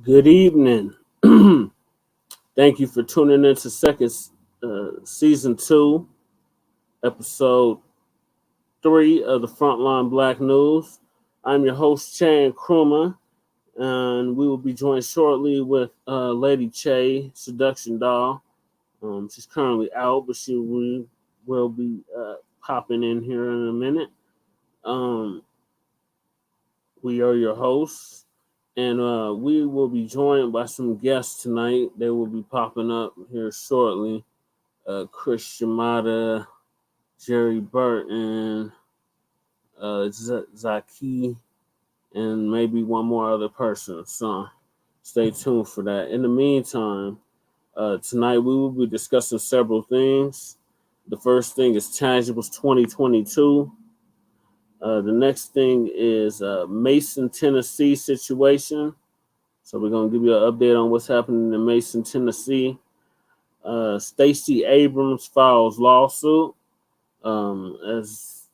Good evening. Thank you for tuning in to season 2, episode 3 of the Frontline Black News. I'm your host, Chan Kruma, and we will be joined shortly with Lady Che, Seduction Doll. She's currently out, but we will be popping in here in a minute. Um, we are your hosts. And we will be joined by some guests tonight. They will be popping up here shortly. Chris Shimada, Jerry Burton, Zaki, and maybe one more other person. So stay tuned for that. In the meantime, tonight we will be discussing several things. The first thing is Tangibles 2022. The next thing is Mason, Tennessee situation. So we're going to give you an update on what's happening in Mason, Tennessee. Stacie Abrams files lawsuit. If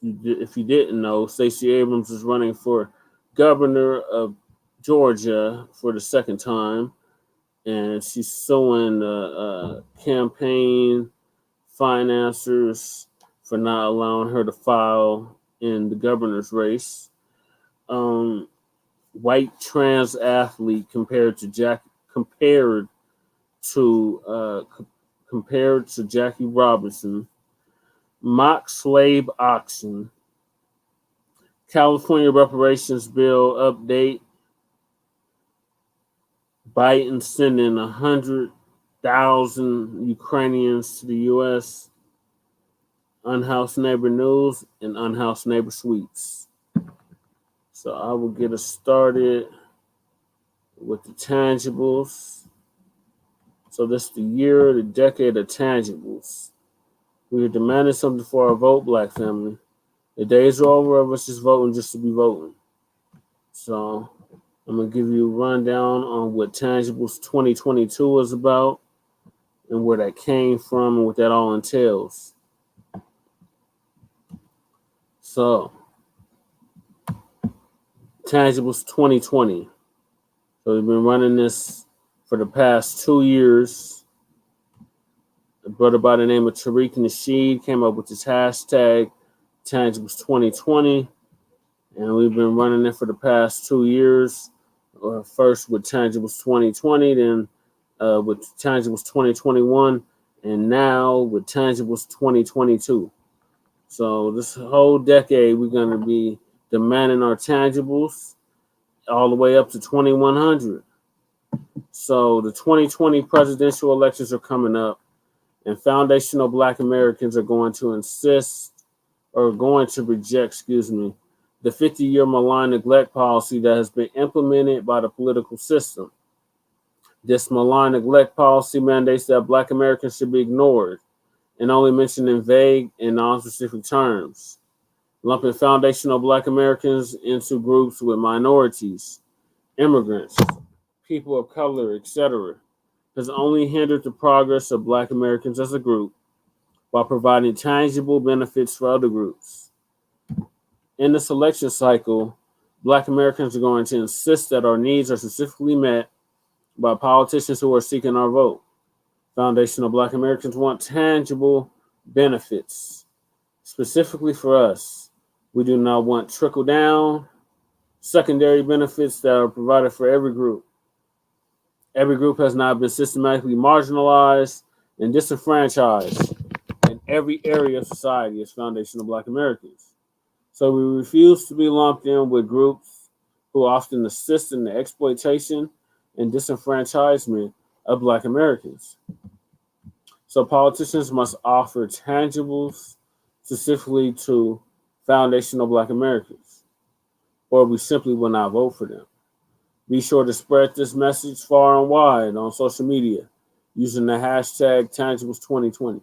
you didn't know, Stacie Abrams is running for governor of Georgia for the second time. And she's suing campaign financiers for not allowing her to file in the governor's race. White trans athlete compared to Jackie Robinson. Mock slave auction. California reparations bill update. Biden sending 100,000 Ukrainians to the U.S. Unhoused neighbor news and unhoused neighbor sweets. So I will get us started with the tangibles. So this is the decade of tangibles. We are demanding something for our vote, Black family. The days are over of us just voting just to be voting. So I'm going to give you a rundown on what Tangibles 2022 is about and where that came from and what that all entails. So, Tangibles 2020. So we've been running this for the past 2 years. A brother by the name of Tariq Nasheed came up with this hashtag, Tangibles 2020. And we've been running it for the past 2 years. First with Tangibles 2020, then with Tangibles 2021, and now with Tangibles 2022. So this whole decade, we're going to be demanding our tangibles all the way up to 2100. So the 2020 presidential elections are coming up, and foundational Black Americans are going to reject, the 50-year malign neglect policy that has been implemented by the political system. This malign neglect policy mandates that Black Americans should be ignored and only mentioned in vague and non-specific terms, lumping foundational Black Americans into groups with minorities, immigrants, people of color, etc., has only hindered the progress of Black Americans as a group while providing tangible benefits for other groups. In this election cycle, Black Americans are going to insist that our needs are specifically met by politicians who are seeking our vote. Foundational Black Americans want tangible benefits. Specifically for us, we do not want trickle-down, secondary benefits that are provided for every group. Every group has now been systematically marginalized and disenfranchised in every area of society as foundational Black Americans. So we refuse to be lumped in with groups who often assist in the exploitation and disenfranchisement of Black Americans. So politicians must offer tangibles specifically to foundational Black Americans, or we simply will not vote for them. Be sure to spread this message far and wide on social media using the hashtag Tangibles2020.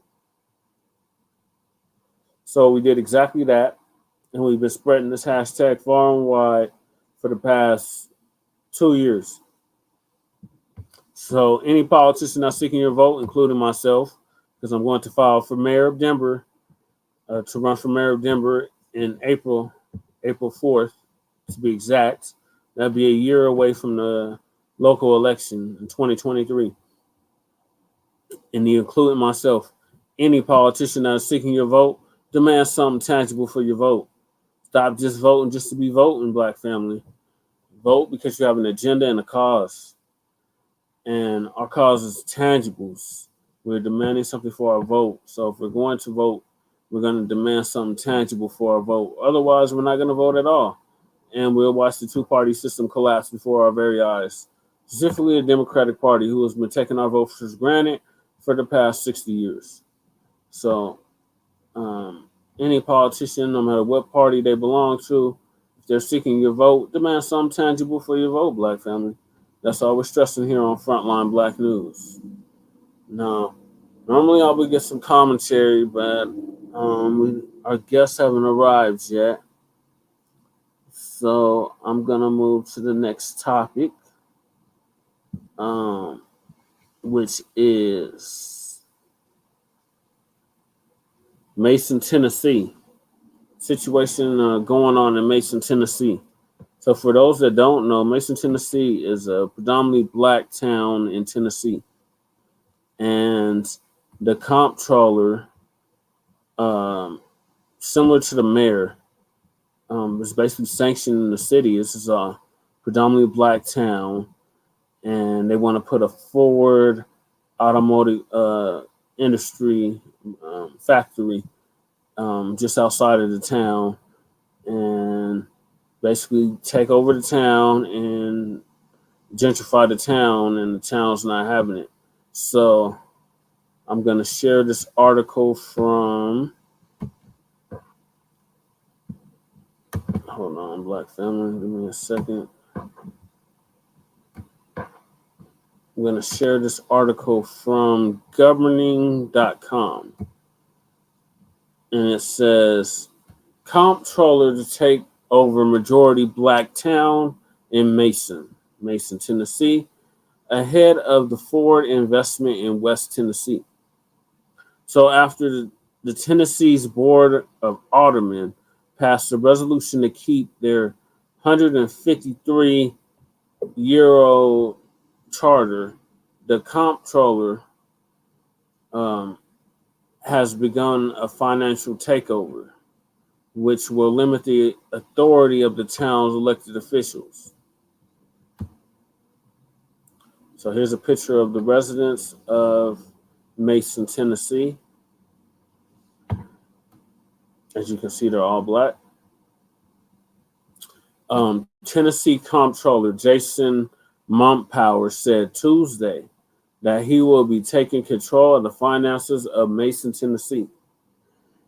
So we did exactly that. And we've been spreading this hashtag far and wide for the past 2 years. So any politician not seeking your vote, including myself, because I'm going to file for mayor of Denver, to run for mayor of Denver in April 4th, to be exact. That'll be a year away from the local election in 2023. And including myself, any politician that is seeking your vote, demand something tangible for your vote. Stop just voting just to be voting, Black family. Vote because you have an agenda and a cause. And our cause is tangibles. We're demanding something for our vote. So if we're going to vote, we're going to demand something tangible for our vote. Otherwise, we're not going to vote at all. And we'll watch the two-party system collapse before our very eyes. Specifically, the Democratic Party, who has been taking our votes for granted for the past 60 years. So any politician, no matter what party they belong to, if they're seeking your vote, demand something tangible for your vote, Black family. That's all we're stressing here on Frontline Black News. Now, normally I would get some commentary, but our guests haven't arrived yet. So I'm going to move to the next topic, which is Mason, Tennessee. Situation going on in Mason, Tennessee. So for those that don't know, Mason, Tennessee is a predominantly Black town in Tennessee. And the comptroller, similar to the mayor, is basically sanctioning the city. This is a predominantly Black town, and they want to put a Ford automotive industry factory just outside of the town, and basically take over the town and gentrify the town, and the town's not having it. So I'm going to share this article from, hold on, Black family, give me a second. I'm going to share this article from governing.com. And it says, comptroller to take over majority Black town in Mason, Tennessee, ahead of the Ford investment in West Tennessee. So after the Tennessee's Board of Aldermen passed a resolution to keep their 153-year-old charter, the comptroller has begun a financial takeover, which will limit the authority of the town's elected officials. So here's a picture of the residents of Mason, Tennessee. As you can see, they're all Black. Tennessee Comptroller Jason Montpower said Tuesday that he will be taking control of the finances of Mason, Tennessee,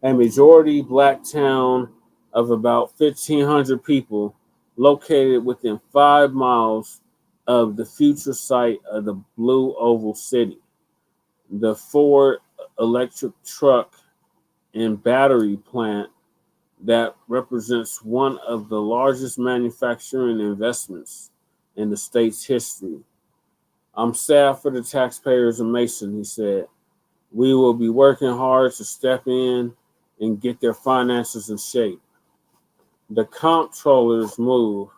a majority Black town of about 1,500 people located within 5 miles of the future site of the Blue Oval City. The Ford electric truck and battery plant that represents one of the largest manufacturing investments in the state's history. I'm sad for the taxpayers of Mason, he said. We will be working hard to step in and get their finances in shape. The comptroller's move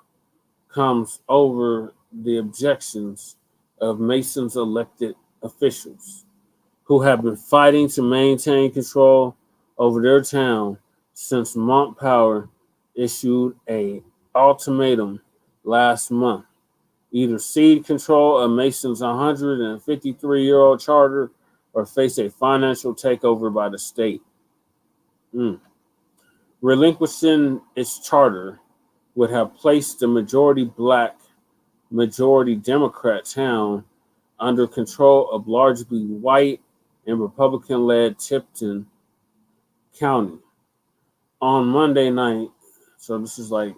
comes over the objections of Mason's elected officials, who have been fighting to maintain control over their town since Montpower issued an ultimatum last month. Either cede control of Mason's 153-year-old charter or face a financial takeover by the state. Relinquishing its charter would have placed the majority Black, majority Democrat town under control of largely white and Republican-led Tipton County. On Monday night, so this is like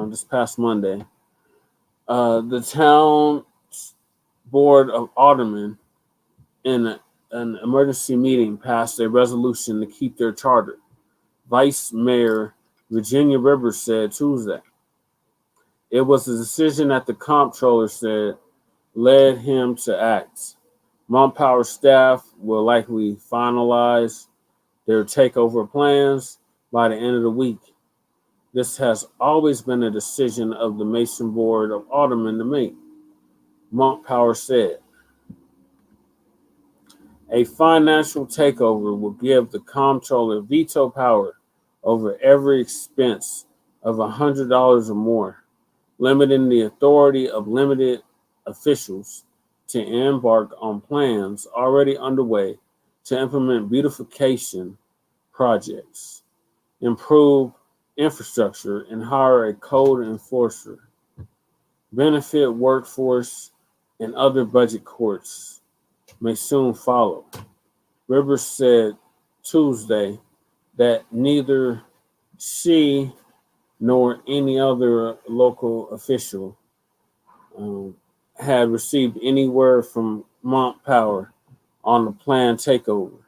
this past Monday, the town board of aldermen in an emergency meeting passed a resolution to keep their charter. Vice Mayor Virginia Rivers said Tuesday. It was a decision that the comptroller said led him to act. Montpower staff will likely finalize their takeover plans by the end of the week. This has always been a decision of the Mason Board of Aldermen to make. Mocc Power said. A financial takeover will give the comptroller veto power over every expense of $100 or more, limiting the authority of limited officials to embark on plans already underway to implement beautification projects, improve infrastructure, and hire a code enforcer, benefit workforce, and other budget courts may soon follow. Rivers said Tuesday that neither she nor any other local official had received any word from Mocc Power on the planned takeover.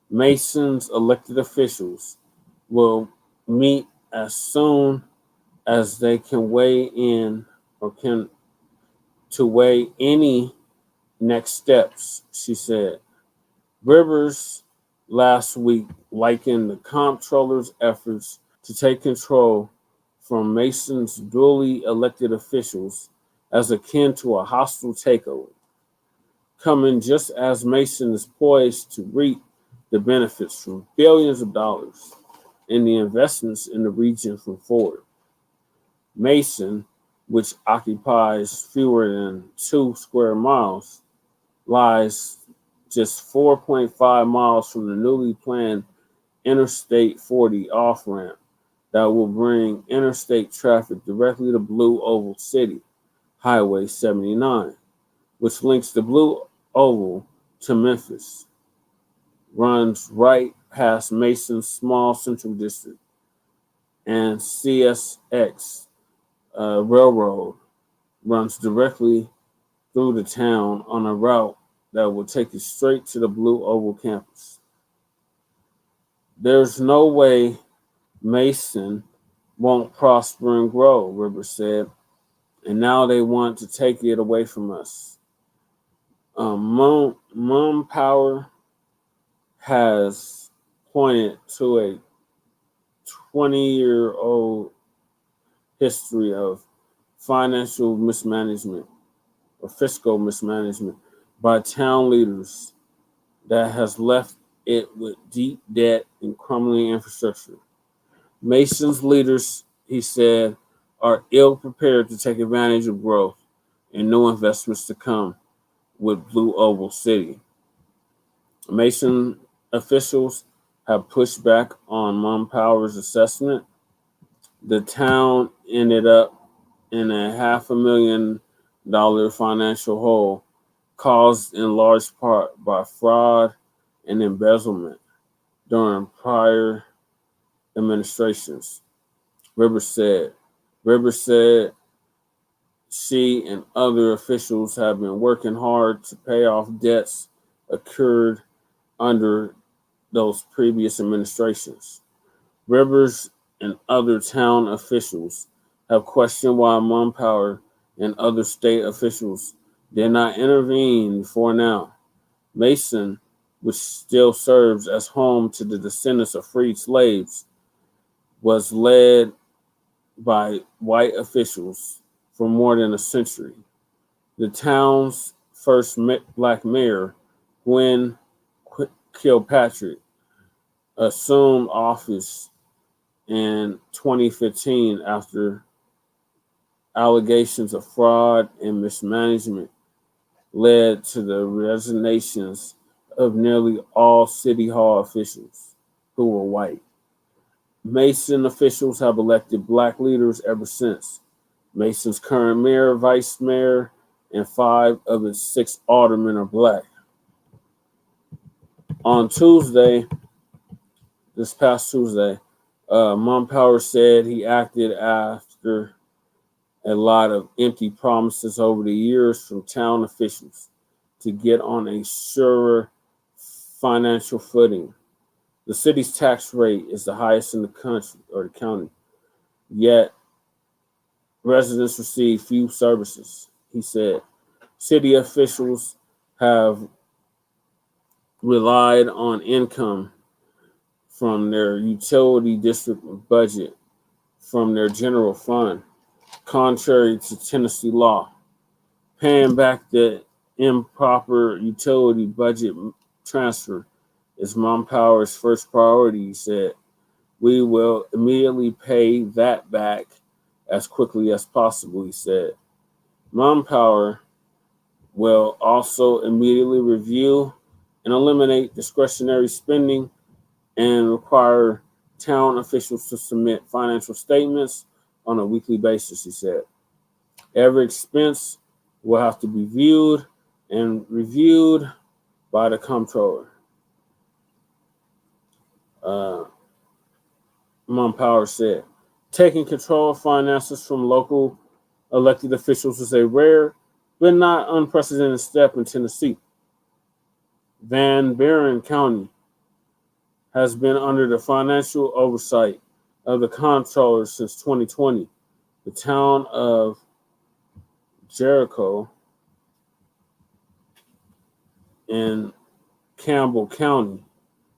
Mason's elected officials will meet as soon as they can weigh in or can to weigh any next steps, she said. Rivers last week likened the comptroller's efforts to take control from Mason's duly elected officials as akin to a hostile takeover, coming just as Mason is poised to reap the benefits from billions of dollars in the investments in the region from Ford. Mason, which occupies fewer than 2 square miles, lies just 4.5 miles from the newly planned Interstate 40 off ramp that will bring interstate traffic directly to Blue Oval City, Highway 79, which links the Blue Oval to Memphis, runs right past Mason's small central district, and CSX Railroad runs directly through the town on a route that will take you straight to the Blue Oval campus. There's no way Mason won't prosper and grow, Rivers said, and now they want to take it away from us. Mocc Power has pointed to a 20-year-old history of financial mismanagement or fiscal mismanagement by town leaders that has left it with deep debt and crumbling infrastructure. Mason's leaders, he said, are ill prepared to take advantage of growth and new investments to come with Blue Oval City. Mason officials have pushed back on Mocc Power's assessment. The town ended up in a $500,000 financial hole caused in large part by fraud and embezzlement during prior administrations, Rivers said. Rivers said she and other officials have been working hard to pay off debts occurred under those previous administrations. Rivers and other town officials have questioned why Mocc Power and other state officials did not intervene before now. Mason, which still serves as home to the descendants of freed slaves, was led by white officials for more than a century. The town's first black mayor, Gwen Kilpatrick, assumed office in 2015 after allegations of fraud and mismanagement led to the resignations of nearly all City Hall officials who were white. Mason officials have elected black leaders ever since. Mason's current mayor, vice mayor, and 5 of its 6 aldermen are black. On Tuesday, this past Tuesday, Mocc Power said he acted after a lot of empty promises over the years from town officials to get on a surer financial footing. The city's tax rate is the highest in the country or the county, yet residents receive few services, he said. City officials have relied on income from their utility district budget from their general fund, contrary to Tennessee law. Paying back the improper utility budget transfer is Mom Power's first priority, he said. We will immediately pay that back as quickly as possible, he said. Mom Power will also immediately review and eliminate discretionary spending and require town officials to submit financial statements on a weekly basis, he said. Every expense will have to be viewed and reviewed by the comptroller. Uh, Mom Power said, taking control of finances from local elected officials is a rare but not unprecedented step in Tennessee. Van Buren County has been under the financial oversight of the comptroller since 2020. The town of Jericho in Campbell County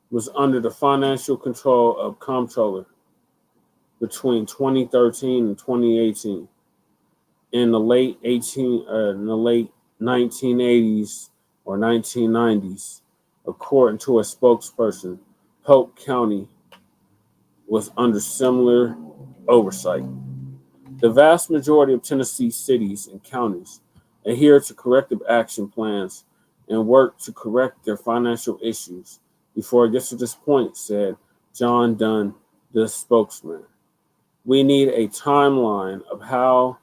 was under the financial control of comptroller between 2013 and 2018. In the late 1980s or 1990s, according to a spokesperson, Polk County was under similar oversight. The vast majority of Tennessee cities and counties adhere to corrective action plans and work to correct their financial issues before it gets to this point, said John Dunn, the spokesman. We need a timeline of how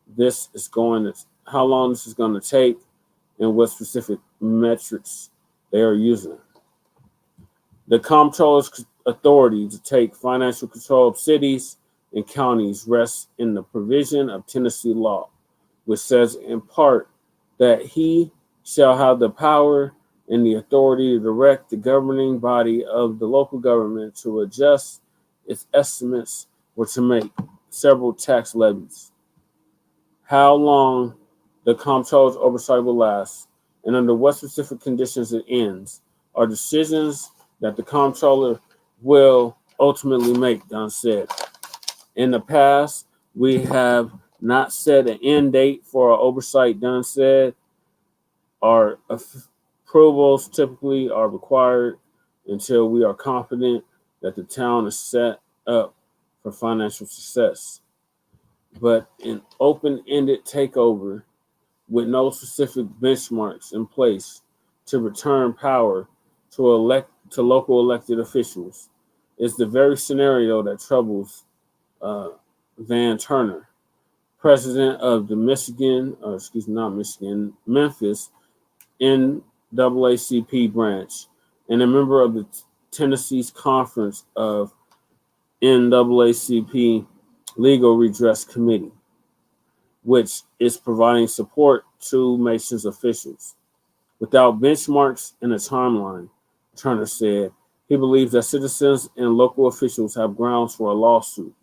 long this is going to take and what specific metrics they are using. The comptroller's authority to take financial control of cities and counties rests in the provision of Tennessee law, which says in part that he shall have the power and the authority to direct the governing body of the local government to adjust its estimates or to make several tax levies. How long the comptroller's oversight will last and under what specific conditions it ends are decisions that the comptroller will ultimately make, Dunn said. In the past, we have not set an end date for our oversight, Dunn said. Our approvals typically are required until we are confident that the town is set up for financial success. But an open-ended takeover with no specific benchmarks in place to return power to local elected officials is the very scenario that troubles Van Turner, president of the Memphis NAACP branch, and a member of the Tennessee's Conference of NAACP Legal Redress Committee, which is providing support to Mason's officials. Without benchmarks and a timeline, Turner said, he believes that citizens and local officials have grounds for a lawsuit.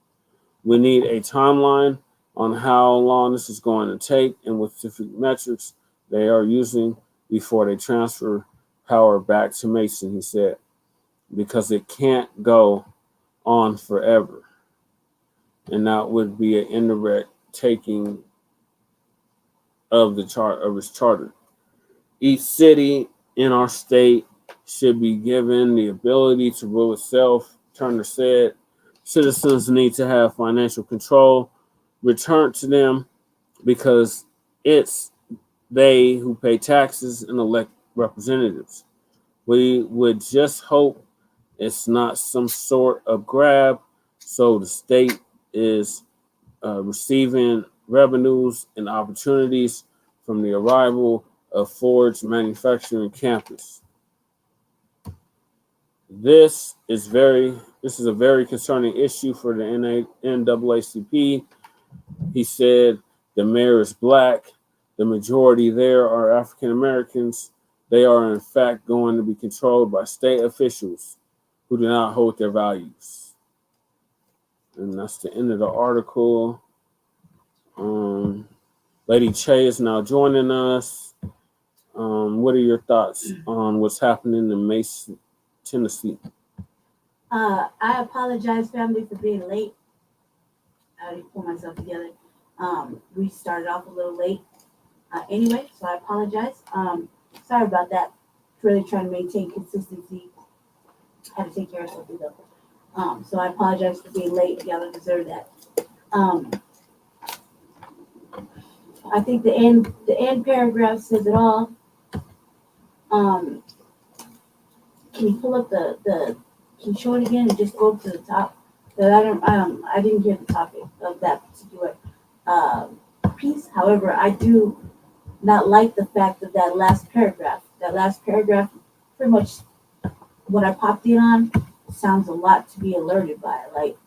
We need a timeline on how long this is going to take and what specific metrics they are using before they transfer power back to Mason, he said, because it can't go on forever. And that would be an indirect taking of his charter. Each city in our state should be given the ability to rule itself, Turner said. Citizens need to have financial control returned to them because it's they who pay taxes and elect representatives. We would just hope it's not some sort of grab so the state is receiving revenues and opportunities from the arrival of Ford's manufacturing campus. This is a very concerning issue for the NAACP. He said the mayor is Black. The majority there are African Americans. They are in fact going to be controlled by state officials who do not hold their values. And that's the end of the article. Lady Che is now joining us. What are your thoughts on what's happening in Mason, Tennessee? I apologize, family, for being late. I already pulled myself together. We started off a little late. Anyway, so I apologize. Sorry about that. Really trying to maintain consistency. Had to take care of something though. So I apologize for being late. Y'all don't deserve that. Um, I think the end paragraph says it all. Um, can you pull up can you show it again and just go to the top? That I didn't hear the topic of that particular piece. However, I do not like the fact of that last paragraph. That last paragraph, pretty much what I popped in on, sounds a lot to be alerted by. Like,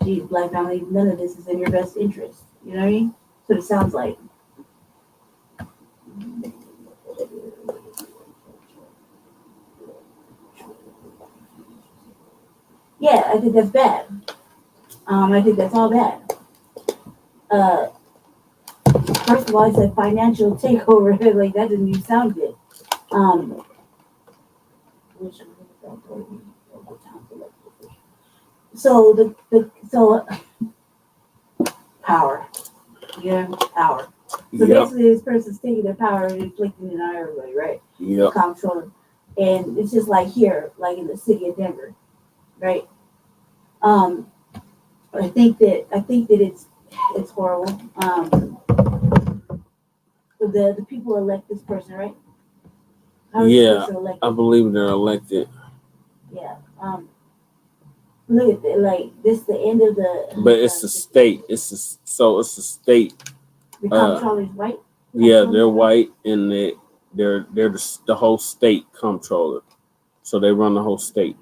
geez, Black family, none of this is in your best interest. You know what I mean? So it sounds like. Yeah, I think that's bad. I think that's all bad. Uh, First of all, I said financial takeover. Like that didn't even sound good. Which so so power. Yeah, power. So basically, this person's taking their power and inflicting it on everybody, right? Yep. Control. And it's just like here, like in the city of Denver, right? I think that it's horrible. The people elect this person, right? Yeah, I believe they're elected. Yeah. Look at it, like this the end of the. But it's a state. It's a state. The comptroller's white. Yeah, they're white, and they're the whole state comptroller. So they run the whole state,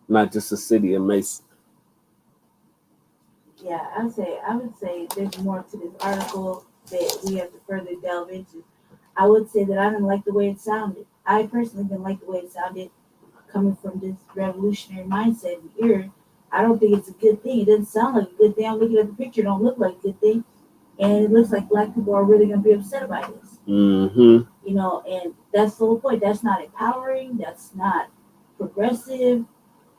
not just the city of Mason. Yeah, I would say there's more to this article that we have to further delve into. I would say that I didn't like the way it sounded. I personally didn't like the way it sounded coming from this revolutionary mindset and era. I don't think it's a good thing. It doesn't sound like a good thing. I'm looking at the picture, it don't look like a good thing. And it looks like Black people are really gonna be upset about this. Mm-hmm. You know, and that's the whole point. That's not empowering, that's not progressive.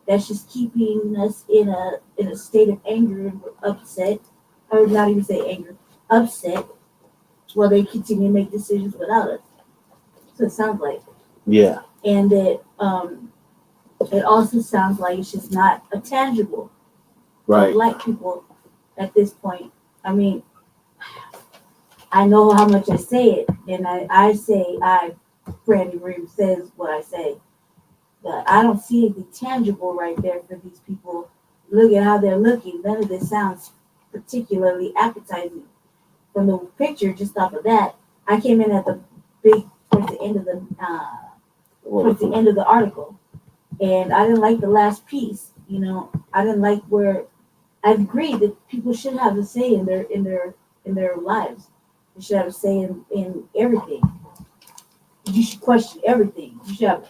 That's just keeping us in a state of anger and upset. I would not even say anger, upset, while they continue to make decisions without us. So it sounds like. Yeah. And it also sounds like it's just not a tangible for Black people at this point. I mean, I know how much I say it, and Brandon Ream says what I say. But I don't see anything tangible right there for these people. Look at how they're looking. None of this sounds particularly appetizing. From the picture, just off of that, I came in at towards the end of the article, and I didn't like the last piece. You know, I didn't like where. I agree that people should have a say in their lives. They should have a say in everything. You should question everything. You should have.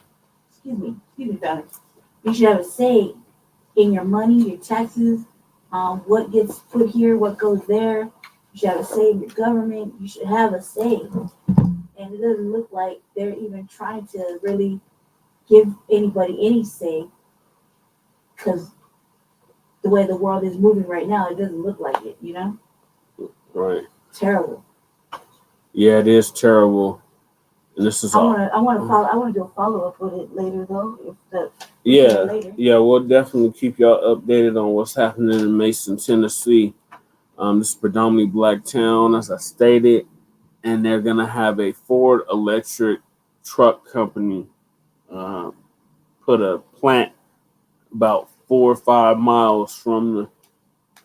Excuse me, family. You should have a say in your money, your taxes, what gets put here, what goes there. You should have a say in your government. You should have a say. And it doesn't look like they're even trying to really give anybody any say, because the way the world is moving right now, it doesn't look like it, you know? Right. Terrible. Yeah, it is terrible. And this is I want to do a follow-up with it later, though. Yeah, we'll definitely keep y'all updated on what's happening in Mason, Tennessee. This is predominantly Black town, as I stated, and they're gonna have a Ford electric truck company put a plant about 4 or 5 miles from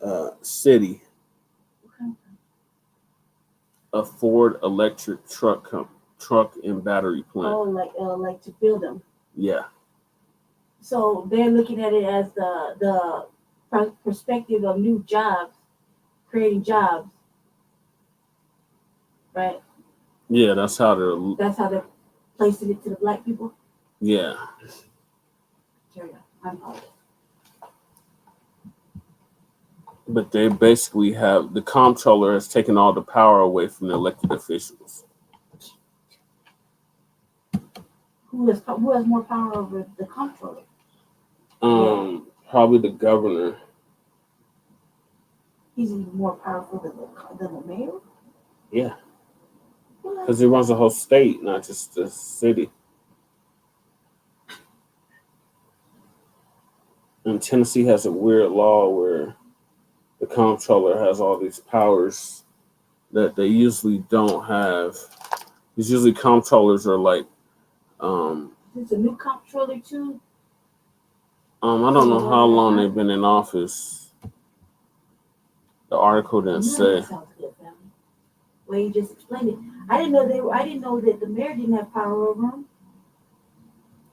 the city. Okay. A Ford electric truck and battery plant. Oh, like to build them. Yeah. So they're looking at it as the perspective of new jobs, creating jobs, right? Yeah, that's how they're placing it to the Black people. Yeah. Carry on. I'm apologize. But they basically have the comptroller has taken all the power away from the elected officials. Who has more power over the comptroller? Probably the governor. He's even more powerful than the mayor? Yeah. Because he runs the whole state, not just the city. And Tennessee has a weird law where the comptroller has all these powers that they usually don't have. Because usually comptrollers are like, There's a new comptroller too. I don't know how long they've been in office. The article didn't say. That sounds good, family. Well, you just explained it. I didn't know that the mayor didn't have power over him.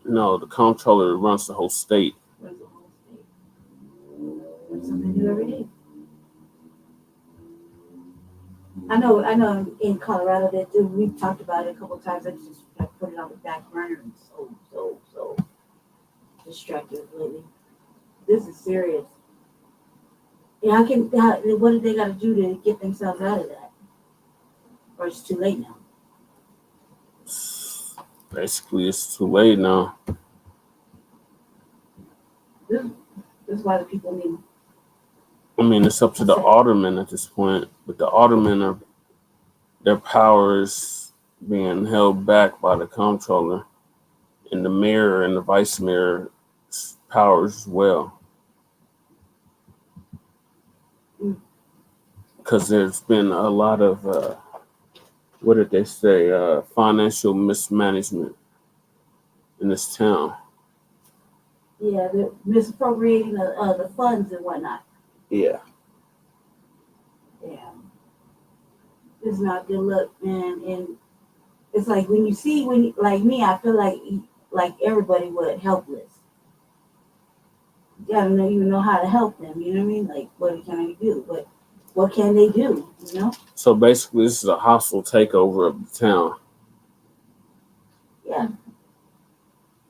No, the comptroller runs the whole state. Runs the whole state. That's something new every day. I know. In Colorado that we've talked about it a couple of times. I just have put it on the back burner and so distracted lately. This is serious. Yeah, what do they got to do to get themselves out of that? Or it's too late now? Basically, it's too late now. This is why the people need. I mean, it's up to the aldermen at this point, but the aldermen their powers being held back by the comptroller, and the mayor and the vice mayor's powers as well. Because there's been a lot of, what did they say, financial mismanagement in this town. Yeah, they're misappropriating the funds and whatnot. Yeah. Yeah. It's not good look, man. And it's like when like me, I feel like everybody would helpless. You gotta know how to help them. You know what I mean? Like, what can I do? What can they do? You know? So basically, this is a hostile takeover of the town. Yeah.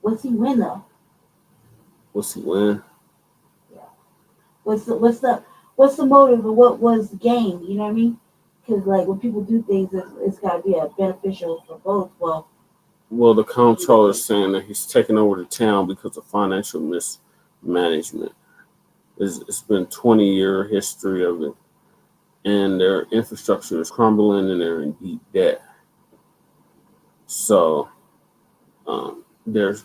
What's he win though? What's he win? Yeah. What's the motive and what was the gain? You know what I mean? Because like when people do things, it's got to be beneficial for both. Well, the comptroller is saying that he's taking over the town because of financial mismanagement. It's been 20-year history of it, and their infrastructure is crumbling, and they're in deep debt. So they're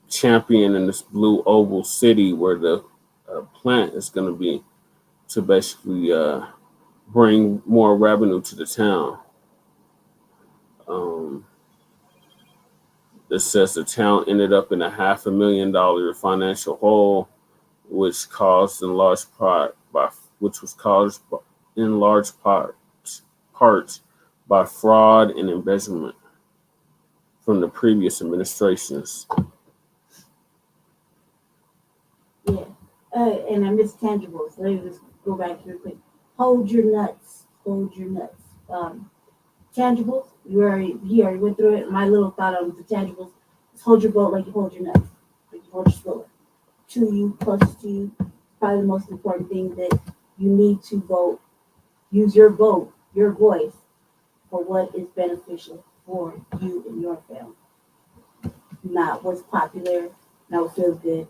championing this blue oval city where the plant is going to be to basically bring more revenue to the town. It says the town ended up in a $500,000 financial hole, which was caused in large part by fraud and embezzlement from the previous administrations. Yeah, and I miss tangibles. Let me just go back here quick. Hold your nuts. Tangibles. He already went through it. My little thought on the tangibles is hold your boat like you hold your nuts, like you hold your stroller. To you, close to you. Probably the most important thing that you need to vote. Use your vote, your voice, for what is beneficial for you and your family. Not what's popular, not what feels good.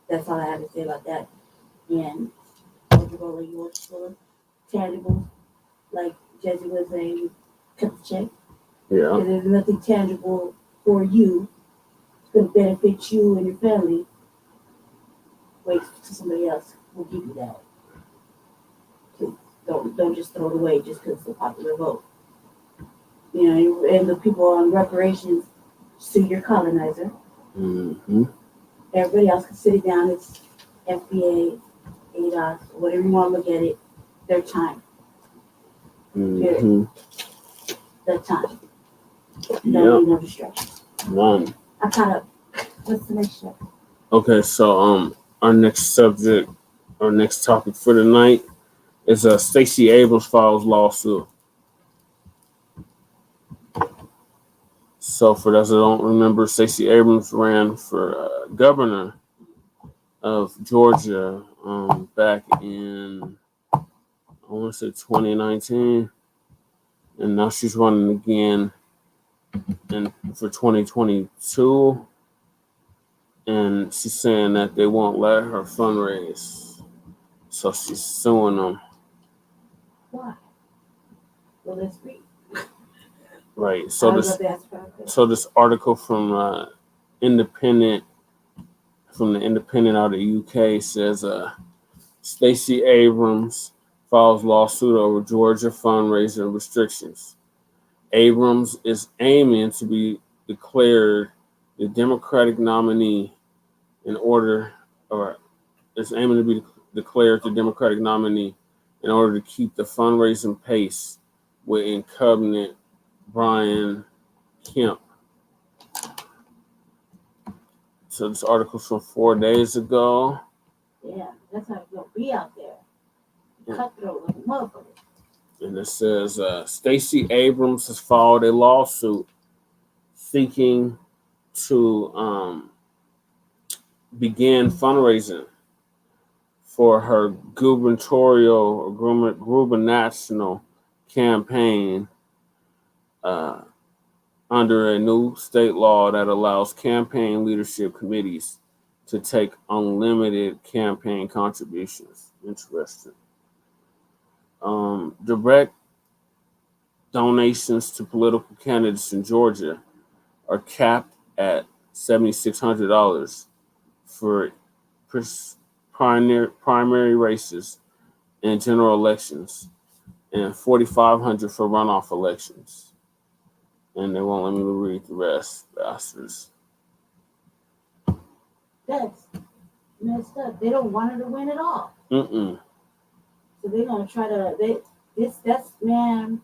That's all I have to say about that. And hold your vote like you hold your stroller. Tangibles, like Jesse was saying, cut the check. Yeah. And there's nothing tangible for you. It's going to benefit you and your family. Wait till somebody else will give you that. Don't just throw it away just because it's a popular vote. You know, and the people on reparations sue your colonizer. Mm-hmm. Everybody else can sit it down. It's FBA, ADOS, whatever you want to look at it. Their time. Mm-hmm. Their time. No distractions. None. I caught up. What's the next step? Okay, so our next topic for the night is Stacie Abrams files lawsuit. So for those that don't remember, Stacie Abrams ran for governor of Georgia back in, I want to say 2019, and now she's running again for 2022, and she's saying that they won't let her fundraise, so she's suing them. Why? Well, let's read. Right. I was about to ask her a question. So this article from Independent, from the Independent out of the UK says Stacie Abrams files lawsuit over Georgia fundraising restrictions. Abrams is aiming to be declared the Democratic nominee in order, or is aiming to be declared the Democratic nominee in order to keep the fundraising pace with incumbent Brian Kemp. So this article's from 4 days ago. Yeah, that's how it's gonna be out there. Cutthroat like a motherfucker. And it says Stacie Abrams has filed a lawsuit seeking to begin fundraising for her gubernatorial campaign under a new state law that allows campaign leadership committees to take unlimited campaign contributions. Interesting. Direct donations to political candidates in Georgia are capped at $7,600 for primary races and general elections, and $4,500 for runoff elections. And they won't let me read the rest, bastards. That's messed up. They don't want her to win at all. Mm-mm. So they're gonna try to that's man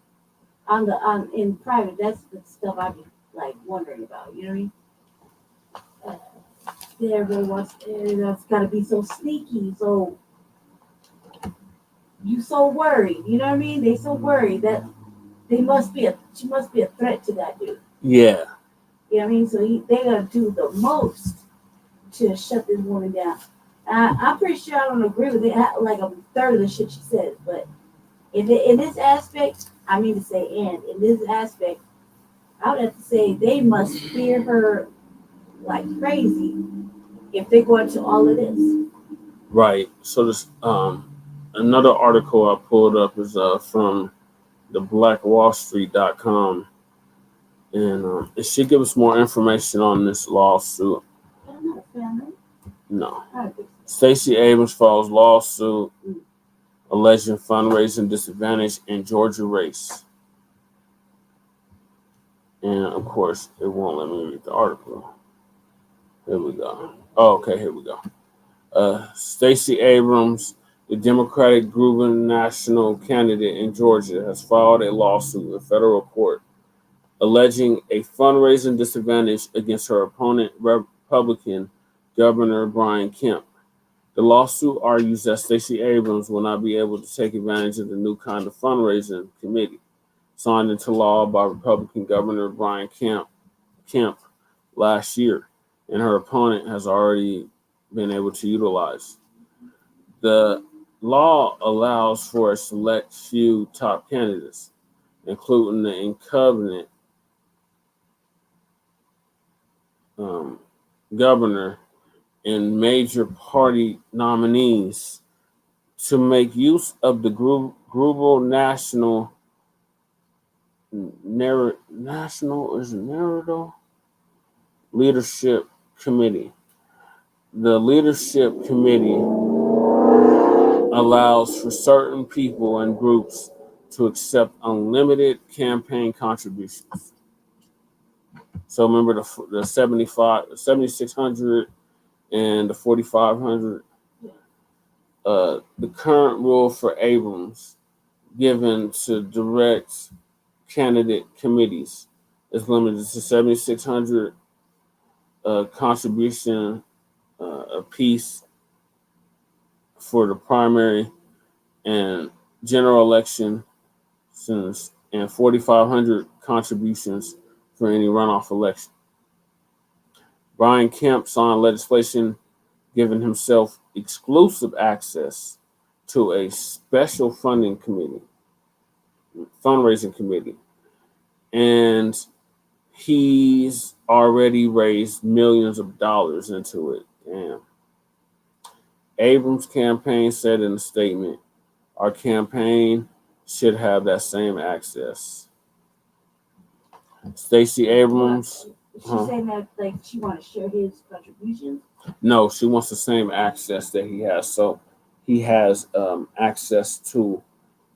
in private. That's the stuff I be like wondering about. You know what I mean? Everybody wants. That's got to be so sneaky. So you so worried. You know what I mean? They so worried that she must be a threat to that dude. Yeah. You know what I mean? So they're gonna do the most to shut this woman down. I'm pretty sure I don't agree with it, like a third of the shit she says, but in this aspect, I mean to say, and in this aspect, I would have to say they must fear her like crazy if they go into all of this. Right. So this another article I pulled up is from the blackwallstreet.com, and it should give us more information on this lawsuit. I'm not a fan. No. I don't think so. Stacie Abrams files lawsuit alleging fundraising disadvantage in Georgia race. And of course, it won't let me read the article. Here we go. Oh, okay, here we go. Stacie Abrams, the Democratic gubernatorial candidate in Georgia, has filed a lawsuit in federal court alleging a fundraising disadvantage against her opponent, Republican Governor Brian Kemp. The lawsuit argues that Stacie Abrams will not be able to take advantage of the new kind of fundraising committee signed into law by Republican Governor Brian Kemp last year, and her opponent has already been able to utilize. The law allows for a select few top candidates, including the incumbent governor and major party nominees, to make use of the global national leadership committee. The leadership committee allows for certain people and groups to accept unlimited campaign contributions. So remember the 7,600 and the 4,500. The current rule for Abrams given to direct candidate committees is limited to 7,600 contribution a piece for the primary and general election, and 4,500 contributions for any runoff election. Brian Kemp signed legislation giving himself exclusive access to a special fundraising committee, and he's already raised millions of dollars into it. Damn. Abrams' campaign said in a statement, "Our campaign should have that same access." Stacey Abrams. She's saying that like she want to share his contributions. No, she wants the same access that he has. So he has access to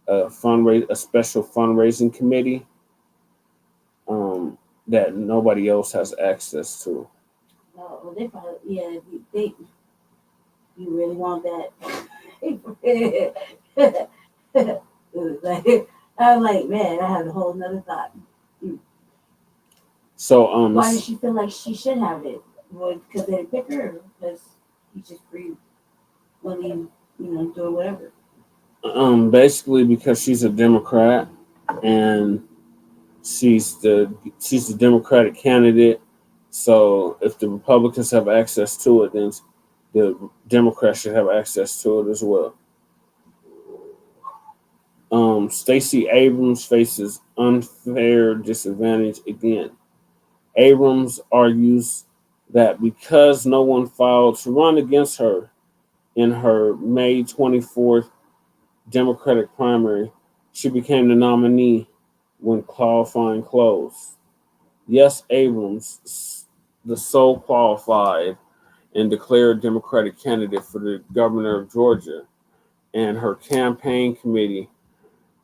a special fundraising committee that nobody else has access to. No, well, they probably they you really want that. Like, I'm like, man, I have a whole nother thought. So Why does she feel like she should have it? Well, because they didn't pick her, or because he's just free, willing, doing whatever. basically because she's a Democrat and she's the Democratic candidate. So if the Republicans have access to it, then the Democrats should have access to it as well. Stacey Abrams faces unfair disadvantage again. Abrams argues that because no one filed to run against her in her May 24th Democratic primary, she became the nominee when qualifying closed. Yes, Abrams, the sole qualified and declared Democratic candidate for the governor of Georgia, and her campaign committee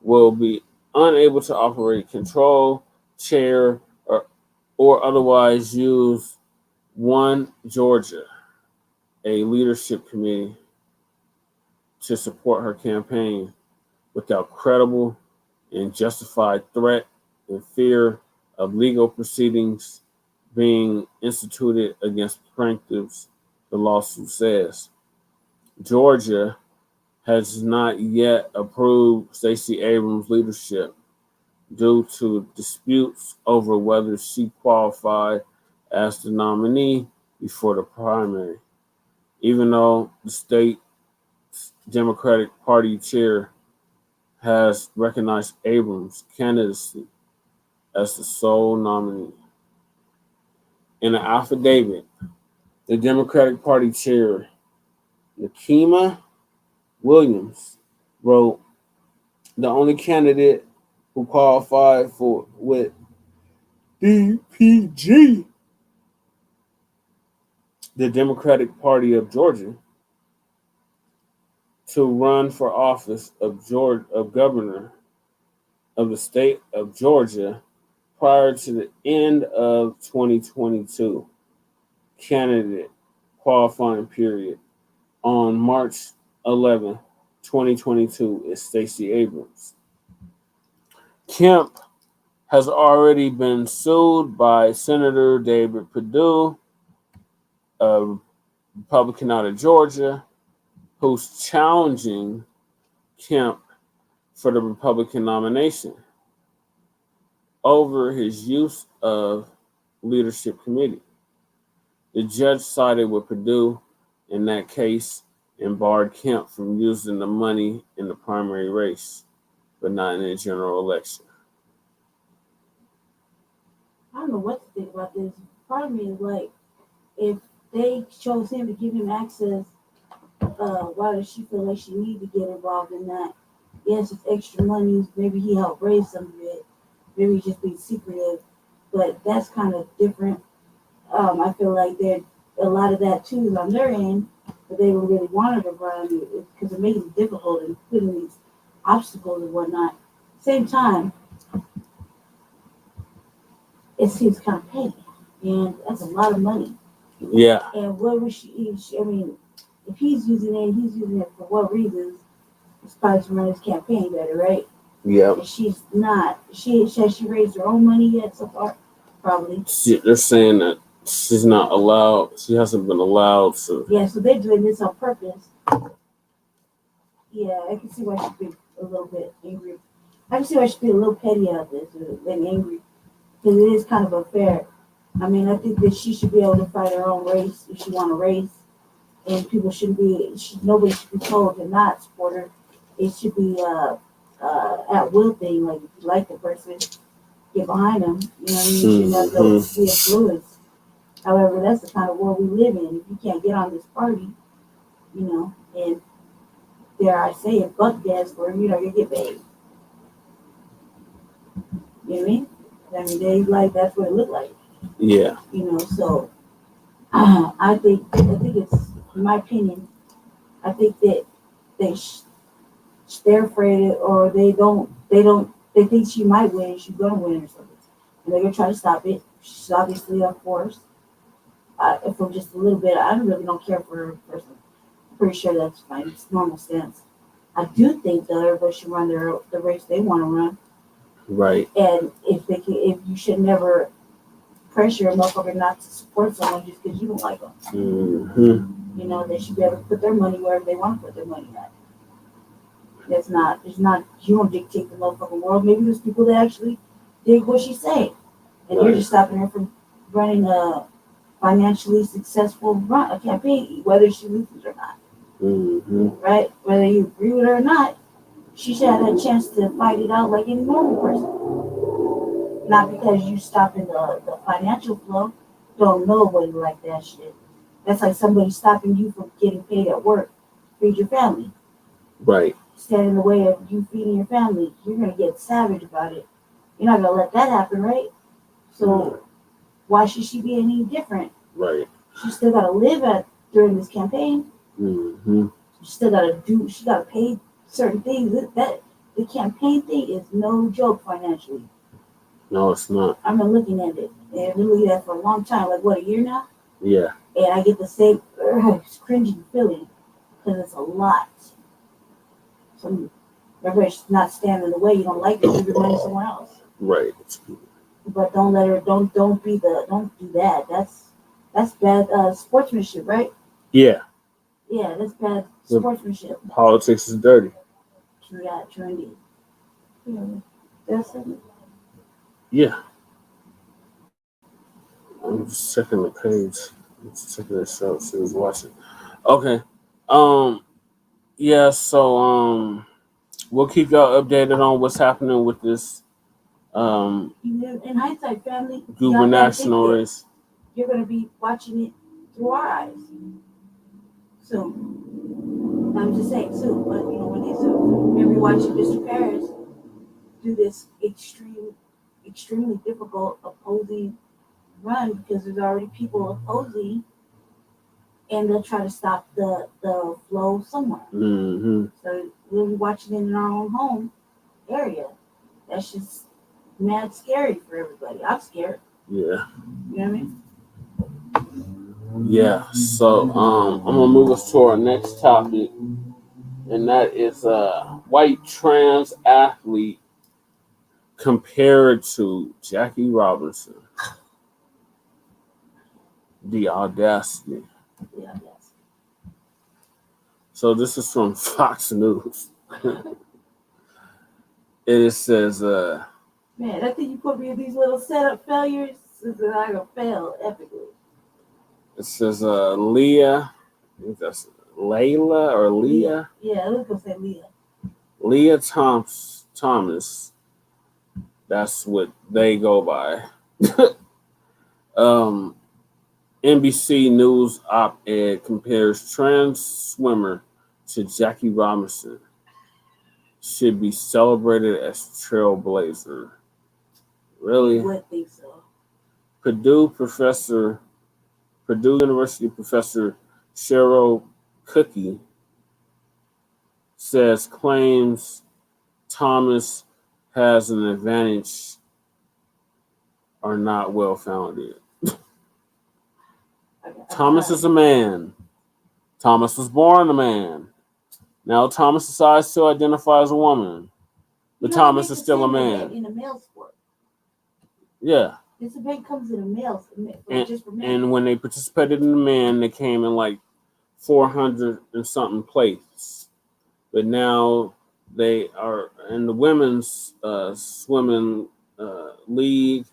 will be unable to operate, control, chair, or otherwise use One Georgia, a leadership committee, to support her campaign without credible and justified threat and fear of legal proceedings being instituted against plaintiffs, the lawsuit says. Georgia has not yet approved Stacey Abrams' leadership due to disputes over whether she qualified as the nominee before the primary, even though the state Democratic Party chair has recognized Abrams' candidacy as the sole nominee. In an affidavit, the Democratic Party chair, Nikema Williams, wrote, the only candidate who qualified for with DPG, the Democratic Party of Georgia, to run for office of governor of the state of Georgia prior to the end of 2022 candidate qualifying period on March 11, 2022 is Stacey Abrams. Kemp has already been sued by Senator David Perdue, a Republican out of Georgia, who's challenging Kemp for the Republican nomination over his use of leadership committee. The judge sided with Perdue in that case and barred Kemp from using the money in the primary race, but not in the general election. I don't know what to think about this. Part of me is like, if they chose him to give him access, why does she feel like she need to get involved in that? Yes, it's extra money. Maybe he helped raise some of it. Maybe he's just being secretive, but that's kind of different. I feel like there a lot of that too is on their end, but they don't really want her to run because it makes it difficult and putting these obstacles and whatnot. Same time, it's his campaign, and that's a lot of money. Yeah. And what was she? I mean, if he's using it for what reasons? It's probably to run his campaign better, right? Yeah. And she's not. Has she raised her own money yet so far? Probably. They're saying that she's not allowed. She hasn't been allowed to. Yeah, so they're doing this on purpose. Yeah, I can see why she'd be a little bit angry. I can see why she'd be a little petty about this and angry because it is kind of unfair. I mean, I think that she should be able to fight her own race if she want to race, and people shouldn't be. Nobody should be told to not support her. It should be at will thing. Like if you like the person, get behind them. You know what I mean? You shouldn't have to be influenced. However, that's the kind of world we live in. If you can't get on this party, and dare I say it, buck dance for you get paid. You know what I mean? I mean, they like that's what it looked like. Yeah. You know, so I think it's, in my opinion, I think that they're afraid, or they think she might win, she's gonna win or something, and they're gonna try to stop it. She's obviously on force. For just a little bit, I really don't care for her person. I'm pretty sure that's my normal stance. I do think that everybody should run the race they want to run, Right. and if you should never pressure a motherfucker not to support someone just because you don't like them. Mm-hmm. You know, they should be able to put their money wherever they want to put their money at. It's not, you don't dictate the motherfucking world. Maybe there's people that actually dig what she's saying. And Right. you're just stopping her from running a financially successful a campaign, whether she loses or not. Mm-hmm. Right? Whether you agree with her or not, she should have that chance to fight it out like any normal person. Not because you stopping the financial flow. Don't nobody like that shit. That's like somebody stopping you from getting paid at work to feed your family. Right. Stand in the way of you feeding your family. You're gonna get savage about it. You're not gonna let that happen, right? So why should she be any different? Right. She still gotta live during this campaign. Mm-hmm. She still she gotta pay certain things. That the campaign thing is no joke financially. No, it's not. I've been looking at it, and I've been looking at it for a long time, like what, a year now? Yeah. And I get the same cringing feeling because it's a lot. So everybody's not standing in the way. You don't like it, give your money somewhere else. Right. But don't let her. Don't do that. That's bad sportsmanship, right? Yeah. Yeah, that's bad sportsmanship. Politics is dirty. Yeah, true indeed. Yeah, that's it. Yeah. I'm just checking the page. I'm just checking the show. She was watching. Okay. Yeah. So we'll keep y'all updated on what's happening with this In hindsight, family, gubernatorial race. You're gonna be watching it through our eyes. So I'm just saying soon, but you know when they so you'll be watching Mr. Paris do this extremely difficult opposing run because there's already people opposing, and they'll try to stop the flow somewhere. Mm-hmm. So we'll be watching it in our own home area. That's just mad scary for everybody. I'm scared. Yeah. You know what I mean? Yeah. So I'm gonna move us to our next topic, and that is white trans athlete compared to Jackie Robinson. The audacity. Yeah, yes. So this is from Fox News. It says, man, I think you put me in these little setup failures, so that I gonna fail epically. it says, Leah, I think that's Layla or Leah? Yeah, I was gonna say Leah. Leah Thomas. That's what they go by. NBC News op-ed compares trans swimmer to Jackie Robinson. Should be celebrated as trailblazer. Really? I would think so. Purdue University professor Cheryl Cookie says claims Thomas has an advantage are not well founded. Thomas is a man. Thomas was born a man. Now Thomas decides to identify as a woman. But Thomas is still a man. In a male sport. Yeah. This debate comes in a male, just for men. And when they participated in the men, they came in like 400 and something place. But now they are in the women's swimming league,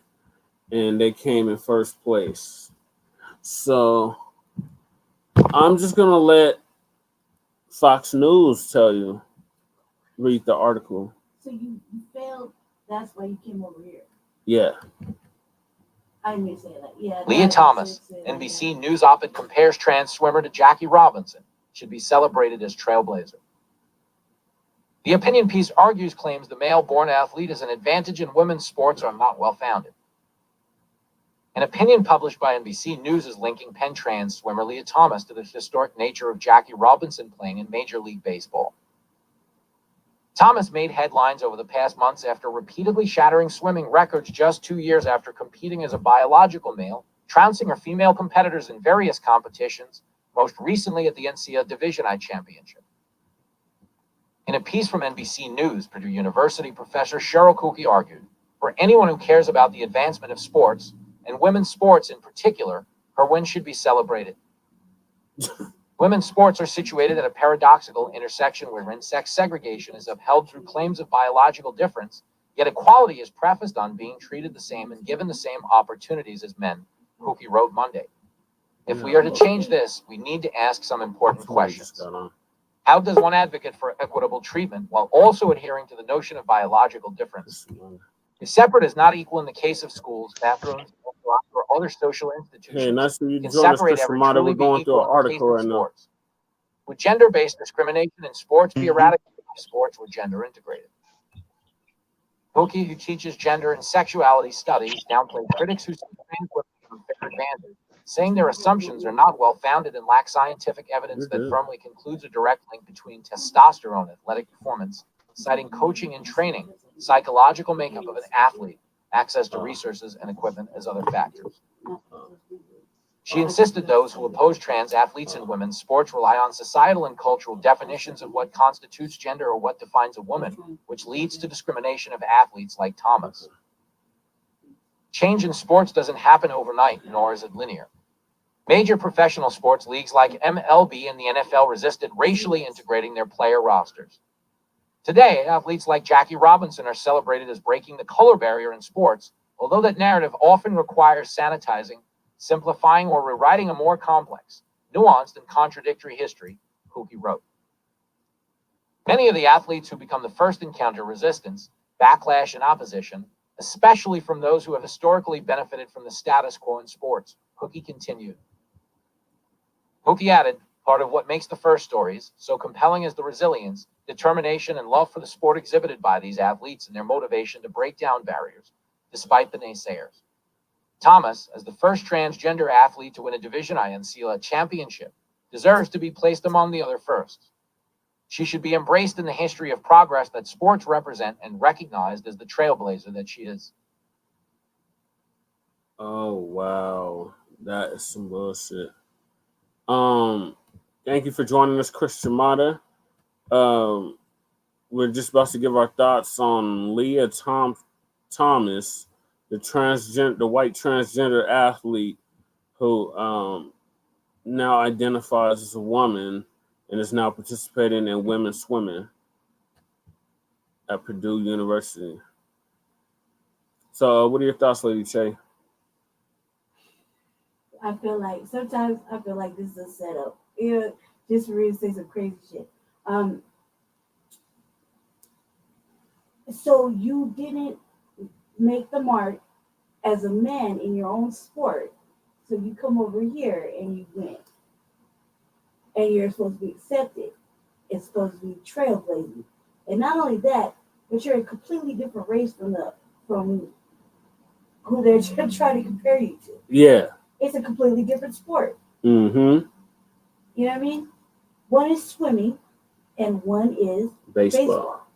and they came in first place. So I'm just going to let Fox News tell you. Read the article. So you failed. That's why you came over here. Yeah. I didn't mean to say that. Yeah. Leah Thomas, NBC News op-ed compares trans swimmer to Jackie Robinson. Should be celebrated as trailblazer. The opinion piece argues claims the male-born athlete is an advantage in women's sports are not well-founded. An opinion published by NBC News is linking Penn trans swimmer Leah Thomas to the historic nature of Jackie Robinson playing in Major League Baseball. Thomas made headlines over the past months after repeatedly shattering swimming records just 2 years after competing as a biological male, trouncing her female competitors in various competitions, most recently at the NCAA Division I Championship. In a piece from NBC News, Purdue University professor Cheryl Kuki argued, for anyone who cares about the advancement of sports, and women's sports in particular, her win should be celebrated. Women's sports are situated at a paradoxical intersection wherein sex segregation is upheld through claims of biological difference, yet equality is prefaced on being treated the same and given the same opportunities as men, Kuki wrote Monday. If we are to change this, we need to ask some important questions. How does one advocate for equitable treatment while also adhering to the notion of biological difference? If separate is not equal in the case of schools, bathrooms, or other social institutions, Hey, nice to you can join us, separate Chris every Ramada. truly We're going be through an equal in the case article of right now. sports. Would gender-based discrimination in sports be eradicated if sports were gender integrated? Mocc, who teaches gender and sexuality studies, downplayed critics who see trans women as an unfair advantage, saying their assumptions are not well-founded and lack scientific evidence that firmly concludes a direct link between testosterone, athletic performance, citing coaching and training, psychological makeup of an athlete, access to resources and equipment as other factors. She insisted those who oppose trans athletes in women's sports rely on societal and cultural definitions of what constitutes gender or what defines a woman, which leads to discrimination of athletes like Thomas. Change in sports doesn't happen overnight, nor is it linear. Major professional sports leagues like MLB and the NFL resisted racially integrating their player rosters. Today, athletes like Jackie Robinson are celebrated as breaking the color barrier in sports, although that narrative often requires sanitizing, simplifying, or rewriting a more complex, nuanced, and contradictory history, Kuki wrote. Many of the athletes who become the first encounter resistance, backlash, and opposition, especially from those who have historically benefited from the status quo in sports, Kuki continued. Kuki added, part of what makes the first stories so compelling is the resilience, determination, and love for the sport exhibited by these athletes and their motivation to break down barriers, despite the naysayers. Thomas, as the first transgender athlete to win a Division I NCAA championship, deserves to be placed among the other firsts. She should be embraced in the history of progress that sports represent and recognized as the trailblazer that she is. Oh wow, that is some bullshit. Thank you for joining us, Chris Ramada. We're just about to give our thoughts on Leah Thomas, the white transgender athlete who now identifies as a woman and is now participating in women's swimming at Purdue University. So, what are your thoughts, Lady Che? Sometimes I feel like this is a setup. Just for me to say some crazy shit. So you didn't make the mark as a man in your own sport. So you come over here and you win. And you're supposed to be accepted. It's supposed to be trailblazing. And not only that, but you're a completely different race from who they're trying to compare you to. Yeah. It's a completely different sport. Mm-hmm. You know what I mean? One is swimming and one is baseball.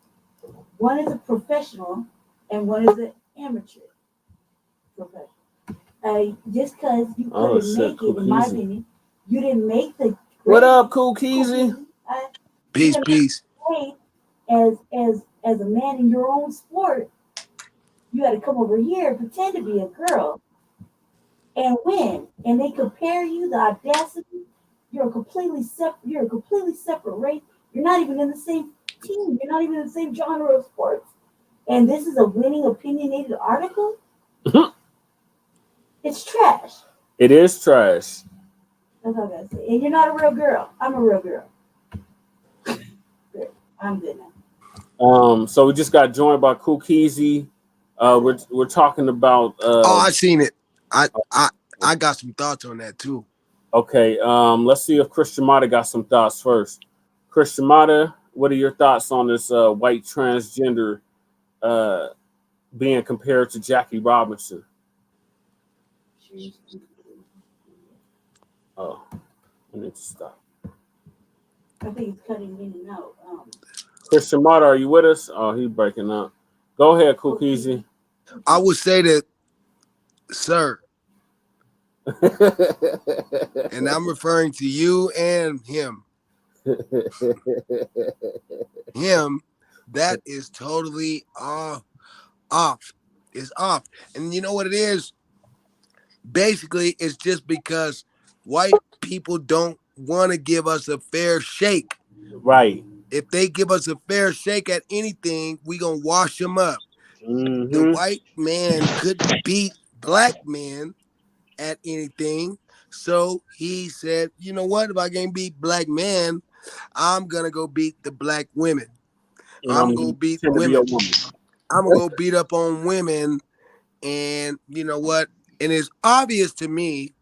One is a professional and one is an amateur professional. Just because you couldn't make it, in my opinion, you didn't make the. What up, Cool Keezy? Peace. As a man in your own sport, you got to come over here, pretend to be a girl, and win. And they compare you, the audacity. You're a completely separate race. You're not even in the same team. You're not even in the same genre of sports. And this is a winning opinionated article. It's trash. It is trash. That's all I gotta say. And you're not a real girl. I'm a real girl. Good. I'm good now. So we just got joined by Cool Keezy. We're talking about. I seen it. I got some thoughts on that too. Okay. Let's see if Chris Ramada got some thoughts first. Chris Ramada, what are your thoughts on this white transgender being compared to Jackie Robinson? Oh, I need to stop. I think it's cutting in and out. Christian Marta, are you with us? Oh, he's breaking up. Go ahead, Kukizi. I would say that, sir, and I'm referring to you and him. Him, that is totally off. It's off. And you know what it is? Basically, it's just because white people don't want to give us a fair shake. Right. If they give us a fair shake at anything, we gonna wash them up. Mm-hmm. The white man couldn't beat black men at anything. So he said, you know what? If I can't beat black men, I'm gonna go beat the black women. I'm gonna beat women. I'm gonna go beat up on women. And you know what? And it's obvious to me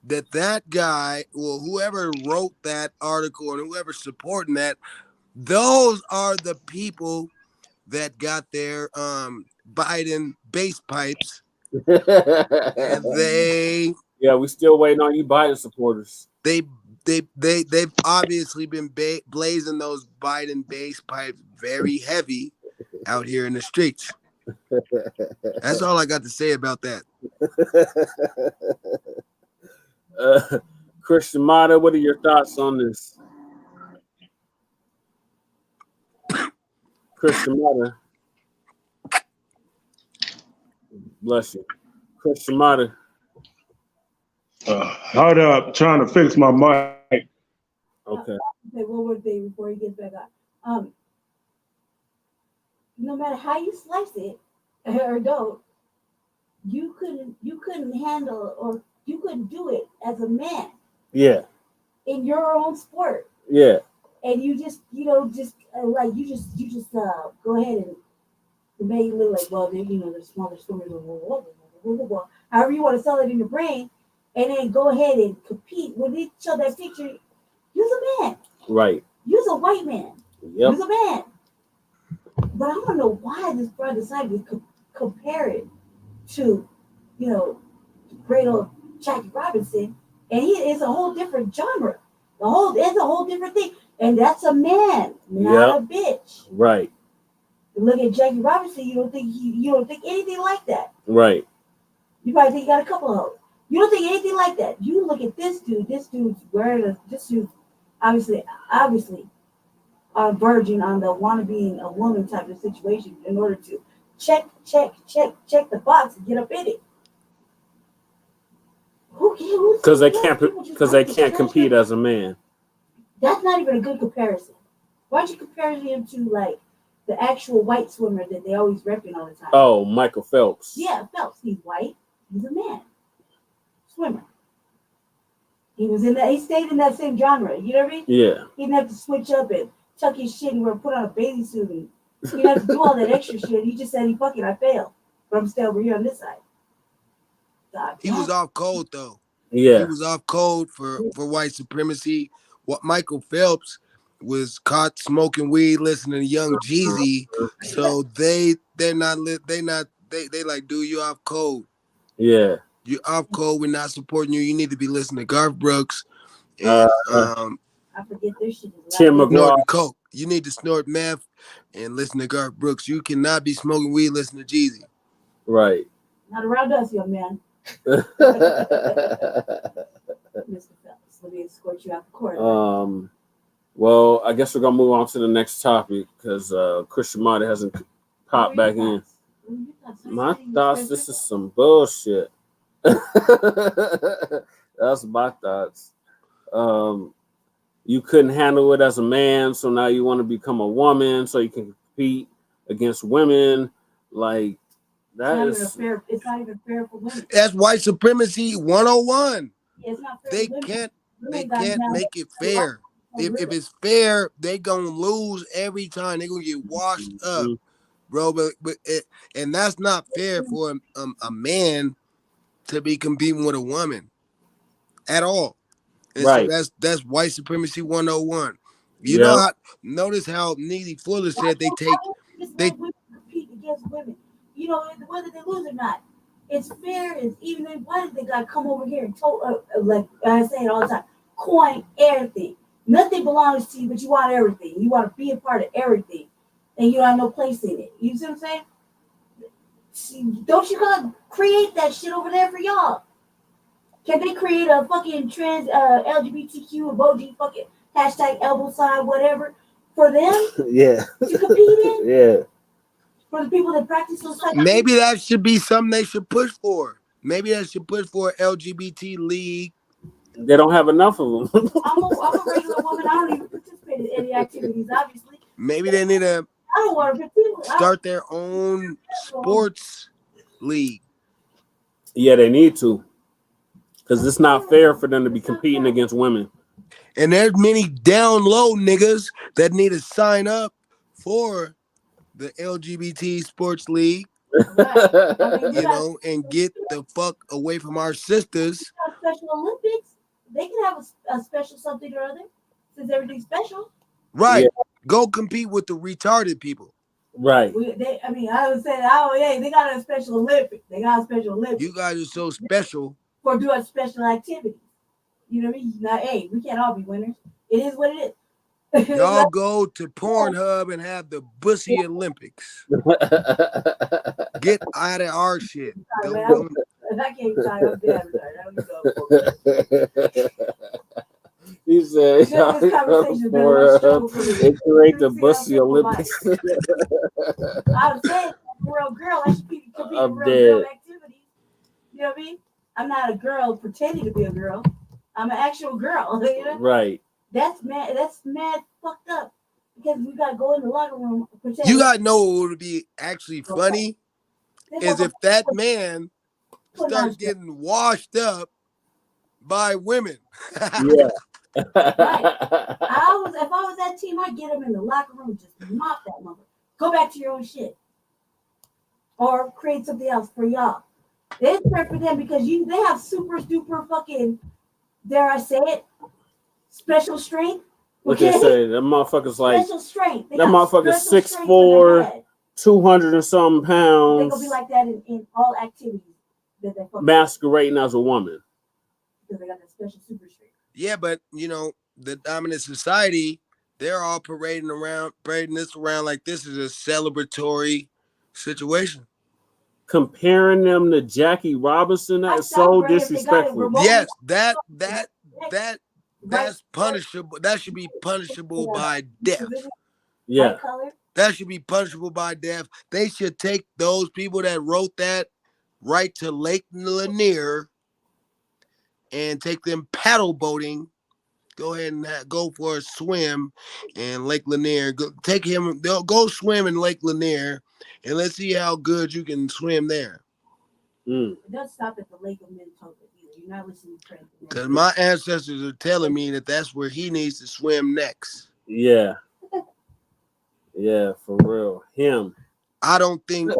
that that guy, or whoever wrote that article and whoever's supporting that, those are the people that got their Biden base pipes, and yeah, we still waiting on you Biden supporters. They've obviously been blazing those Biden base pipes very heavy out here in the streets. That's all I got to say about that. Christian Mata, what are your thoughts on this? Christian Mata. Bless you. Christian Mata. Hold up, trying to fix my mic. Okay. One more thing before he gets back on. No matter how you slice it or don't, you couldn't handle, or you couldn't do it as a man. Yeah. In your own sport. Yeah. And you just like you just go ahead and make it look like, well, they're smaller swimmers, however you want to sell it in your brain, and then go ahead and compete. When they show that picture, you're a man. Right. You're a white man. Yep. You're a man. But I want to know why this brother decided to compare it to, great old Jackie Robinson, and it's a whole different genre. It's a whole different thing, and that's a man, not a bitch. Right. You look at Jackie Robinson, you don't think anything like that. Right. You probably think he got a couple of hoes. You don't think anything like that. You look at this dude. This dude's obviously verging on the wanna being a woman type of situation in order to check the box and get up in it. Because they can't compete as a man. That's not even a good comparison. Why'd you compare him to like the actual white swimmer that they always repping all the time? Oh, Michael Phelps. Yeah, Phelps. He's white. He's a man. Swimmer. He stayed in that same genre. You know what I mean? Yeah. He didn't have to switch up and tuck his shit and put on a bathing suit, and he didn't have to do all that extra shit. He just said, I failed. But I'm still over here on this side. He was off code though. Yeah. He was off code for white supremacy. What Michael Phelps was caught smoking weed, listening to Young Jeezy. So they like, dude, you off code. Yeah. You're off code. We're not supporting you. You need to be listening to Garth Brooks and I forget their shit. Tim McGraw. Coke. You need to snort meth and listen to Garth Brooks. You cannot be smoking weed, listening to Jeezy. Right. Not around us, young man. Mr. Phelps, let me escort you out the court. Well, I guess we're gonna move on to the next topic because Christian Marta hasn't popped back in. My thoughts. This is some bullshit. That's my thoughts. You couldn't handle it as a man, so now you want to become a woman so you can compete against women. Like that it's not even fair for women. That's white supremacy 101. Yeah, it's not fair. They can't make it fair. If it's fair, they gonna lose every time. They're gonna get washed up, bro. And that's not fair for a man to be competing with a woman at all. And right. So that's white supremacy 101. You know how, notice how Neely Fuller said they women compete against women. You know, whether they lose or not, it's fair. It's even. Why did they gotta come over here and like I say it all the time, coin everything. Nothing belongs to you, but you want everything. You want to be a part of everything, and you don't have no place in it. You see what I'm saying? See, don't you gotta create that shit over there for y'all? Can they create a fucking trans LGBTQ emoji, fucking hashtag elbow sign, whatever, for them Yeah. to compete in? Yeah. For the people that practice those types of maybe that should be something they should push for. Maybe they should push for an LGBT league. They don't have enough of them. I'm a regular woman. I don't even participate in any activities, obviously. Maybe they need to I don't want to participate. start their own sports league. Yeah, they need to. Because it's not fair for them to be competing against women. And there's many down low niggas that need to sign up for the LGBT sports league, Right. I mean, you know, and get the fuck away from our sisters. Special Olympics, they can have a special something or other, since everything's special. Right. Yeah. Go compete with the retarded people. Right. I would say, hey, they got a Special Olympics. They got a Special Olympics. You guys are so special. For doing special activities. You know what I mean? Now, hey, we can't all be winners. It is what it is. Y'all go to Pornhub and have the Bussy Olympics. Get out of our shit. If I can't try, I'm dead. He said, they create the Bussy Olympics. I'm saying, real girl, I should be competing in real girl activities. You know what I mean? I'm not a girl pretending to be a girl. I'm an actual girl. You know? Right. That's mad fucked up. Because we gotta go in the locker room. You gotta know what would be actually funny is if that man starts getting washed up by women. Yeah. Right. If I was that team, I'd get him in the locker room and just mop that mother. Go back to your own shit. Or create something else for y'all. It's fair for them because they have super duper fucking, dare I say it, special strength. What they say? That motherfucker's like special strength. That motherfucker's 6'4", 200 and something pounds. They're gonna be like that in all activities that they masquerading as a woman. Because they got that special super strength. Yeah, but you know, the dominant society, they're all parading this around like this is a celebratory situation. Comparing them to Jackie Robinson, that is so disrespectful. Yes, that's punishable. That should be punishable by death. Yeah. That should be punishable by death. They should take those people that wrote that right to Lake Lanier and take them paddle boating. Go ahead and go for a swim in Lake Lanier. Go swim in Lake Lanier, and let's see how good you can swim there. It doesn't stop at the Lake of Minnetonka either. You're not listening to Trent. Because my ancestors are telling me that that's where he needs to swim next. Yeah. Yeah, for real. Him. I don't think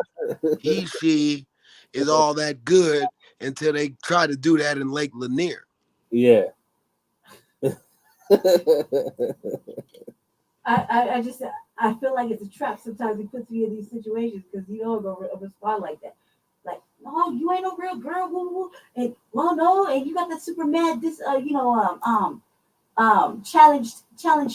she is all that good until they try to do that in Lake Lanier. Yeah. I feel like it's a trap sometimes he puts me in these situations because you don't go respond like that. Like, no, you ain't no real girl, woo, woo. And well, no, and you got that super mad challenge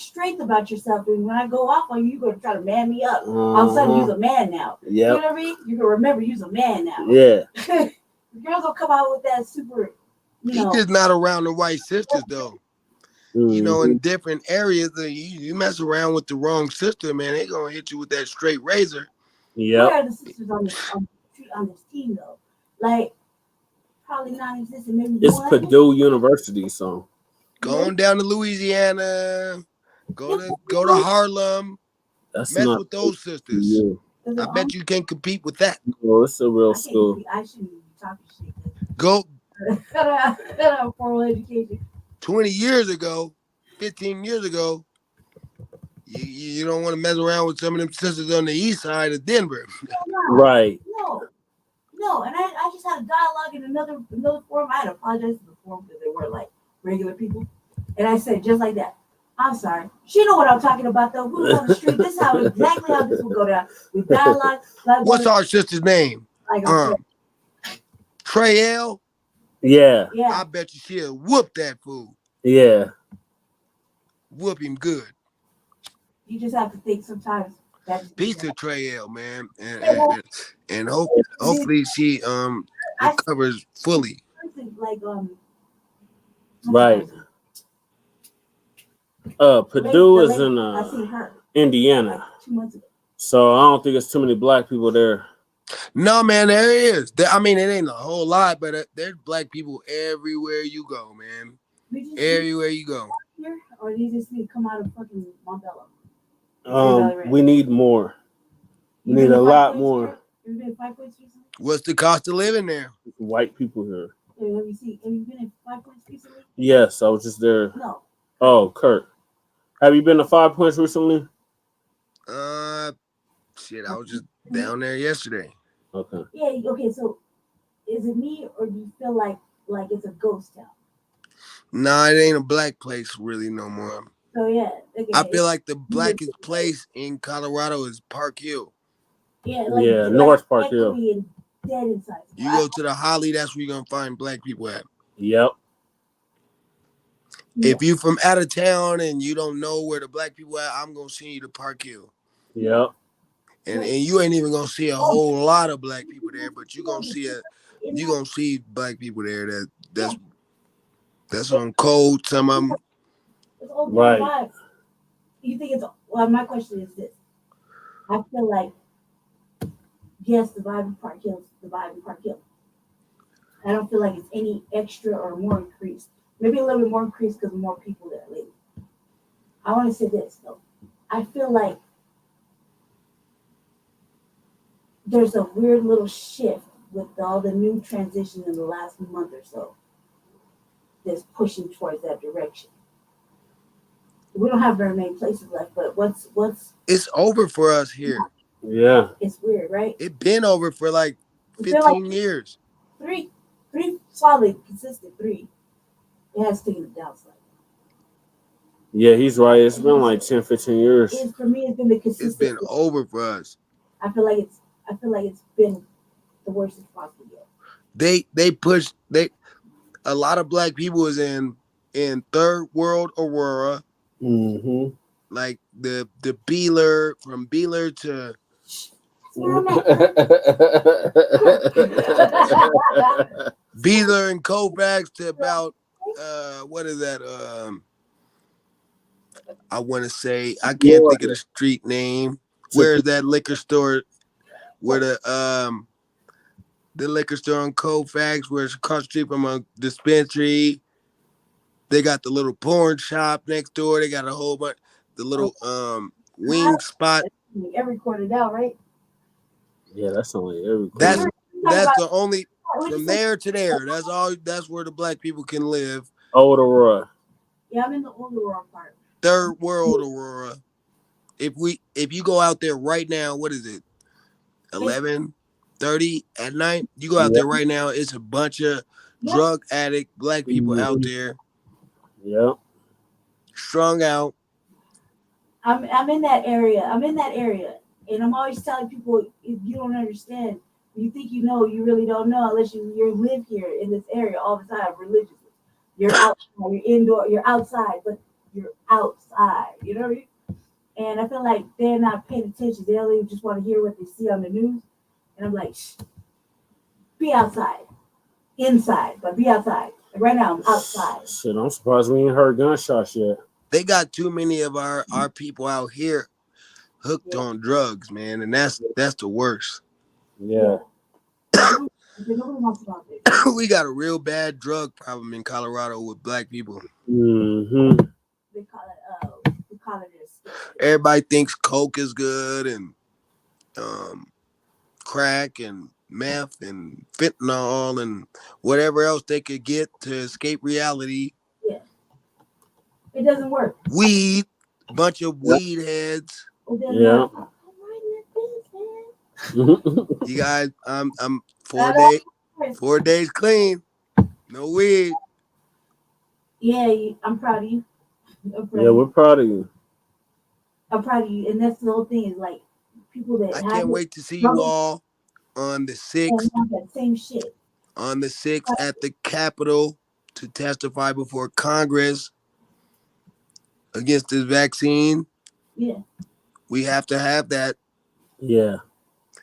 strength about yourself. And when I go off on you, you're gonna try to man me up. All of a sudden, you're a man now. Yep. You know what I mean? You're gonna remember you're a man now. Yeah. The girls will come out with that super. He's just not around the right sisters though. Mm-hmm. You know, in different areas, you mess around with the wrong sister, man, they gonna hit you with that straight razor. Yeah. Where are the sisters on this team though? Like probably non-existent. Maybe it's Purdue University, so going down to Louisiana, go to Harlem. That's mess not with those sisters. Yeah. I bet you can't compete with that. Well, it's a real school. I shouldn't be talking shit. Go. Formal education. 20 years ago, 15 years ago, you don't want to mess around with some of them sisters on the east side of Denver. Right. No, and I just had a dialogue in another forum. I had to apologize to the forum because they weren't like regular people. And I said, just like that, I'm sorry. She know what I'm talking about though. We was on the street. This is how exactly how this would go down. We dialogue. What's our sister's name? Like I'm Trey L. Yeah. yeah. I bet you she'll whoop that fool. Yeah. Whoop him good. You just have to think sometimes. Peace to Trey L, man, and hopefully she recovers fully. Like Right. Purdue is in I seen her Indiana, like 2 months ago. so I don't think there's too many black people there. No, man, there is. I mean, it ain't a whole lot, but there's black people everywhere you go, man. Everywhere you go. Here, or do you just need to come out of fucking Montbello? We need more. We need a lot more. You been 5 Points recently? What's the cost of living there? White people here. Have you been in 5 Points recently? Yes, I was just there. No. Oh, Kurt. Have you been to 5 Points recently? Shit, I was just down there yesterday. Okay. Yeah, okay, so is it me or do you feel like it's a ghost town? Nah, it ain't a black place really no more. So yeah. Okay. I feel like the blackest place in Colorado is Park Hill. Yeah, North Park Hill. Dead inside. You go to the Holly, that's where you're gonna find black people at. Yep. If you from out of town and you don't know where the black people at, I'm gonna send you to Park Hill. Yep. And you ain't even gonna see a whole lot of black people there, but you're gonna see black people there that's on code. Some of them. It's old Right. vibes. You think it's my question is this. I feel like yes, the vibe in Park Hill is the vibe in Park Hill. I don't feel like it's any extra or more increased. Maybe a little bit more increased because more people there lately. I want to say this though. I feel like there's a weird little shift with all the new transition in the last month or so that's pushing towards that direction. We don't have very many places left, but what's It's over for us here. Yeah. it's weird, right? It's been over for like 15 years. Three solid, consistent 3. It has taken a downside. Yeah, he's right. It's been like 10, 15 years. For me, it's been the consistent. It's been over for us. I feel like it's been the worst it's possible yet. A lot of black people is in third world Aurora. Mm-hmm. Like the Beeler, from Beeler to Beeler and Kovacs to about what is that? I want to say, I can't think of the street name. Where is that liquor store? Where the liquor store on Kovacs, where it's across the street from a dispensary. They got the little porn shop next door. They got a whole bunch, the little wing spot. Every quarter now, right? Yeah, that's only every quarter. That's the only, from there to there. That's where the black people can live. Old Aurora. Yeah, I'm in the old Aurora part. Third world Aurora. If you go out there right now, what is it? 11:30 at night. You go out there right now, it's a bunch of drug addict black people out there. Yep. Strung out. I'm in that area. And I'm always telling people, if you don't understand, you think you know, you really don't know unless you live here in this area all the time religiously. You're outside, you're indoor, you're outside, but you're outside. You know what I mean? And I feel like they're not paying attention. They only just want to hear what they see on the news. And I'm like, shh, be outside. Inside, but be outside. Like right now, I'm outside. Shit, I'm surprised we ain't heard gunshots yet. They got too many of our people out here hooked on drugs, man, and that's the worst. Yeah. Nobody wants about it. We got a real bad drug problem in Colorado with black people. Mm-hmm. We call it this. Everybody thinks coke is good and crack and meth and fentanyl and whatever else they could get to escape reality. Yeah. It doesn't work. Weed, bunch of weed heads. Yeah. You guys, I'm 4 days clean. No weed. Yeah, I'm proud of you. I'm proud Yeah, of we're you. proud of you. I'm proud of you. And that's the whole thing is like people that I have can't it wait to see you struggle all on the and 6th, have that same shit. at the Capitol to testify before Congress against this vaccine. Yeah. We have to have that. Yeah.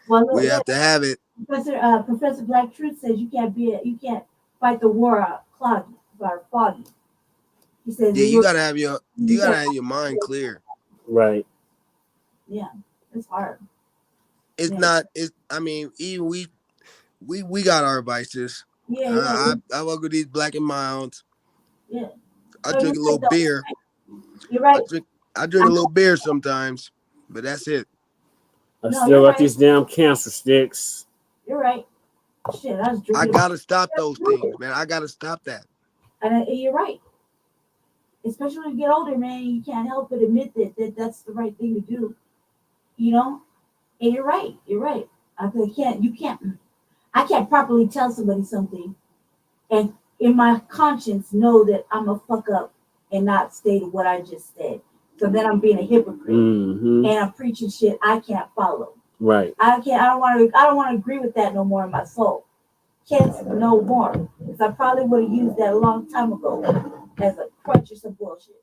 Well, We have look, to have it. Professor Black Truth says you can't fight the war cloudy or foggy. He says Yeah, that you gotta have your mind clear. Right. yeah, it's hard. It's Yeah, not. It's. I mean, even we got our vices. yeah. I work with these black and milds. Yeah. I No, you're drink a little right though. beer. You're I right. drink. I drink a little beer sometimes, but that's it. I No, still you're got right. these damn cancer sticks. You're right. Shit, I was I drinking. gotta stop those things, man. I gotta stop that. And you're right. Especially when you get older, man, you can't help but admit that's the right thing to do. You know? And you're right. You're right. I can't properly tell somebody something and in my conscience know that I'm a fuck up and not state what I just said. So then I'm being a hypocrite Mm-hmm. and I'm preaching shit I can't follow. Right. I don't want to agree with that no more in my soul. Can't no more. Because I probably would have used that a long time ago as a crutch or some bullshit.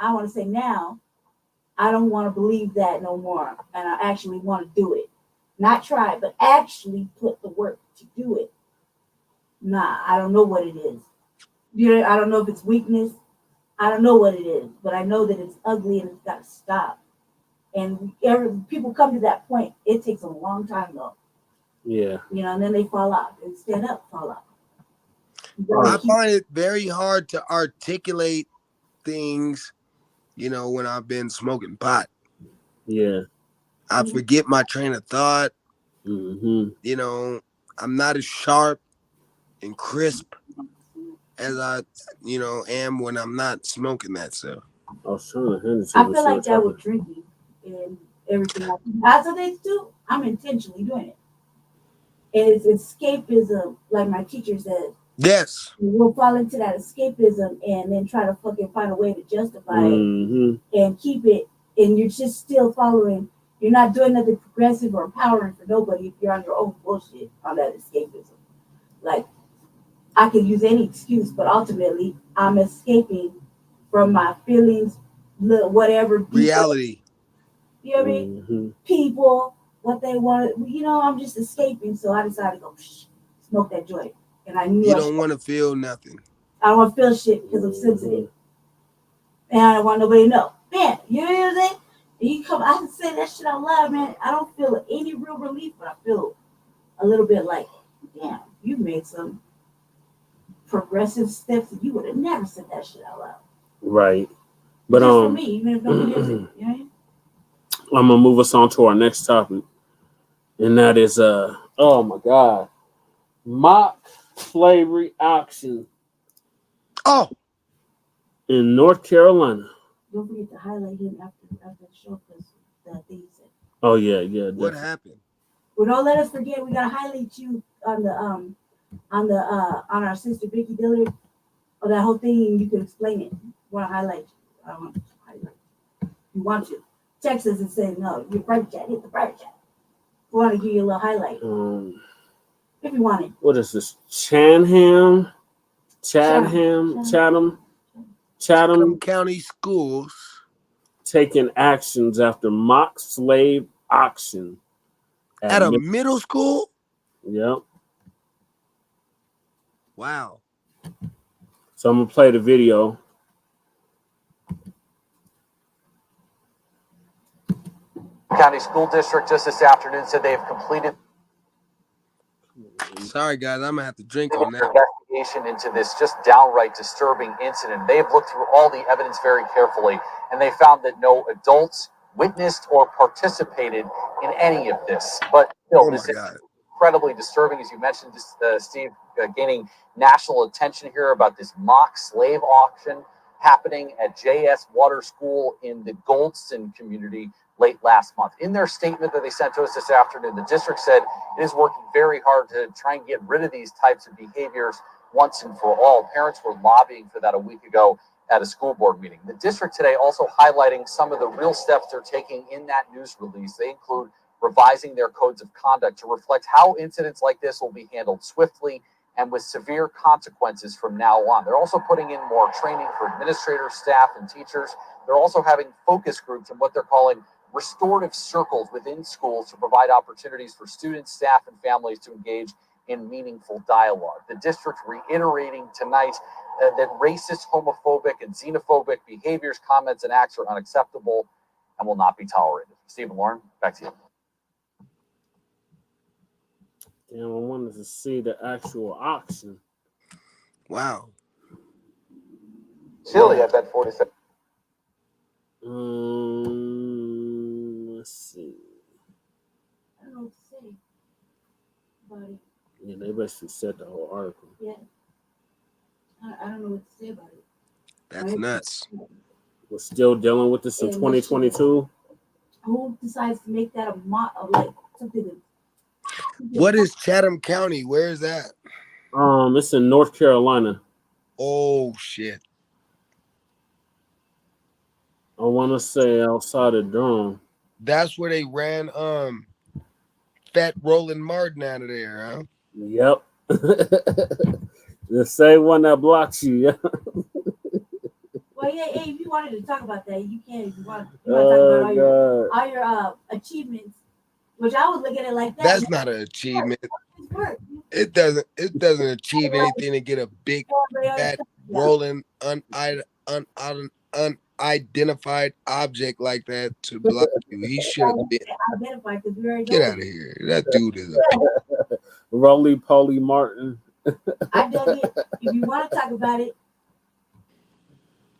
I want to say now, I don't want to believe that no more. And I actually want to do it. Not try, but actually put the work to do it. Nah, I don't know what it is. I don't know if it's weakness. I don't know what it is, but I know that it's ugly and it's got to stop. And people come to that point. It takes a long time though. Yeah. And then they fall off and stand up, fall off. I find it very hard to articulate things, when I've been smoking pot. Yeah. I forget my train of thought. Mm-hmm. I'm not as sharp and crisp as I, am when I'm not smoking that stuff. I was trying to hand it to I you, feel see like what that y'all with drinking and everything else. As of these two, I'm intentionally doing it. And it's escapism, like my teacher said. Yes. We'll fall into that escapism and then try to fucking find a way to justify Mm-hmm. it and keep it. And you're just still following. You're not doing nothing progressive or empowering for nobody if you're on your own bullshit on that escapism. Like, I could use any excuse, but ultimately, I'm escaping from my feelings, whatever. People, Reality. you know what I mean? Mm-hmm. People, what they want. I'm just escaping. So I decided to go smoke that joint. And I knew You don't want to feel nothing. I don't want to feel shit because I'm sensitive. And I don't want nobody to know. Man, you know what I'm saying? And I can say that shit out loud, man. I don't feel any real relief, but I feel a little bit like, damn, you made some progressive steps and you would have never said that shit out loud. Right. But just for me, even if nobody hears it, you know what I mean? I'm gonna move us on to our next topic. And that is oh my God. Mocc slavery auction. Oh. In North Carolina. Don't forget to highlight him after the show because the thing said. Oh yeah, yeah. What happened? Well, don't let us forget. We gotta highlight you on our sister Vicky Dillard, or that whole thing, and you can explain it. Want to highlight you? I want to highlight. You want to text us and say no. Your private chat. Hit the private chat. We want to give you a little highlight if you want it. What is this? Chatham County Schools taking actions after mock slave auction at a middle school. Yep. Wow. So I'm gonna play the video. County School District just this afternoon said they have completed. Sorry, guys, I'm gonna have to drink on that. Investigation into this just downright disturbing incident. They have looked through all the evidence very carefully, and they found that no adults witnessed or participated in any of this. But still, this is incredibly disturbing, as you mentioned, Steve, gaining national attention here about this mock slave auction happening at JS Water School in the Goldston community late last month. In their statement that they sent to us this afternoon, the district said it is working very hard to try and get rid of these types of behaviors once and for all. Parents were lobbying for that a week ago at a school board meeting. The district today also highlighting some of the real steps they're taking in that news release. They include revising their codes of conduct to reflect how incidents like this will be handled swiftly and with severe consequences from now on. They're also putting in more training for administrators, staff, and teachers. They're also having focus groups and what they're calling restorative circles within schools to provide opportunities for students, staff, and families to engage in meaningful dialogue. The district reiterating tonight that racist, homophobic, and xenophobic behaviors, comments, and acts are unacceptable and will not be tolerated. Stephen, Lauren, back to you. Damn, I wanted to see the actual auction. Wow. Chile, I bet 47. Let's see. I don't know what to say about it. Yeah, they basically said the whole article. Yeah. I don't know what to say about it. That's nuts. We're still dealing with this in Yeah, 2022. Who decides to make that a like something? What is Chatham County? Where is that? It's in North Carolina. Oh shit. I want to say outside of Durham. That's where they ran Fat Roland Martin out of there, huh? Yep. The same one that blocks you. Yeah. Well, yeah, hey, if you wanted to talk about that, you can. If you want to talk about all your achievements, which I was looking at it like that. That's not an achievement. It doesn't achieve anything to get a big fat rolling unidentified object like that to block you. He should have been. Get out of here. That dude is a Roly Poly Martin. I dug it. If you want to talk about it.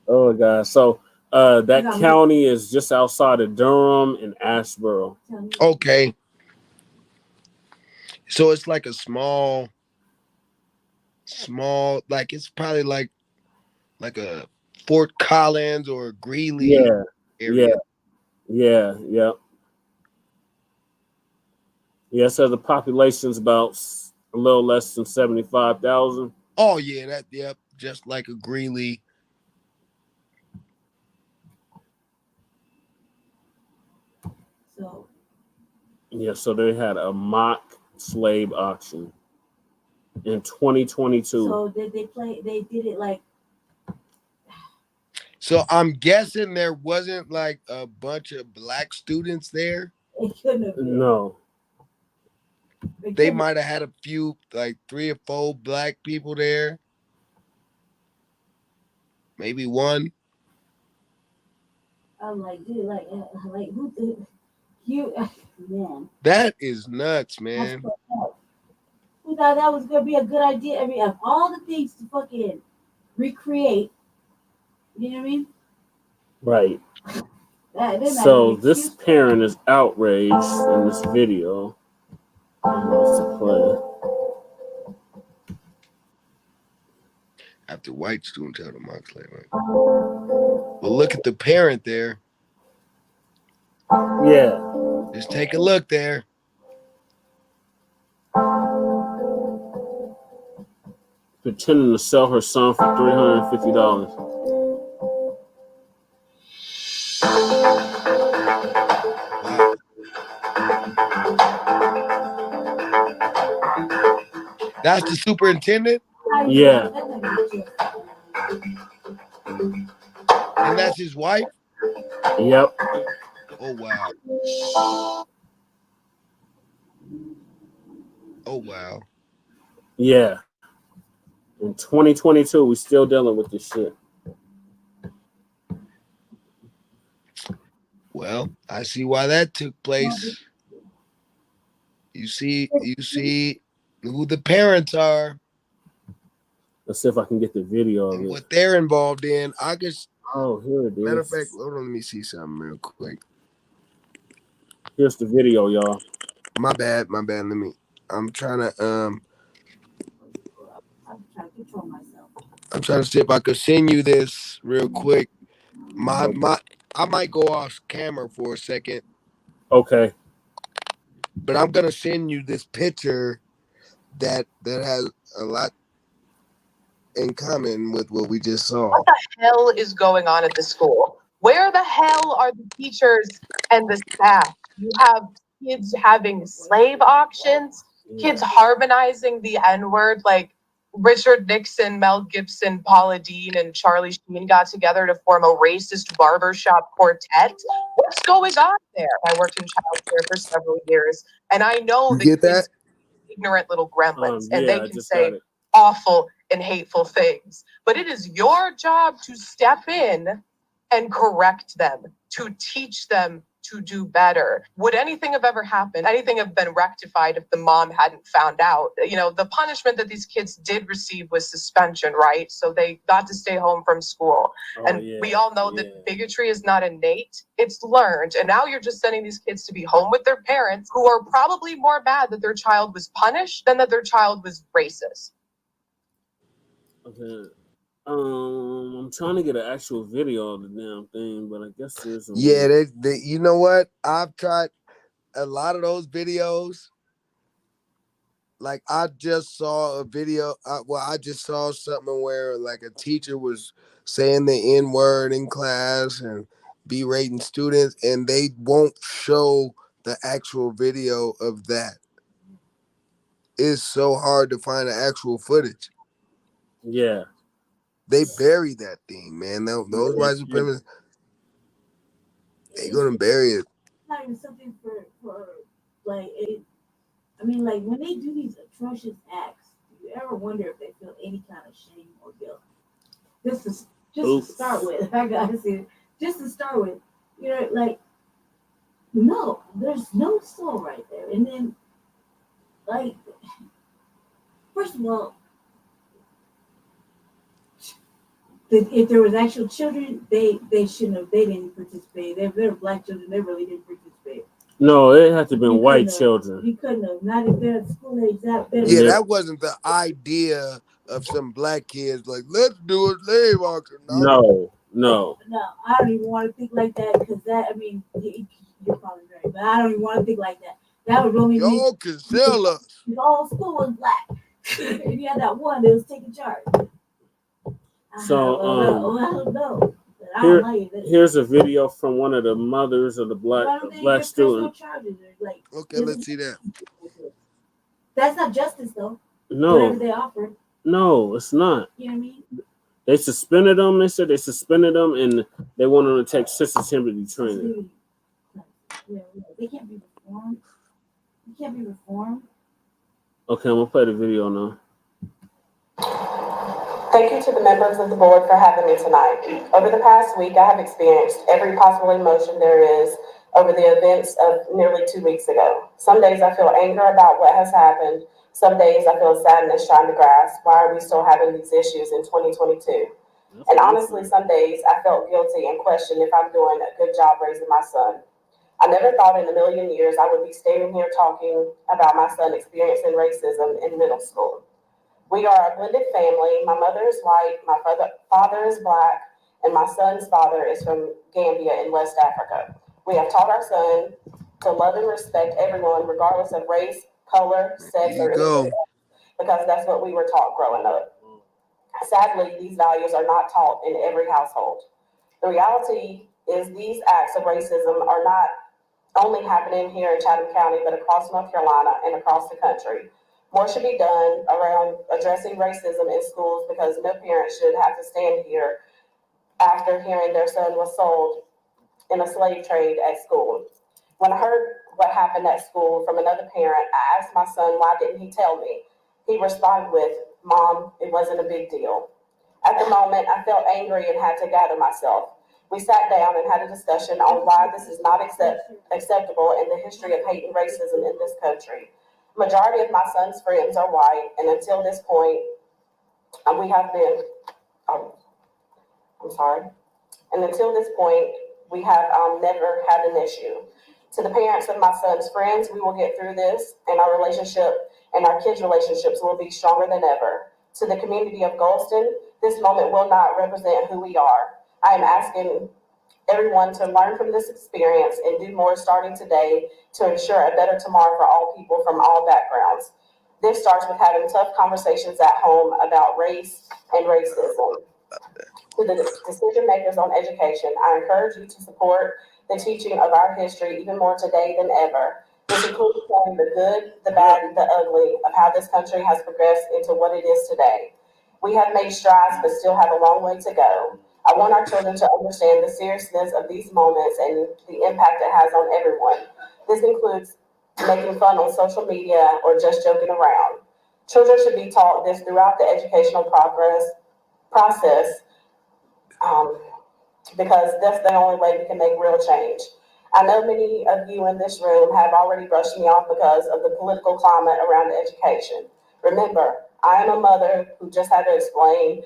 Oh god. So that county is just outside of Durham and Asheboro. okay. So it's like a small, like it's probably like a Fort Collins or Greeley area. Yeah. Yeah, so the population's about a little less than 75,000. Oh yeah, just like a Greeley. So they had a mock slave auction in 2022. So did they did it like? So I'm guessing there wasn't like a bunch of black students there. It couldn't have been. No. They might have had a few, like 3 or 4 black people there. Maybe one. I'm like, dude, like who did you? Man, that is nuts, man. Who thought that was gonna be a good idea? I mean, of all the things to fucking recreate, you know what I mean? Right. So this parent is outraged in this video. After white students held a mock slave. Well, look at the parent there. Yeah. Just take a look there. Pretending to sell her son for $350. That's the superintendent? Yeah. And that's his wife? Yep. Oh, wow. Oh, wow. Yeah. In 2022, we still dealing with this shit. Well, I see why that took place. You see who the parents are. Let's see if I can get the video of it. What they're involved in. I guess. Oh, here it is. Matter of fact, hold on, let me see something real quick. Here's the video, y'all. My bad. I'm trying to control myself. I'm trying to see if I could send you this real quick. I might go off camera for a second. Okay. But I'm gonna send you this picture that has a lot. in common with what we just saw. What the hell is going on at the school? Where the hell are the teachers and the staff? You have kids having slave auctions, kids harmonizing the N-word, like Richard Nixon, Mel Gibson, Paula Deen, and Charlie Sheen got together to form a racist barbershop quartet. What's going on there? I worked in childcare for several years, and I know You the get kids that? ignorant little gremlins, and Yeah, they I can just say got it. awful and hateful things. But it is your job to step in and correct them, to teach them to do better. Would anything have ever happened? Anything have been rectified if the mom hadn't found out? You know, the punishment that these kids did receive was suspension, right? So they got to stay home from school. And we all know that bigotry is not innate, it's learned. And now you're just sending these kids to be home with their parents, who are probably more mad that their child was punished than that their child was racist. Okay. I'm trying to get an actual video of the damn thing, but I guess there's some. Yeah, they you know what? I've tried a lot of those videos. Like I just saw a video. I just saw something where like a teacher was saying the N-word in class and berating students, and they won't show the actual video of that. It's so hard to find the actual footage. Yeah. They bury that thing, man. Those white supremacists, they gonna bury it. Not even something for like it. I mean, like when they do these atrocious acts, do you ever wonder if they feel any kind of shame or guilt? Just to start with, I gotta say, it. Just to start with, you know, like no, there's no soul right there. And then, like, first of all, if there was actual children, they shouldn't have. They didn't participate. If they were black children, they really didn't participate. No, it had to have been white children. You couldn't have. Not if they're at school age. Yeah, that wasn't the idea of some black kids. Like, let's do a slave auction. No. No, I don't even want to think like that because that. I mean, you're probably right, but I don't even want to think like that. That would only mean y'all can sell us. The whole school was black, and you had that one that was taking charge. So, I don't know. I don't like it. Here's a video from one of the mothers of the black student. Like, okay, let's see that. That's not justice, though. No. Whatever they offer. No, it's not. You know what I mean? They suspended them. They said they suspended them, and they want them to take sensitivity training. Yeah, they can't be reformed. They can't be reformed. Okay, I'm gonna play the video now. Thank you to the members of the board for having me tonight. Over the past week, I have experienced every possible emotion there is over the events of nearly 2 weeks ago. Some days I feel anger about what has happened. Some days I feel sadness trying to grasp why are we still having these issues in 2022. And honestly, some days I felt guilty and questioned if I'm doing a good job raising my son. I never thought in a million years I would be standing here talking about my son experiencing racism in middle school. We are a blended family. My mother is white, my father is black, and my son's father is from Gambia in West Africa. We have taught our son to love and respect everyone, regardless of race, color, sex, or anything else, because that's what we were taught growing up. Sadly, these values are not taught in every household. The reality is these acts of racism are not only happening here in Chatham County, but across North Carolina and across the country. More should be done around addressing racism in schools because no parent should have to stand here after hearing their son was sold in a slave trade at school. When I heard what happened at school from another parent, I asked my son, why didn't he tell me? He responded with, Mom, it wasn't a big deal. At the moment, I felt angry and had to gather myself. We sat down and had a discussion on why this is not acceptable in the history of hate and racism in this country. Majority of my son's friends are white, and until this point, we have been, and until this point, we have never had an issue. To the parents of my son's friends, we will get through this, and our relationship and our kids' relationships will be stronger than ever. To the community of Goldston, this moment will not represent who we are. I am asking everyone to learn from this experience and do more starting today to ensure a better tomorrow for all people from all backgrounds. This starts with having tough conversations at home about race and racism. To the decision makers on education, I encourage you to support the teaching of our history even more today than ever. This includes showing the good, the bad, and the ugly of how this country has progressed into what it is today. We have made strides, but still have a long way to go. I want our children to understand the seriousness of these moments and the impact it has on everyone. This includes making fun on social media or just joking around. Children should be taught this throughout the educational process, because that's the only way we can make real change. I know many of you in this room have already brushed me off because of the political climate around education. Remember, I am a mother who just had to explain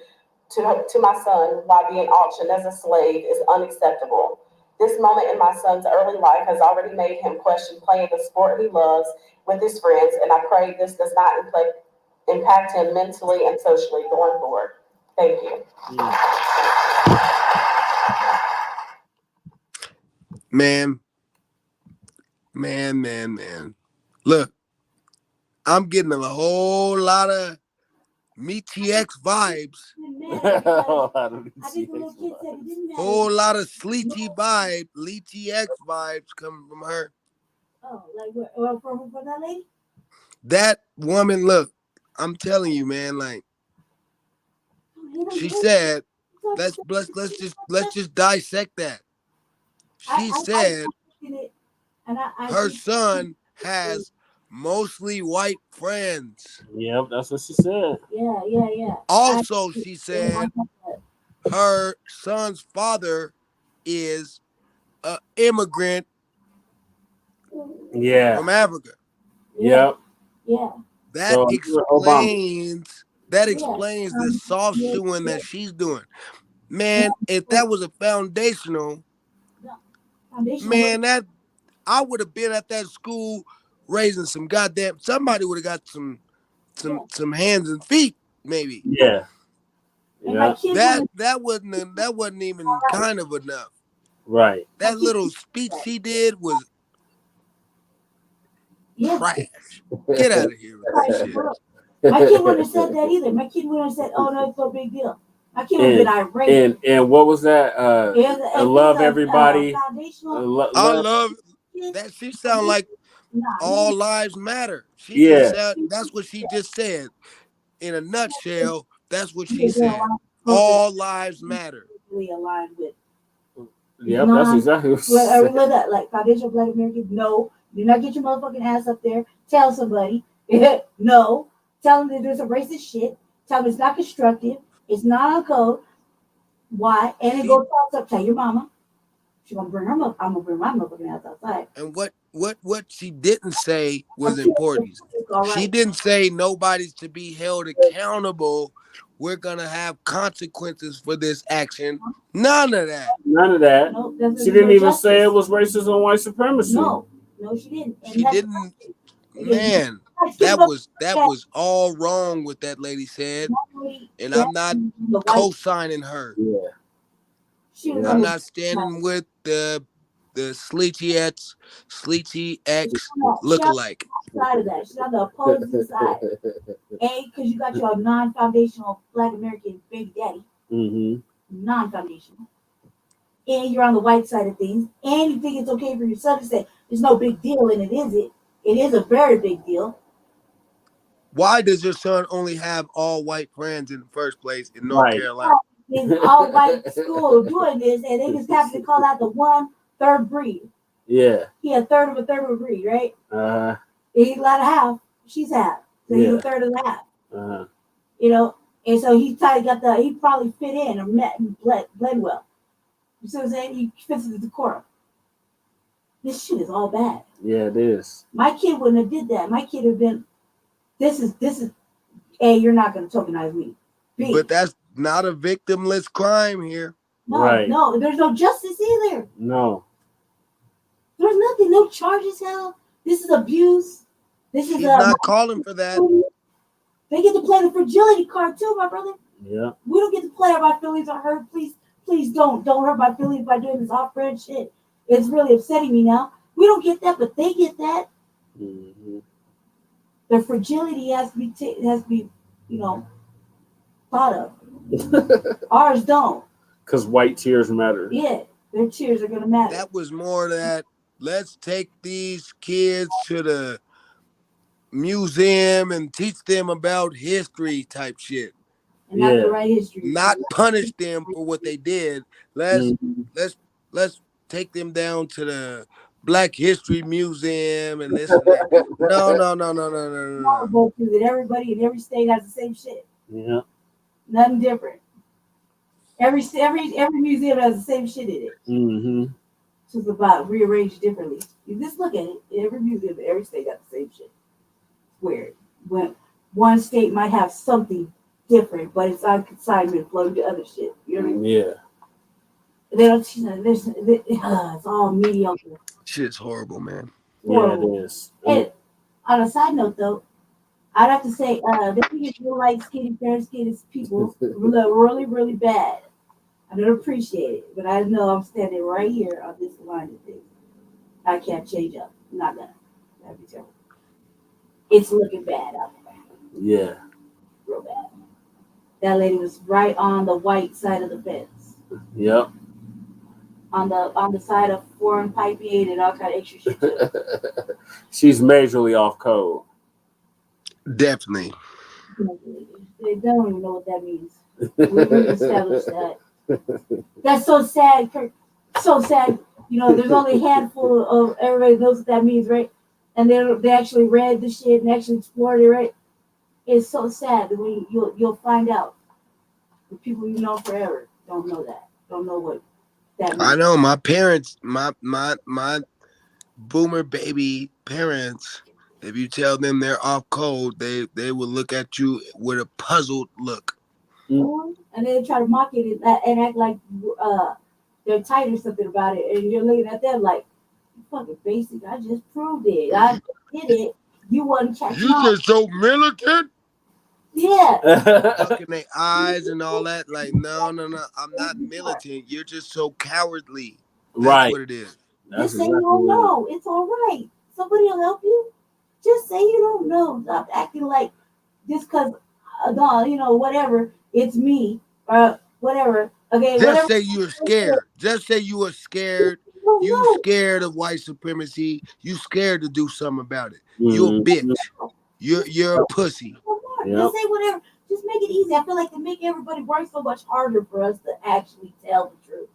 to my son why being auctioned as a slave is unacceptable. This moment in my son's early life has already made him question playing the sport he loves with his friends, and I pray this does not impact him mentally and socially going forward. Thank you. Man. Look, I'm getting a whole lot of MeTX vibes. Whole lot of Sleety vibe, LeTX vibes coming from her. Oh, like what? From that lady? That woman, look, I'm telling you, man, like she said, let's just dissect that. She said her son has mostly white friends. Yep, that's what she said. Yeah. Also, she said her son's father is an immigrant from Africa. Yep. Yeah. That explains the soft shoeing that she's doing. Man, if that was a foundational, man, that I would have been at that school raising some goddamn. Somebody would have got some hands and feet, maybe. Yeah. That wasn't even kind of enough. Right. That little speech she did was trash. Get out of here with that shit. My kid wouldn't have said that either. My kid wouldn't have said, "Oh no, it's no big deal." My kid would have been irate. And what was that? I love everybody. I love that. She sound like all lives matter. That's what she just said. In a nutshell, that's what she said. All lives matter. Aligned with. Yep, that's exactly what she said. That, like foundational Black Americans. No, do not get your motherfucking ass up there. Tell somebody. No. Tell them that there's a racist shit. Tell them it's not constructive. It's not on code. Why? And then go tell your mama. She's gonna bring her up. I'm gonna bring my motherfucking ass outside. And what she didn't say was important. She didn't say nobody's to be held accountable. We're gonna have consequences for this action. None of that. No, she didn't even say it was racism and white supremacy. No, she didn't. And she didn't. Man, that was all wrong what that lady said, and I'm not co-signing her. Yeah. I'm not standing with the Sleety X lookalike. Side of that, she's on the opposing side. Because you got your non-foundational Black American baby daddy. Mm-hmm. Non-foundational. And you're on the white side of things, and you think it's okay for your son to say there's no big deal, and it is a very big deal. Why does your son only have all white friends in the first place in North Carolina? It's all white school doing this, and they just happen to call out the 1/3 breed. Yeah. He a third of a breed, right? He's not a half. She's half. So he's a third of the half. You know, and so he probably fit in or met and bled well. You see what I'm saying? He fits the decorum. This shit is all bad. Yeah, it is. My kid wouldn't have did that. My kid would have been, this is, A, you're not going to tokenize me. B, but that's not a victimless crime here. No, there's no justice either. No. There's nothing, no charges held. This is abuse. She's not calling for that. They get to play the fragility card too, my brother. Yeah. We don't get to play my feelings are hurt. Please don't hurt my feelings by doing this off-brand shit. It's really upsetting me now. We don't get that, but they get that. Mm-hmm. Their fragility has to be, you know, thought of. Ours don't. Because white tears matter. Yeah, their tears are gonna matter. That was more that let's take these kids to the museum and teach them about history type shit. And not the right history. Not punish them for what they did. Let's take them down to the Black History Museum and this and that. No. That everybody in every state has the same shit. Yeah. Nothing different. Every museum has the same shit in it. Mm-hmm. It's just about rearranged differently. You just look at it. Every museum, every state got the same shit. It's weird. When one state might have something different, but it's on consignment flowing to other shit. You know what I mean? Yeah. They don't teach it's all mediocre. Shit's horrible, man. Horrible. Yeah, it is. And on a side note, though, I'd have to say the thing is real like skinny parents, skinny people really, really bad. I don't appreciate it, but I know I'm standing right here on this line of things. I can't change up. I'm not gonna. That'd be terrible. It's looking bad out there. Yeah. Real bad. That lady was right on the white side of the fence. Yep. On the side of foreign piping and all kind of extra shit too. She's majorly off code. Definitely. They don't even know what that means. We established that. That's so sad, Kirk. So sad. You know, there's only a handful of everybody knows what that means, right? And they actually read the shit and actually explored it, right? It's so sad that when you'll find out. The people you know forever don't know that. Don't know what that means. I know my parents, my boomer baby parents. If you tell them they're off code, they will look at you with a puzzled look. And they try to mock it and act like they're tight or something about it. And you're looking at them like, you fucking basic. I just proved it. I did it. You wasn't catching You on. just so militant. Yeah. Looking their eyes and all that. Like, no. I'm not militant. You're just so cowardly. That's Right. what it is. Just say you don't know. It's all right. Somebody will help you. Just say you don't know. Stop acting like just because, whatever, it's me or whatever. Okay, Just whatever. say you're scared. Just say you are scared. You scared of white supremacy. You scared to do something about it. You're a bitch. You're a pussy. Yep. Just say whatever. Just make it easy. I feel like they make everybody work so much harder for us to actually tell the truth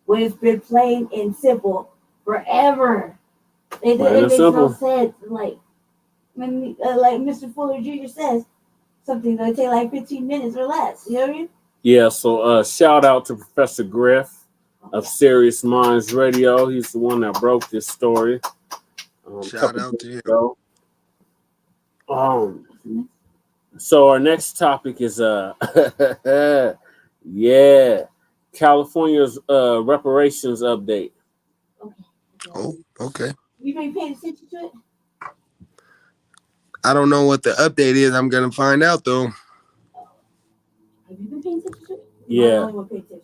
when it's been plain and simple forever. It makes no sense. Like when, like Mr. Fuller Jr. says, something that take like 15 minutes or less. You know what I mean? Yeah. So shout out to Professor Griff of Serious Minds Radio. He's the one that broke this story. Shout out to him. So our next topic is California's reparations update. Oh, okay. You been paying attention to it? I don't know what the update is. I'm gonna find out though. Have you been paying attention to it? Yeah.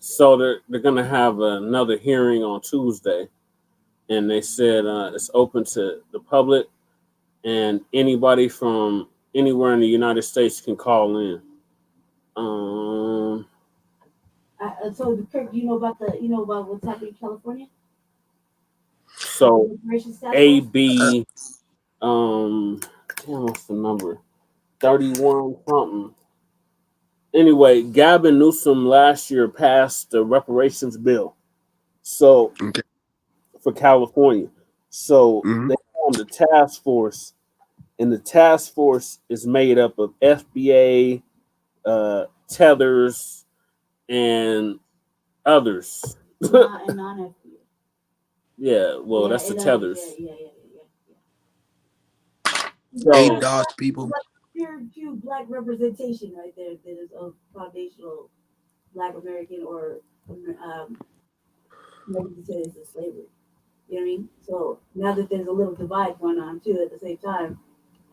So they're gonna have another hearing on Tuesday, and they said it's open to the public, and anybody from anywhere in the United States can call in. So, Kirk, you know about what's happening in California? So AB, what's the number? 31 something. Anyway, Gavin Newsom last year passed the reparations bill. So for California. So they formed a task force, and the task force is made up of FBA, Tethers, and others. And non-FBA. Yeah, well, that's the Tethers. Yeah. So, DOS people. Pure Black representation right there that is of foundational Black American or American descendants of slavery. You know what I mean? So now that there's a little divide going on too at the same time,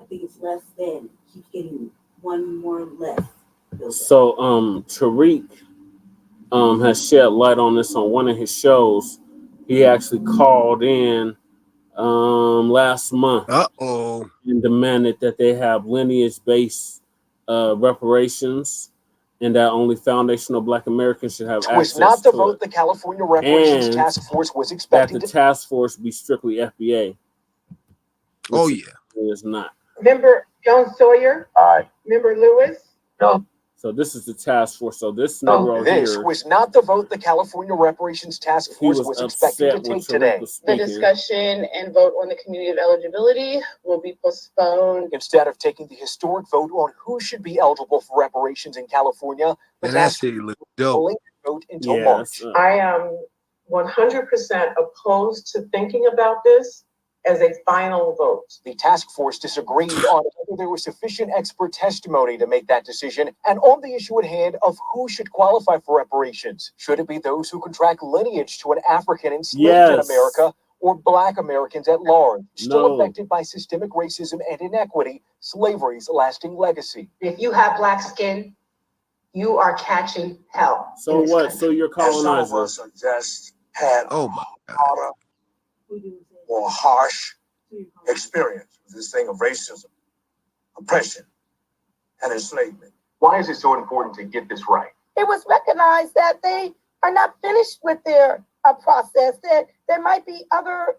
I think it's less than keeps getting one more less. So Tariq has shed light on this on one of his shows. He actually called in last month. Uh-oh. And and demanded that they have lineage-based reparations, and that only foundational Black Americans should have It was access not the to vote it, the California Reparations and Task Force was that expecting the to. task force be strictly FBA, Oh which yeah. it is not. Member Jones Sawyer, Aye. Member Lewis, No. So this is the task force. So this No, Negro this here, was not the vote the California Reparations Task he Force was was expecting to upset with take today. Tariq The speaking. discussion and vote on the community of eligibility will be postponed. Instead of taking the historic vote on who should be eligible for reparations in California, the Man, that task city look force dope. delayed the vote until Yes, March. I am 100% opposed to thinking about this as a final vote. The task force disagreed on whether there was sufficient expert testimony to make that decision and on the issue at hand of who should qualify for reparations. Should it be those who can track lineage to an African enslaved in Yes. America or Black Americans at large, still No. affected by systemic racism and inequity, slavery's lasting legacy? If you have Black skin, you are catching hell. So in this what? country. So you're And some of colonizer. us are just had a Oh my God. harder or harsh experience with this thing of racism, oppression, and enslavement. Why is it so important to get this right? It was recognized that they are not finished with their process, that there might be other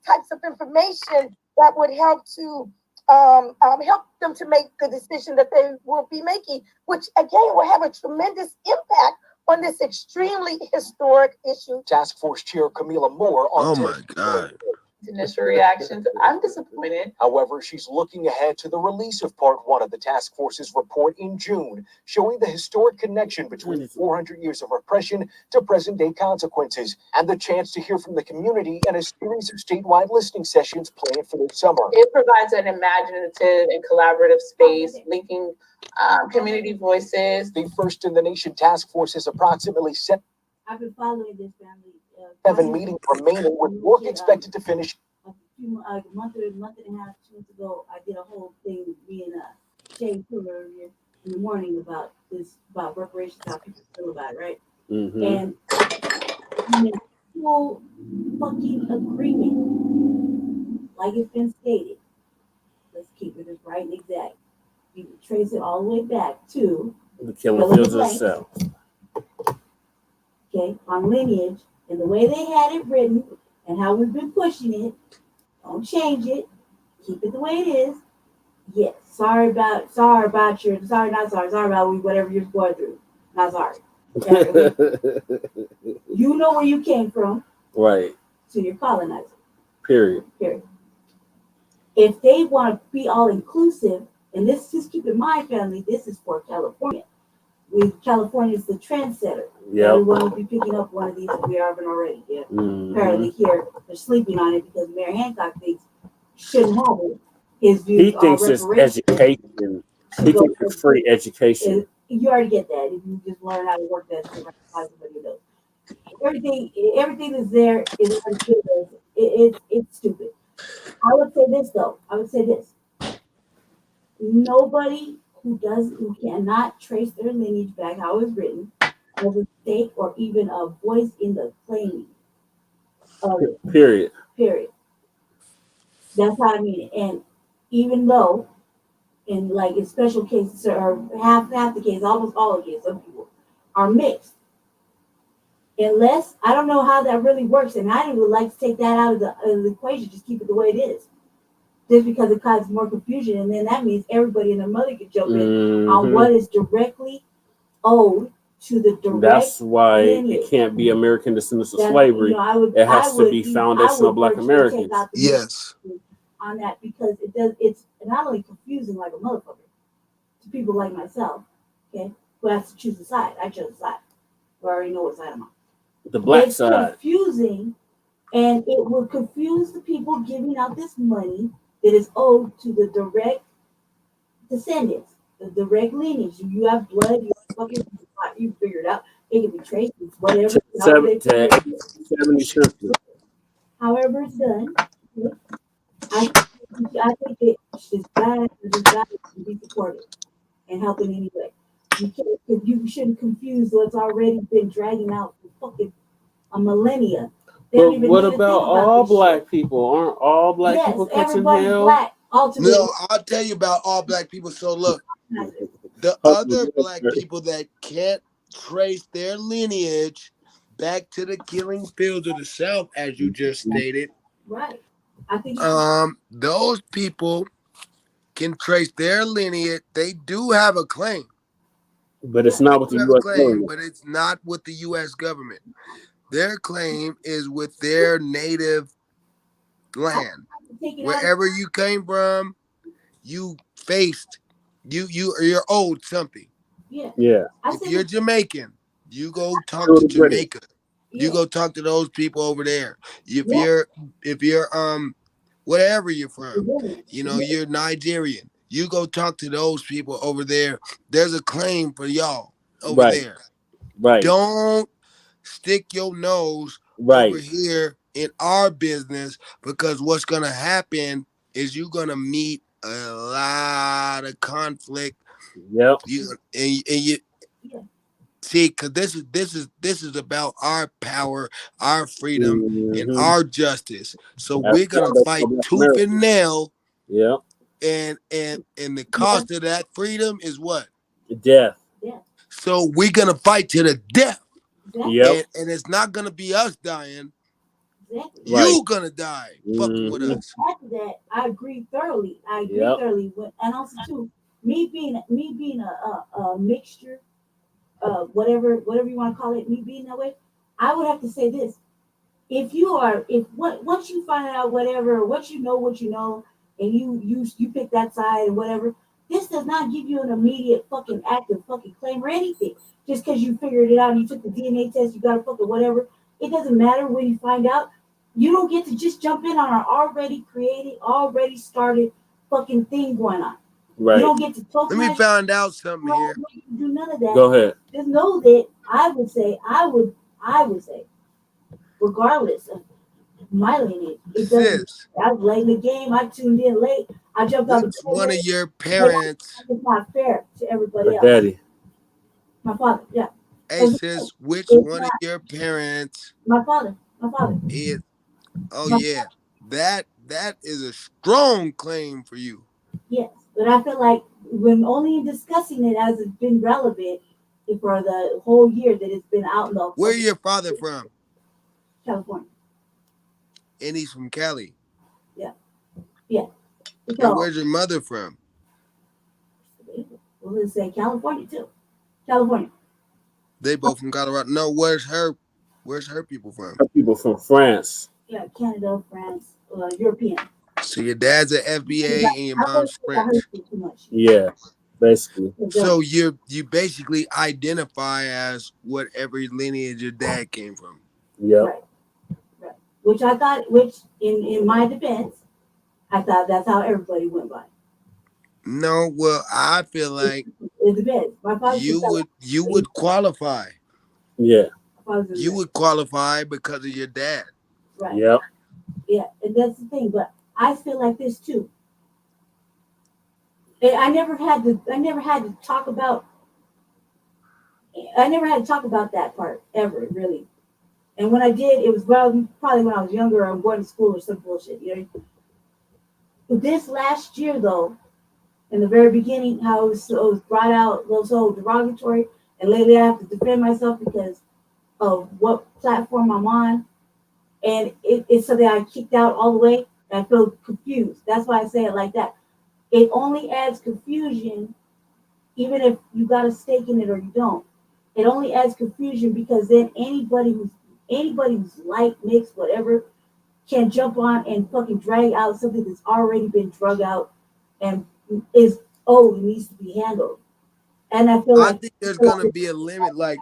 types of information that would help to help them to make the decision that they will be making, which again will have a tremendous impact on this extremely historic issue. Task Force Chair Camila Moore on Oh Tuesday. my God. Initial reactions. I'm disappointed. However, she's looking ahead to the release of Part 1 of the task force's report in June, showing the historic connection between 400 years of repression to present-day consequences, and the chance to hear from the community in a series of statewide listening sessions planned for this summer. It provides an imaginative and collaborative space, linking community voices. The first in the nation task force has approximately I've been following this family. 7 meetings remaining, with work expected to finish. A month and a half, 2 months ago, I did a whole thing with me and Shane Fuller in the morning about reparations, how people feel about it, right? Mm-hmm. And in full fucking agreement, like it's been stated. Let's keep it as right and exact. You can trace it all the way back to The killing fields of the South. Okay, on lineage and the way they had it written and how we've been pushing it. Don't change it. Keep it the way it is. Yes. Sorry about whatever you're going through. Not sorry. You know where you came from. Right. So you're colonizer. Period. If they want to be all inclusive, and this, just keep in mind, family, this is for California. California is the trendsetter. Yep. Everyone will be picking up one of these if we haven't already. Yeah. Mm-hmm. Apparently here they're sleeping on it because Mayor Hancock thinks shouldn't have it. His views He thinks it's education. He thinks it's free education. You already get that if you just learn how to work that shit like somebody else. Everything that's there is it's stupid. I would say this though. Nobody who cannot trace their lineage back how it's written has a stake or even a voice in the claiming of it. Period. That's how I mean it. And even though in special cases or half the cases, almost all the cases, some people are mixed. Unless I don't know how that really works, and I would like to take that out of the equation, just keep it the way it is. Just because it causes more confusion, and then that means everybody and their mother could jump in on what is directly owed to the direct. That's why lineage. it can't be American descendants of slavery. It has to be foundational Black Americans. Yes. On that, because it's not only confusing like a motherfucker to people like myself, okay, who has to choose a side. I chose a side. We already know what side I'm on. The black it's side. It's confusing, and it will confuse the people giving out this money that is owed to the direct descendants, the direct lineage. You have blood, you figure it out. It can be traced, it's whatever. 70 cents. However it's done, I think it should got to be supported and help in any way. You shouldn't confuse what's already been dragging out for fucking a millennia. But what about all black people? Aren't all black people catching hell? Black. ultimately. No, I'll tell you about all black people. So look, the Hope other black people that can't trace their lineage back to the killing fields of the South, as you just stated, Right. I think those people can trace their lineage. They do have a claim. but it's not with the They have a U.S. claim, government. but it's not with the U.S. government. Their claim is with their native land. take it out. Wherever you came from, you faced, you're owed something. Yeah. Yeah. If you're Jamaican, you go talk Sure to the British. Jamaica. You go talk to those people over there. If Yeah. you're wherever you're from, you know, Yeah. you're Nigerian. You go talk to those people over there. There's a claim for y'all over Right. there. Right. Don't stick your nose Right. over here in our business, because what's gonna happen is you're gonna meet a lot of conflict. Yep. You see, because this is about our power, our freedom, and Mm-hmm. our justice. So That's we're gonna wonderful fight about tooth America. and nail, Yep. and the cost of that freedom is what? Death. Yeah. So we're gonna fight to the death. Yep. And it's not gonna be us dying. Exactly. You gonna die fucking with Mm-hmm. us. After that, I agree thoroughly. Yep. And also too, me being a mixture, whatever you want to call it, me being that way, I would have to say this: once you find out whatever, what you know, and you pick that side and whatever, this does not give you an immediate fucking active fucking claim or anything. Just because you figured it out, and you took the DNA test, you got a fucking whatever. It doesn't matter when you find out. You don't get to just jump in on an already created, already started fucking thing going on. Right. You don't get to talk. Let me find out something here. Do none of that. Go ahead. Just know that I would say, regardless of my lineage, it doesn't. Sis, I was late in the game. I tuned in late. I jumped out which the one of toilet. your parents? It's not fair to everybody Her else. daddy. My father, yeah. Hey sis, which It's one of not your parents my father. My father. is? Oh My, yeah, that is a strong claim for you. yes, but I feel like when only in discussing it has it been relevant for the whole year that it's been out in the Where your father from? California. And he's from Cali. Yeah, yeah. And So where's your mother from? we'll say California too. California. They both from Colorado. No, where's her people from? Her people from France. Yeah, Canada, France, European. So your dad's an FBA and your mom's French. Too much. Yeah. Basically. So you basically identify as whatever lineage your dad came from. Yep. Right. Right. Which I thought, in my defense, I thought that's how everybody went by. No, well, I feel like It depends. My father you would qualify. Yeah. You would qualify because of your dad. Right. Yep. Yeah, and that's the thing. But I feel like this too. I never had to talk about. I never had to talk about that part ever, really. And when I did, it was probably when I was younger or going to school or some bullshit. You know. But this last year, though, in the very beginning, how it was brought out, so derogatory, and lately I have to defend myself because of what platform I'm on, and it's something I kicked out all the way. And I feel confused. That's why I say it like that. It only adds confusion, even if you got a stake in it or you don't. It only adds confusion because then anybody who's light, mixed, whatever, can jump on and fucking drag out something that's already been drug out and it needs to be handled. And I feel I like think there's gonna be a limit, like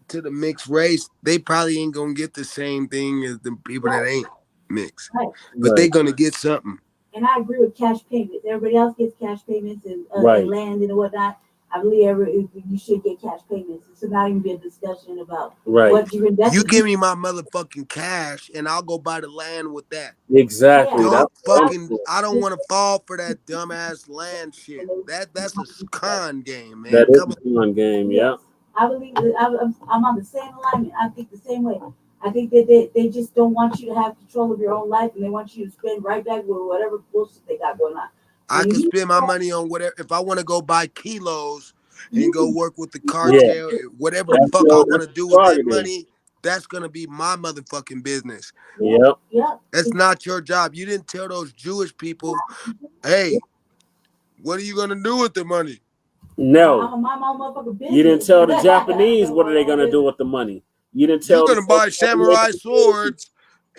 to the mixed race. They probably ain't gonna get the same thing as the people that ain't mixed, but they gonna get something. And I agree with cash payments. Everybody else gets cash payments and land and whatnot. I believe you should get cash payments. It should not even be a discussion about what you invest. You give me my motherfucking cash, and I'll go buy the land with that. Exactly. Don't fucking. I don't want to fall for that dumbass land shit. That's a con game, man. That is a con game. Yeah. I believe I'm on the same alignment. I think the same way. I think that they just don't want you to have control of your own life, and they want you to spend right back with whatever bullshit they got going on. I can spend my money on whatever. If I want to go buy kilos and go work with the cartel, whatever the fuck I want to do with that money, that's gonna be my motherfucking business. Yep. That's not your job. You didn't tell those Jewish people, hey, what are you gonna do with the money? No. You didn't tell the Japanese what are they gonna do with the money. You didn't tell. You're gonna buy samurai swords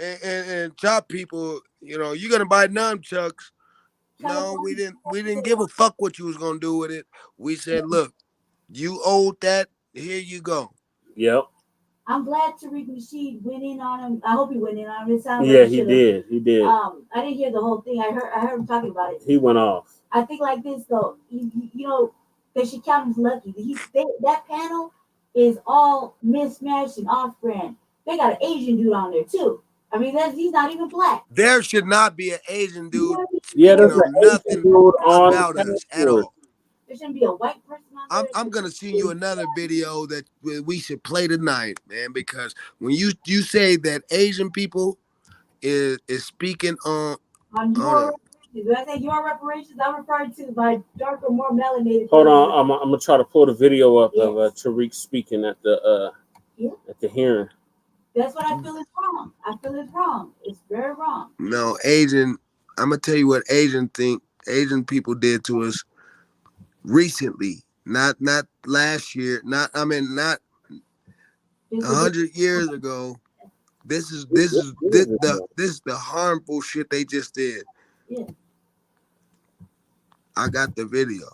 and chop people. You know, you're gonna buy nunchucks. No, we didn't give a fuck what you was gonna do with it. We said, look, you owed that. Here you go. Yep. I'm glad Tariq Nasheed went in on him. I hope he went in on him. It sounds yeah, like he did. He did. I didn't hear the whole thing. I heard him talking about it. He went off. I think like this though. You know, they should count him as lucky. That panel is all mismatched and off-brand. They got an Asian dude on there too. I mean, he's not even black. There should not be an Asian dude. Yeah, there's nothing about us at all. There shouldn't be a white person on there. I'm gonna send you another video that we should play tonight, man. Because when you say that Asian people is speaking on your when I say your reparations, I'm referring to my darker, more melanated. Hold on, I'm gonna try to pull the video up of Tariq speaking at the hearing. That's what I feel is wrong. I feel it's wrong. It's very wrong. No, Asian. I'm gonna tell you what Asian people did to us recently. Not last year. Not 100 years ago. This is the harmful shit they just did. Yeah. I got the video.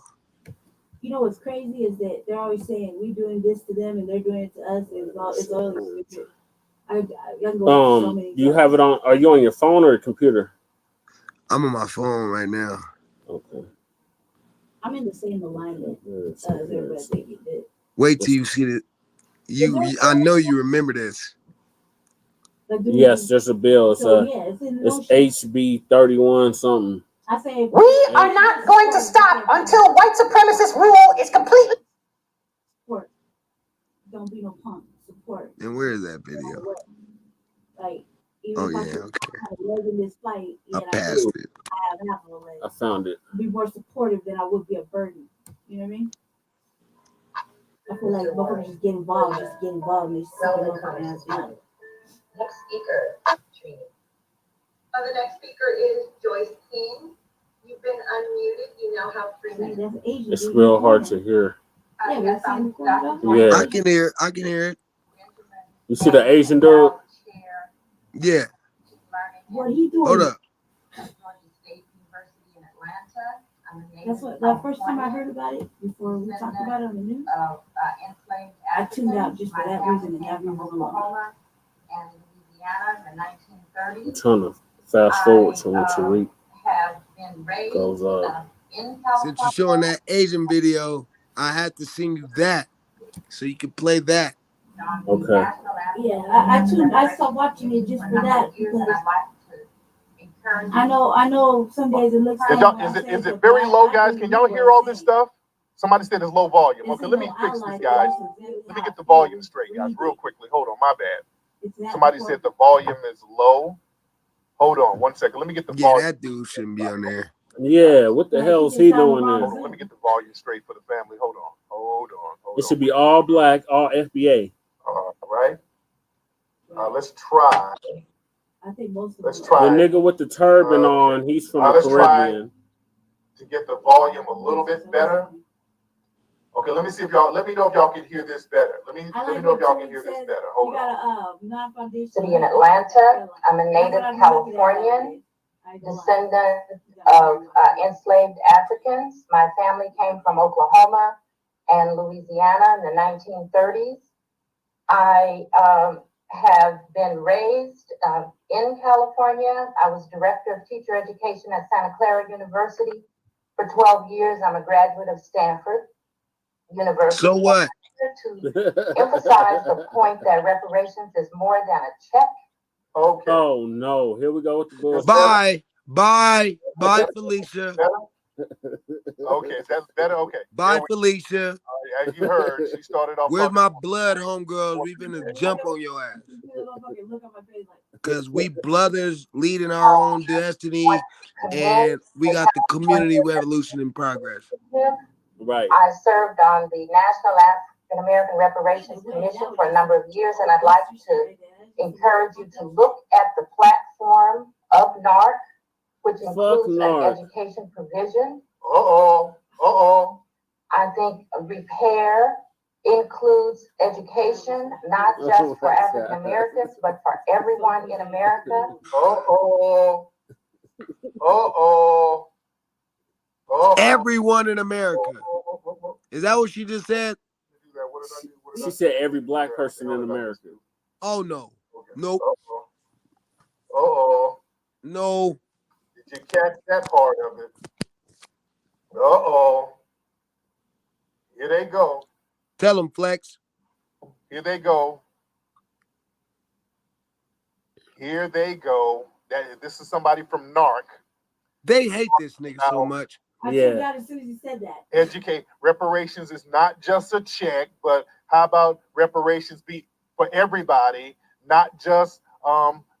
You know what's crazy is that they're always saying we doing this to them and they're doing it to us. It's all I can go so many you have it on? Are you on your phone or your computer? I'm on my phone right now. Okay. I'm in the same alignment as everybody think you did. Wait till you see it. I know you remember this. Yes, there's a bill. It's HB 31 something. I say we are not going to stop until white supremacist rule is completely. Support. Don't be no punk. Support. And where is that video? Like, oh yeah, okay. In this fight, I passed it. I found it. Be more supportive than I would be a burden. You know what I mean? I feel like motherfuckers just get involved, and they Next speaker, Trini. The next speaker is Joyce King. You've been unmuted. You now have 3 minutes. It's real hard to hear. Yeah, I can hear it. I can hear it. You see the Asian dude? Yeah. What are you doing? Hold up. That's what the first time I heard about it before we talked about it on the news. I tuned out just for that reason and that reason alone. I'm trying to fast forward to when Tariq goes up. Since you're showing that Asian video, I had to sing you that so you could play that. Okay. Yeah, I stopped watching it just for that because I know some days it looks like is it very low, guys? Can y'all hear all this stuff? Somebody said it's low volume. Okay, let me fix this, guys. Let me get the volume straight, guys, real quickly. Hold on, my bad. Somebody said the volume is low. Hold on 1 second. Let me get the volume. Yeah, that dude shouldn't be on there. Yeah, what the hell is he doing there? Let me get the volume straight for the family. Hold on. It should be all black, all FBA. All right. Let's try. I think most of Let's try. The nigga with the turban on, he's from the Caribbean. To get the volume a little bit better. Okay, let me see if y'all. Let me know if y'all can hear this better. Let me know if y'all can hear this better. Hold on. City in Atlanta. I'm a native Californian, descendant of enslaved Africans. My family came from Oklahoma and Louisiana in the 1930s. I have been raised in California. I was director of teacher education at Santa Clara University for 12 years. I'm a graduate of Stanford University. So what? To emphasize the point that reparations is more than a check. Okay. Oh no! Here we go with the bullshit. Bye, Felicia. Okay, that's better. Okay. Bye, Felicia. as you heard, she started off. Where's my blood, homegirls? We finna jump on your ass. Because we brothers leading our own destiny, and we got the community revolution in progress. Right. I served on the National African American Reparations Commission for a number of years, and I'd like to encourage you to look at the platform of NARC, which includes an education provision. I think repair includes education, not just for African Americans, but for everyone in America. Everyone in America. Is that what she just said? She said every black person in America. Oh no. Nope. No. Did you catch that part of it? Here they go. Tell them, Flex. Here they go. Here they go. This is somebody from NARC. They hate this nigga so much. I forgot as soon as you said that. Educate. Reparations is not just a check, but how about reparations be for everybody, not just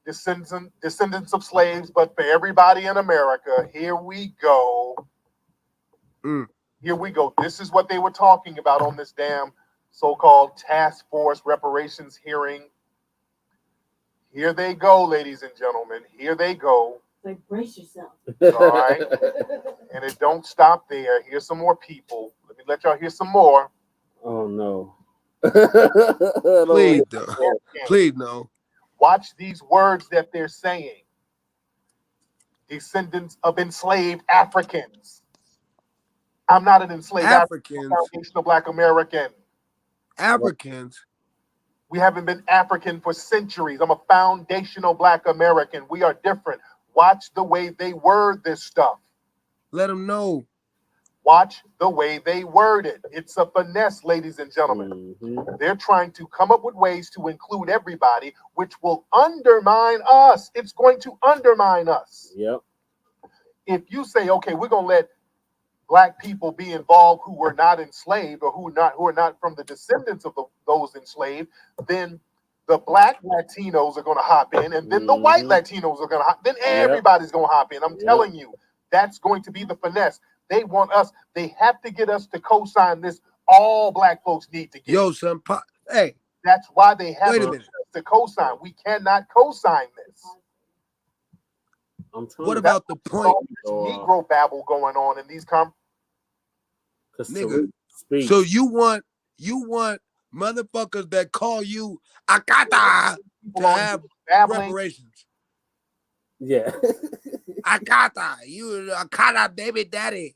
descendants of slaves, but for everybody in America. Here we go. Here we go. This is what they were talking about on this damn so-called task force reparations hearing. Here they go, ladies and gentlemen. Here they go. Like, brace yourself. All right. And it don't stop there. Here's some more people. Let y'all hear some more. Oh no. Please no. Please no. Watch these words that they're saying. Descendants of enslaved Africans. I'm not an enslaved African. Foundational Black American. Africans. We haven't been African for centuries. I'm a foundational Black American. We are different. Watch the way they word this stuff. Let them know. Watch the way they word it. It's a finesse, ladies and gentlemen. They're trying to come up with ways to include everybody, which will undermine us. It's going to undermine us. Yep. If you say, okay, we're going to let Black people be involved who were not enslaved or who are not from the descendants of those enslaved, then the Black Latinos are going to hop in, and then the white Latinos are going to hop. Then everybody's going to hop in. I'm telling you, that's going to be the finesse. They want us. They have to get us to co-sign this. All Black folks need to get. Yo, son, hey. That's why they have to co-sign. We cannot co-sign this. What about the point? Negro babble going on in these Nigga. So you want motherfuckers that call you Akata to have reparations. Yeah. Akata, you Akata baby daddy.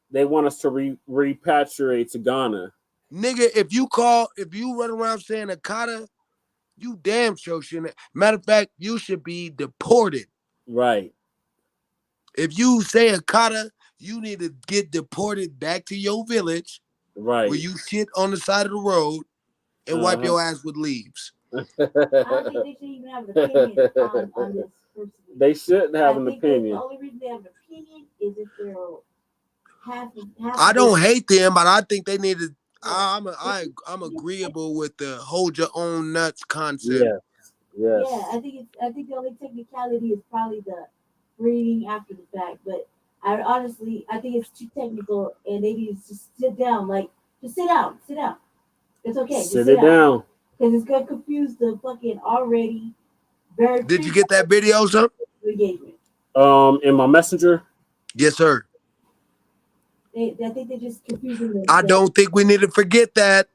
They want us to repatriate to Ghana. Nigga, if you run around saying Akata, you damn sure shouldn't. Matter of fact, you should be deported. Right. If you say Akata, you need to get deported back to your village. Right. Where you shit on the side of the road and wipe your ass with leaves. I don't think they should even have an opinion on this. Personally. They shouldn't have an opinion. The only reason they have an opinion is if they're half I don't hate them, but I think they need to. I'm agreeable with the hold your own nuts concept. Yes. Yes. Yeah, I think the only technicality is probably the breeding after the fact, but I think it's too technical, and they need to just sit down. Like, just sit down. It's okay. Just sit down. Because it's gonna confuse the fucking already very. Did you get that video, son? Engagement. In my messenger. Yes, sir. I think they're just confusing them. I don't think we need to forget that.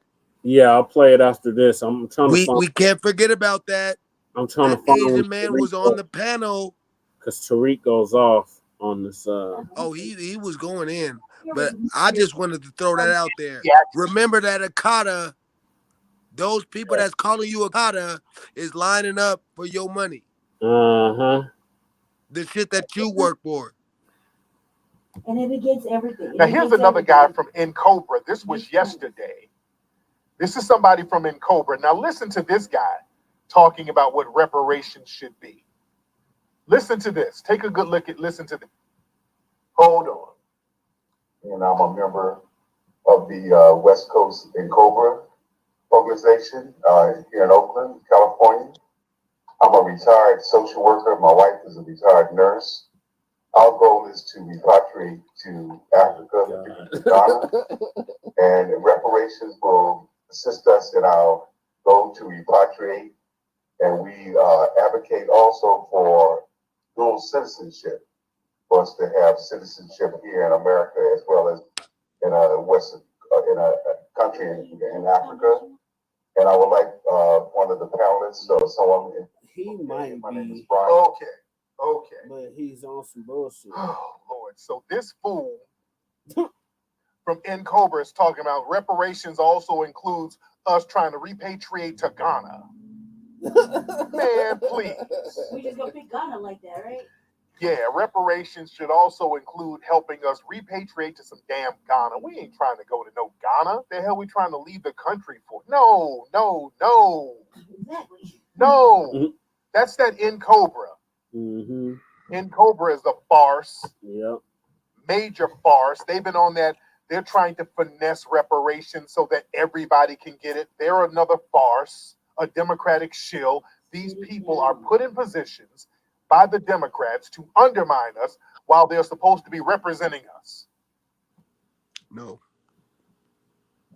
Yeah, I'll play it after this. I'm trying to. We can't forget about that. I'm trying that to find. Asian man was on the panel. Because Tariq goes off on this. Oh, he was going in, but I just wanted to throw that out there. Remember that Akata, those people that's calling you Akata is lining up for your money. The shit that you work for. And it negates everything. Now here's another guy from Cobra. This was yesterday. This is somebody from Cobra. Now listen to this guy talking about what reparations should be. Listen to this. Take a good look at. Listen to this. Hold on. And I'm a member of the West Coast in Cobra organization here in Oakland, California. I'm a retired social worker. My wife is a retired nurse. Our goal is to repatriate to Africa, to Ghana, and reparations will assist us in our goal to repatriate. And we advocate also for dual citizenship, for us to have citizenship here in America as well as in a Western, in a country in Africa. And I would like one of the panelists, someone. He might be. Okay. But he's on some bullshit. Oh, Lord. So this fool from Cobra is talking about reparations also includes us trying to repatriate to Ghana. Man, please. We just gonna pick Ghana like that, right? Yeah, reparations should also include helping us repatriate to some damn Ghana. We ain't trying to go to no Ghana. The hell we trying to leave the country for? No. Exactly. No. Mm-hmm. That's that Cobra. Mm-hmm. Cobra is a farce. Yep. Major farce. They've been on that. They're trying to finesse reparations so that everybody can get it. They're another farce, a Democratic shill. These people are put in positions by the Democrats to undermine us while they're supposed to be representing us. No.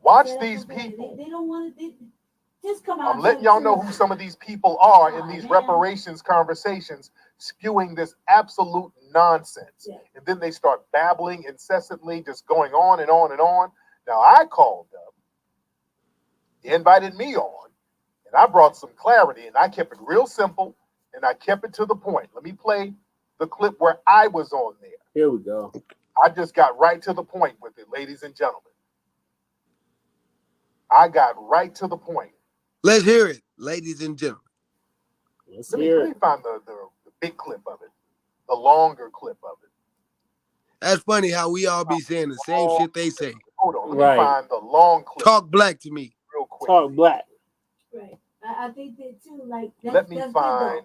Watch these people. They don't want to. Just come out. I'm letting y'all know who some of these people are in these reparations conversations, spewing this absolute nonsense. Yeah. And then they start babbling incessantly, just going on and on and on. Now, I called up, they invited me on, and I brought some clarity, and I kept it real simple, and I kept it to the point. Let me play the clip where I was on there. Here we go. I just got right to the point with it, ladies and gentlemen. I got right to the point. Let's hear it, ladies and gentlemen. Let me find the big clip of it, the longer clip of it. That's funny how we all be saying the same shit they say. Hold on, let me find the long clip. Talk black to me. Real quick. Talk black. Right. I think that too. Like that's, let me that's find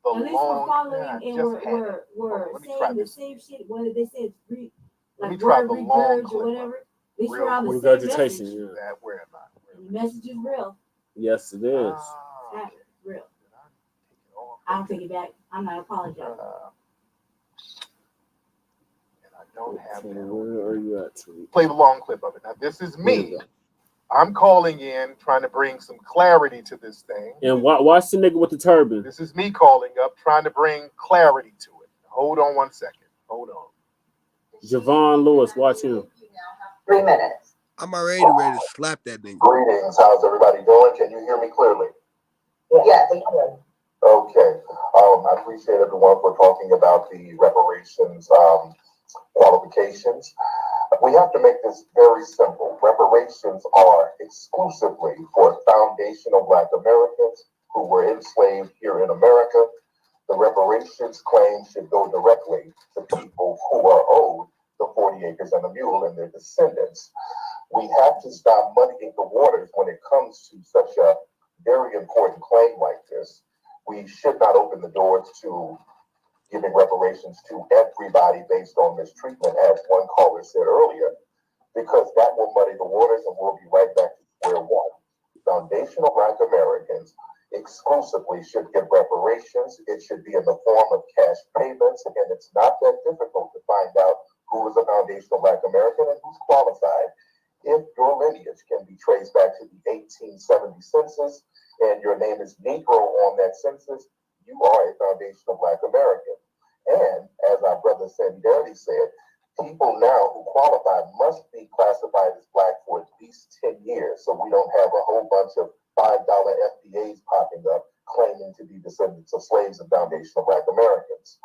the at least long. we're following and we're saying the same shit. Whether they say it's like word regurg or whatever. At least we're on the same message. Yeah. Where am I? The message is real. Yes, it is. It's real. I'll take it back. I'm not apologizing. And I don't have that. Where are you at? Play the long clip of it. Now, this is me. I'm calling in, trying to bring some clarity to this thing. And watch the nigga with the turban. This is me calling up, trying to bring clarity to it. Hold on 1 second. Hold on. Javon Lewis, watch him. 3 minutes. I'm already ready to slap that nigga. Greetings. How's everybody doing? Can you hear me clearly? Yes. Okay. I appreciate everyone for talking about the reparations qualifications. We have to make this very simple. Reparations are exclusively for foundational Black Americans who were enslaved here in America. The reparations claim should go directly to people who are owed the 40 acres and a mule and their descendants. We have to stop muddying the waters when it comes to such a very important claim like this. We should not open the doors to giving reparations to everybody based on mistreatment, as one caller said earlier, because that will muddy the waters and we'll be right back to square one. Foundational Black Americans exclusively should get reparations. It should be in the form of cash payments, and it's not that difficult to find out who is a foundational Black American and who's qualified. If your lineage can be traced back to the 1870 census and your name is Negro on that census, you are a foundational Black American. And as our brother Sandy Darity said, people now who qualify must be classified as Black for at least 10 years, so we don't have a whole bunch of $5 FBAs popping up claiming to be descendants of slaves and foundational Black Americans.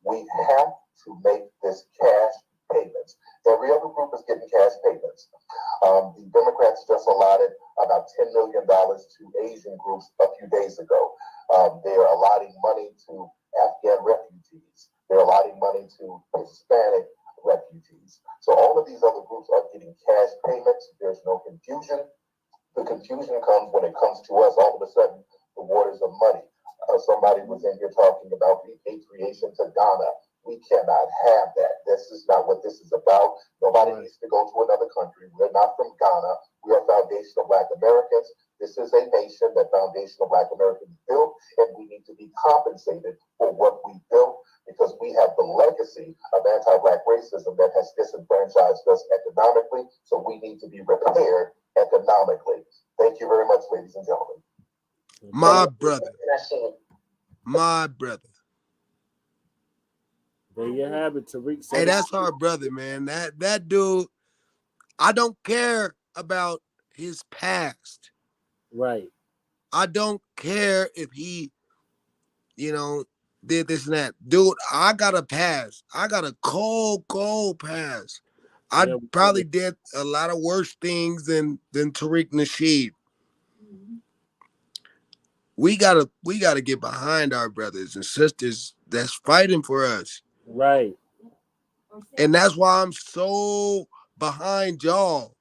We have to make this cash payments. Every other group is getting cash payments. The Democrats just allotted about $10 million to Asian groups a few days ago. They're allotting money to Afghan refugees. They're allotting money to Hispanic refugees. So all of these other groups are getting cash payments. There's no confusion. The confusion comes when it comes to us. All of a sudden, the waters are muddy. Somebody was in here talking about repatriation to Ghana. We cannot have that. This is not what this is about. Nobody needs to go to another country. We're not from Ghana. We are foundational Black Americans. This is a nation that foundational Black Americans built, and we need to be compensated for what we built because we have the legacy of anti-Black racism that has disenfranchised us economically, so we need to be repaired economically. Thank you very much, ladies and gentlemen. My brother. My brother. There you have it, Tariq. Hey, that's our brother, man. That dude, I don't care about his past. Right. I don't care if he, did this and that. Dude, I got a pass. I got a cold pass. I probably did a lot of worse things than Tariq Nasheed. We gotta get behind our brothers and sisters that's fighting for us. Right. And that's why I'm so behind y'all.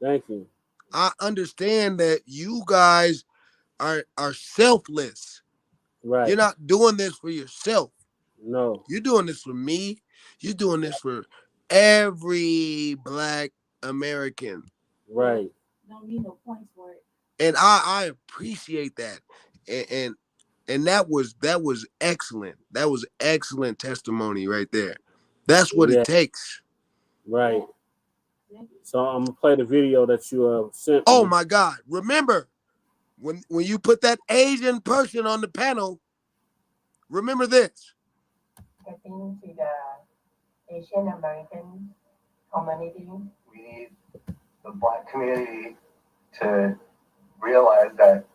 Thank you. I understand that you guys are selfless. Right. You're not doing this for yourself. No. You're doing this for me. You're doing this for every Black American. Right. Don't need no points for it. And I appreciate that. And that was excellent. That was excellent testimony right there. That's what it takes. Right. So I'm gonna play the video that you sent. Oh my God! Remember, when you put that Asian person on the panel, remember this. Getting to the Asian American community, we need the Black community to realize that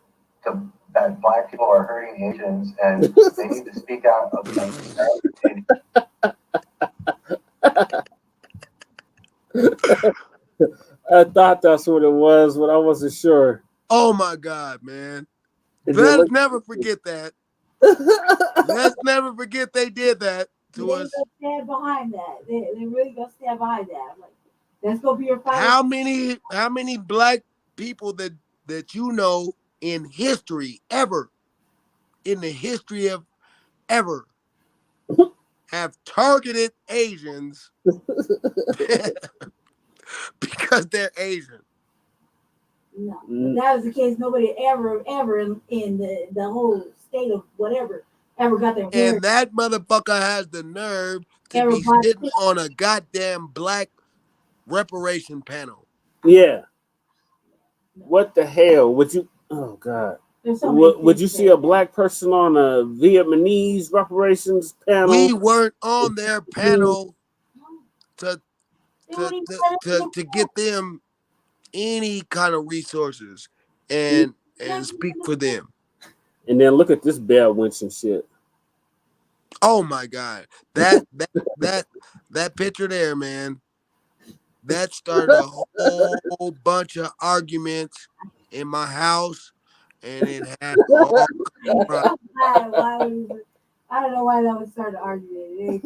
Black people are hurting Asians, and they need to speak out about I thought that's what it was, but I wasn't sure. Oh my God, man! Let's never forget that. Let's never forget they did that to us. Stand behind that. They really gonna stand behind that. Like, that's gonna be your fight. How many Black people that you know in history in the history of ever have targeted Asians because they're Asian? No, if that was the case, nobody ever in the whole state of whatever ever got their hair. And that motherfucker has the nerve to be sitting on a goddamn Black reparation panel. Yeah. What the hell? Would you? Oh God. Would you see a Black person on a Vietnamese reparations panel? We weren't on their panel to get them any kind of resources and speak for them. And then look at this bell winch and shit. Oh my God. That picture there, man. That started a whole bunch of arguments in my house, and it had all I don't know why that would start an argument.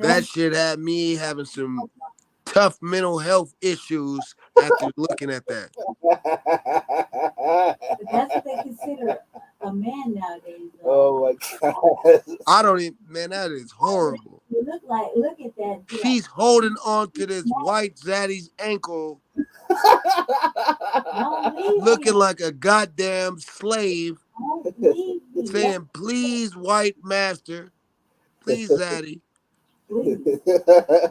That shit had me having some tough mental health issues after looking at that. But that's what they consider a man nowadays. Oh my God. I don't even, man, that is horrible. Look at that. She's holding on to this white zaddy's ankle, looking like a goddamn slave, saying, please, white master, please, zaddy. Please.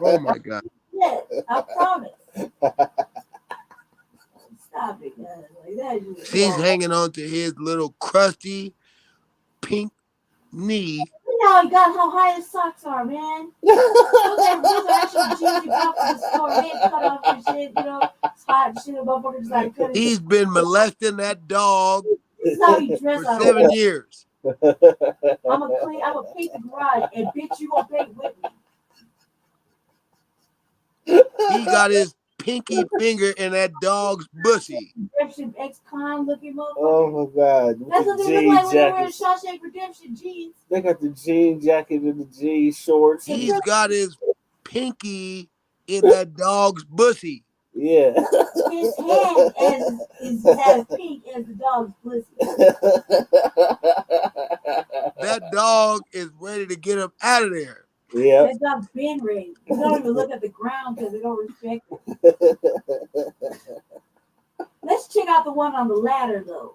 Oh my God. Yeah, I promise. Stop it, guys. Like that. She's hanging on to his little crusty pink knee. Now he got how high his socks are, man. Those are actually jeans you got from the store. They cut off your shit, hot shit about just like cutting. He's been molesting that dog for 7 years. I'm gonna paint the garage, and bitch, you gonna paint with me. He got his pinky finger in that dog's pussy. Redemption ex-con looking motherfucker. Oh my God. That's what they look like when they wear Shawshank Redemption jeans. They got the jean jacket and the jean shorts. He's got his pinky in that dog's pussy. Yeah. His head is as pink as the dog's pussy. That dog is ready to get him out of there. Yeah. That dog's been ready. He don't even look at the ground because they don't respect it. Let's check out the one on the ladder, though.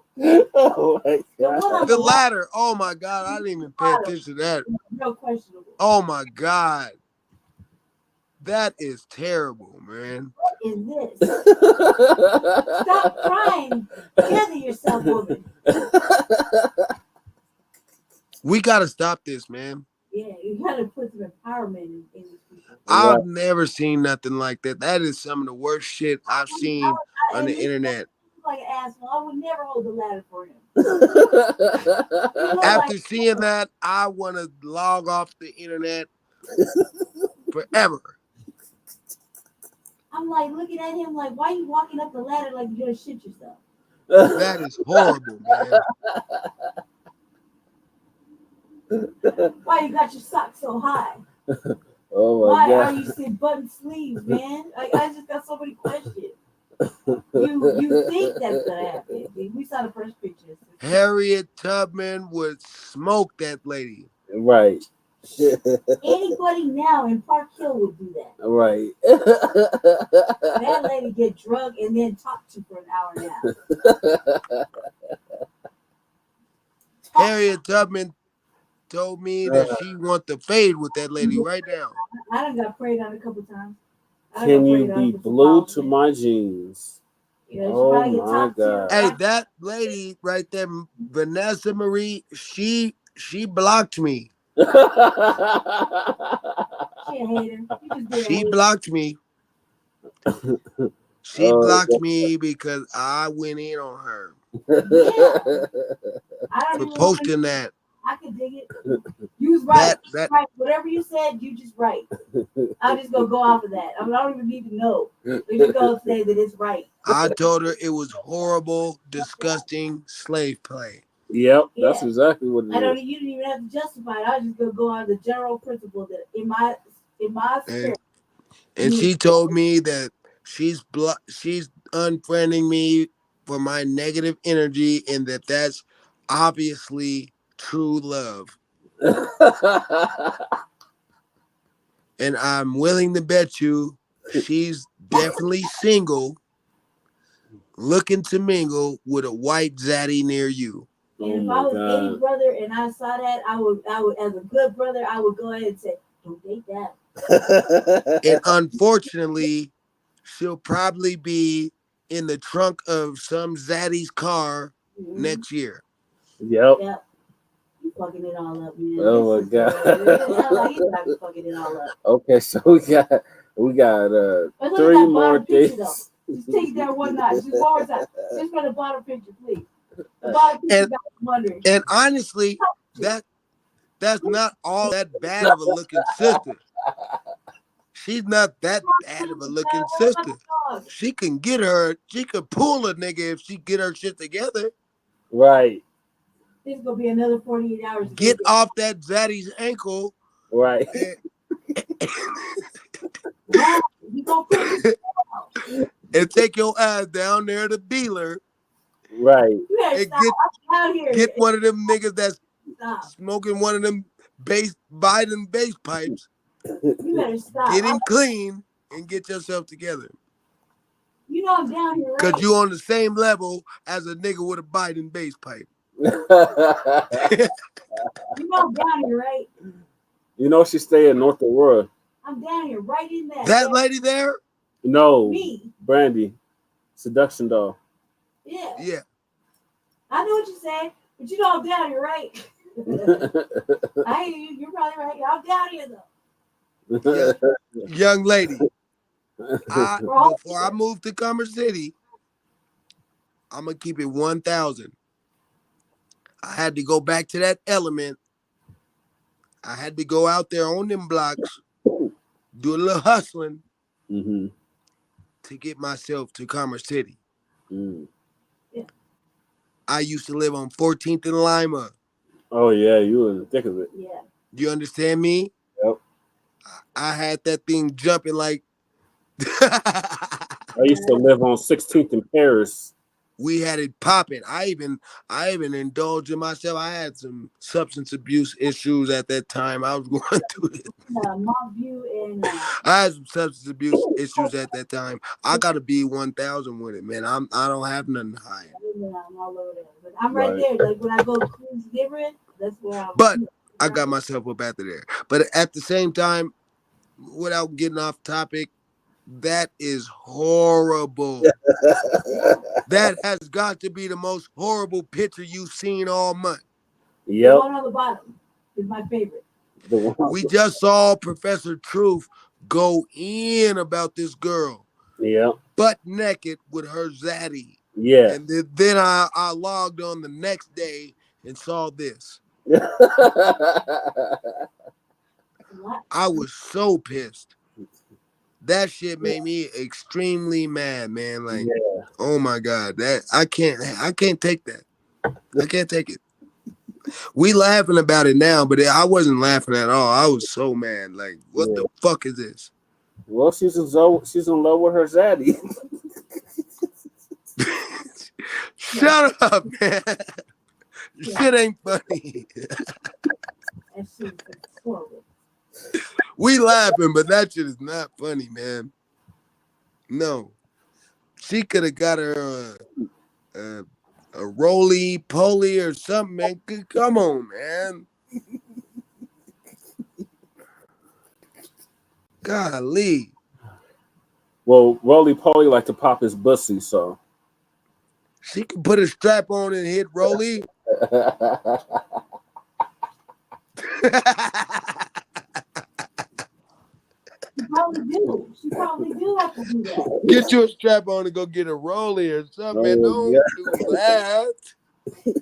Oh my God. The ladder. Oh my God. I didn't even pay attention to that. Real questionable. Oh my God. That is terrible, man. What is this? Stop crying. Gather yourself, woman. We gotta stop this, man. Yeah, you gotta put some empowerment in these people. I've never seen nothing like that. That is some of the worst shit I've seen on the internet. Like an asshole. I would never hold the ladder for him. After seeing that, I want to log off the internet forever. I'm like looking at him like, why are you walking up the ladder like you're gonna shit yourself? That is horrible, man. Why you got your socks so high? Oh my Why God. are you still button sleeves, man? Like, I just got so many questions. You think that's gonna happen? We saw the first pictures. Harriet Tubman would smoke that lady. Right. Anybody now in Park Hill would do that. Right. That lady get drugged and then talk to for an hour now. Harriet Tubman told me that she want to fade with that lady right now. I done got prayed on a couple times. Can you be blue to my jeans? Yeah, oh my God. Hey, that lady right there, Vanessa Marie, she blocked me. She a hater. She blocked me. She blocked me because I went in on her. Yeah. For posting that. I can dig it. You was right. That right. Whatever you said, you just right. I'm just gonna go off of that. I don't even need to know. We just gonna say that it's right. I told her it was horrible, disgusting slave play. Yep, that's exactly what it is. You didn't even have to justify it. I was just gonna go on the general principle that in my spirit. And she told me that she's unfriending me for my negative energy, and that's obviously true love. And I'm willing to bet you she's definitely single, looking to mingle with a white zaddy near you. And if I was any brother and I saw that, I would, as a good brother, I would go ahead and say, don't date that. And unfortunately, she'll probably be in the trunk of some zaddy's car next year. Yep. You fucking it all up, man. Oh my God. He's fucking it all up. Okay, so we got 3 more days. Just take it down one notch. Just one more time. Just for the bottom picture, please. The bottom picture got me wondering. And honestly, that's not all that bad of a looking sister. She's not that bad of a looking sister. She can pull a nigga if she get her shit together. Right. This is gonna be another 48 hours. Get off that zaddy's ankle. Right. And take your ass down there to Beeler. Right. And get one of them niggas that's smoking one of them Biden base pipes. You better stop. Get him clean and get yourself together. You know I'm down here, right? Because you on the same level as a nigga with a Biden base pipe. You know I'm down here, right? You know she stay in North Aurora. I'm down here, right in that. That lady there? No. Me. Brandy. Seduction doll. Yeah. Yeah. I know what you're saying, but you know I'm down here, right? I hear you. You're probably right. I'm down here, though. Young lady. Before I move to Commerce City, I'm going to keep it 1,000. I had to go back to that element. I had to go out there on them blocks, do a little hustling to get myself to Commerce City. Yeah. I used to live on 14th and Lima. Oh, yeah, you were in the thick of it. Yeah. Do you understand me? Yep. I had that thing jumping like I used to live on 16th in Paris. We had it popping. I even indulged in myself. I had some substance abuse issues at that time. I was going through it. I had some substance abuse issues at that time. I gotta be 1,000 with it, man. I don't have nothing to hide. I'm all over there. But I'm right there. Like when I go cruise different, that's where I'm. But I got myself up after there. But at the same time, without getting off topic, that is horrible. That has got to be the most horrible picture you've seen all month. Yep. The one on the bottom is my favorite. We just saw Professor Truth go in about this girl. Yeah. Butt naked with her zaddy. Yeah. And then I logged on the next day and saw this. I was so pissed. That shit made me extremely mad, man. Like, oh my God, that I can't take that. I can't take it. We laughing about it now, but I wasn't laughing at all. I was so mad. Like, what the fuck is this? Well, she's in love with her zaddy. Shut up, man. Shit ain't funny. We laughing, but that shit is not funny, man. No. She could have got her a roly-poly or something, man. Come on, man. Golly. Well, roly-poly like to pop his bussy, so. She can put a strap on and hit Rolly. She probably do have to do that. Get you a strap on and go get a Rolly or something, man. Don't do that. She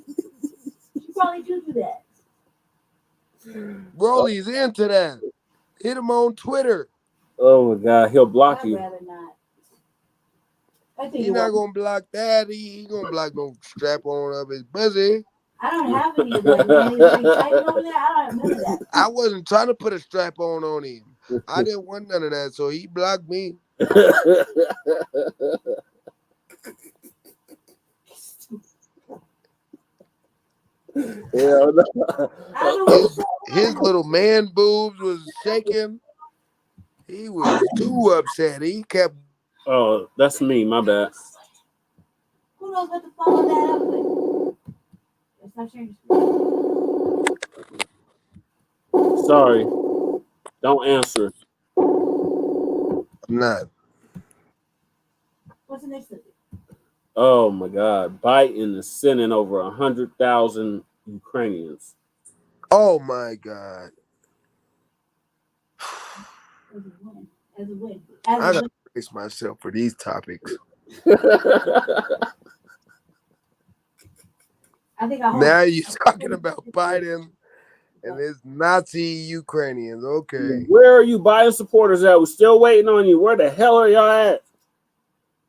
probably do that. Rolly's into that. Hit him on Twitter. Oh my God, he'll block you. I'd rather not. He's not gonna block that. He gonna block no strap on of his pussy. I don't have any of that. Man. Over there. I don't have none of that. I wasn't trying to put a strap on him. I didn't want none of that, so he blocked me. His little man boobs was shaking. He was too upset. He kept. Oh, that's me. My bad. Who knows what to follow that up with? Let's not share your screen. Sorry. Don't answer. I'm not. What's the next thing? Oh my God. Biden is sending over 100,000 Ukrainians. Oh my God. As a win. I gotta brace myself for these topics. Now you're talking about Biden and his Nazi Ukrainians. Okay. Where are you Biden supporters at? We're still waiting on you. Where the hell are y'all at?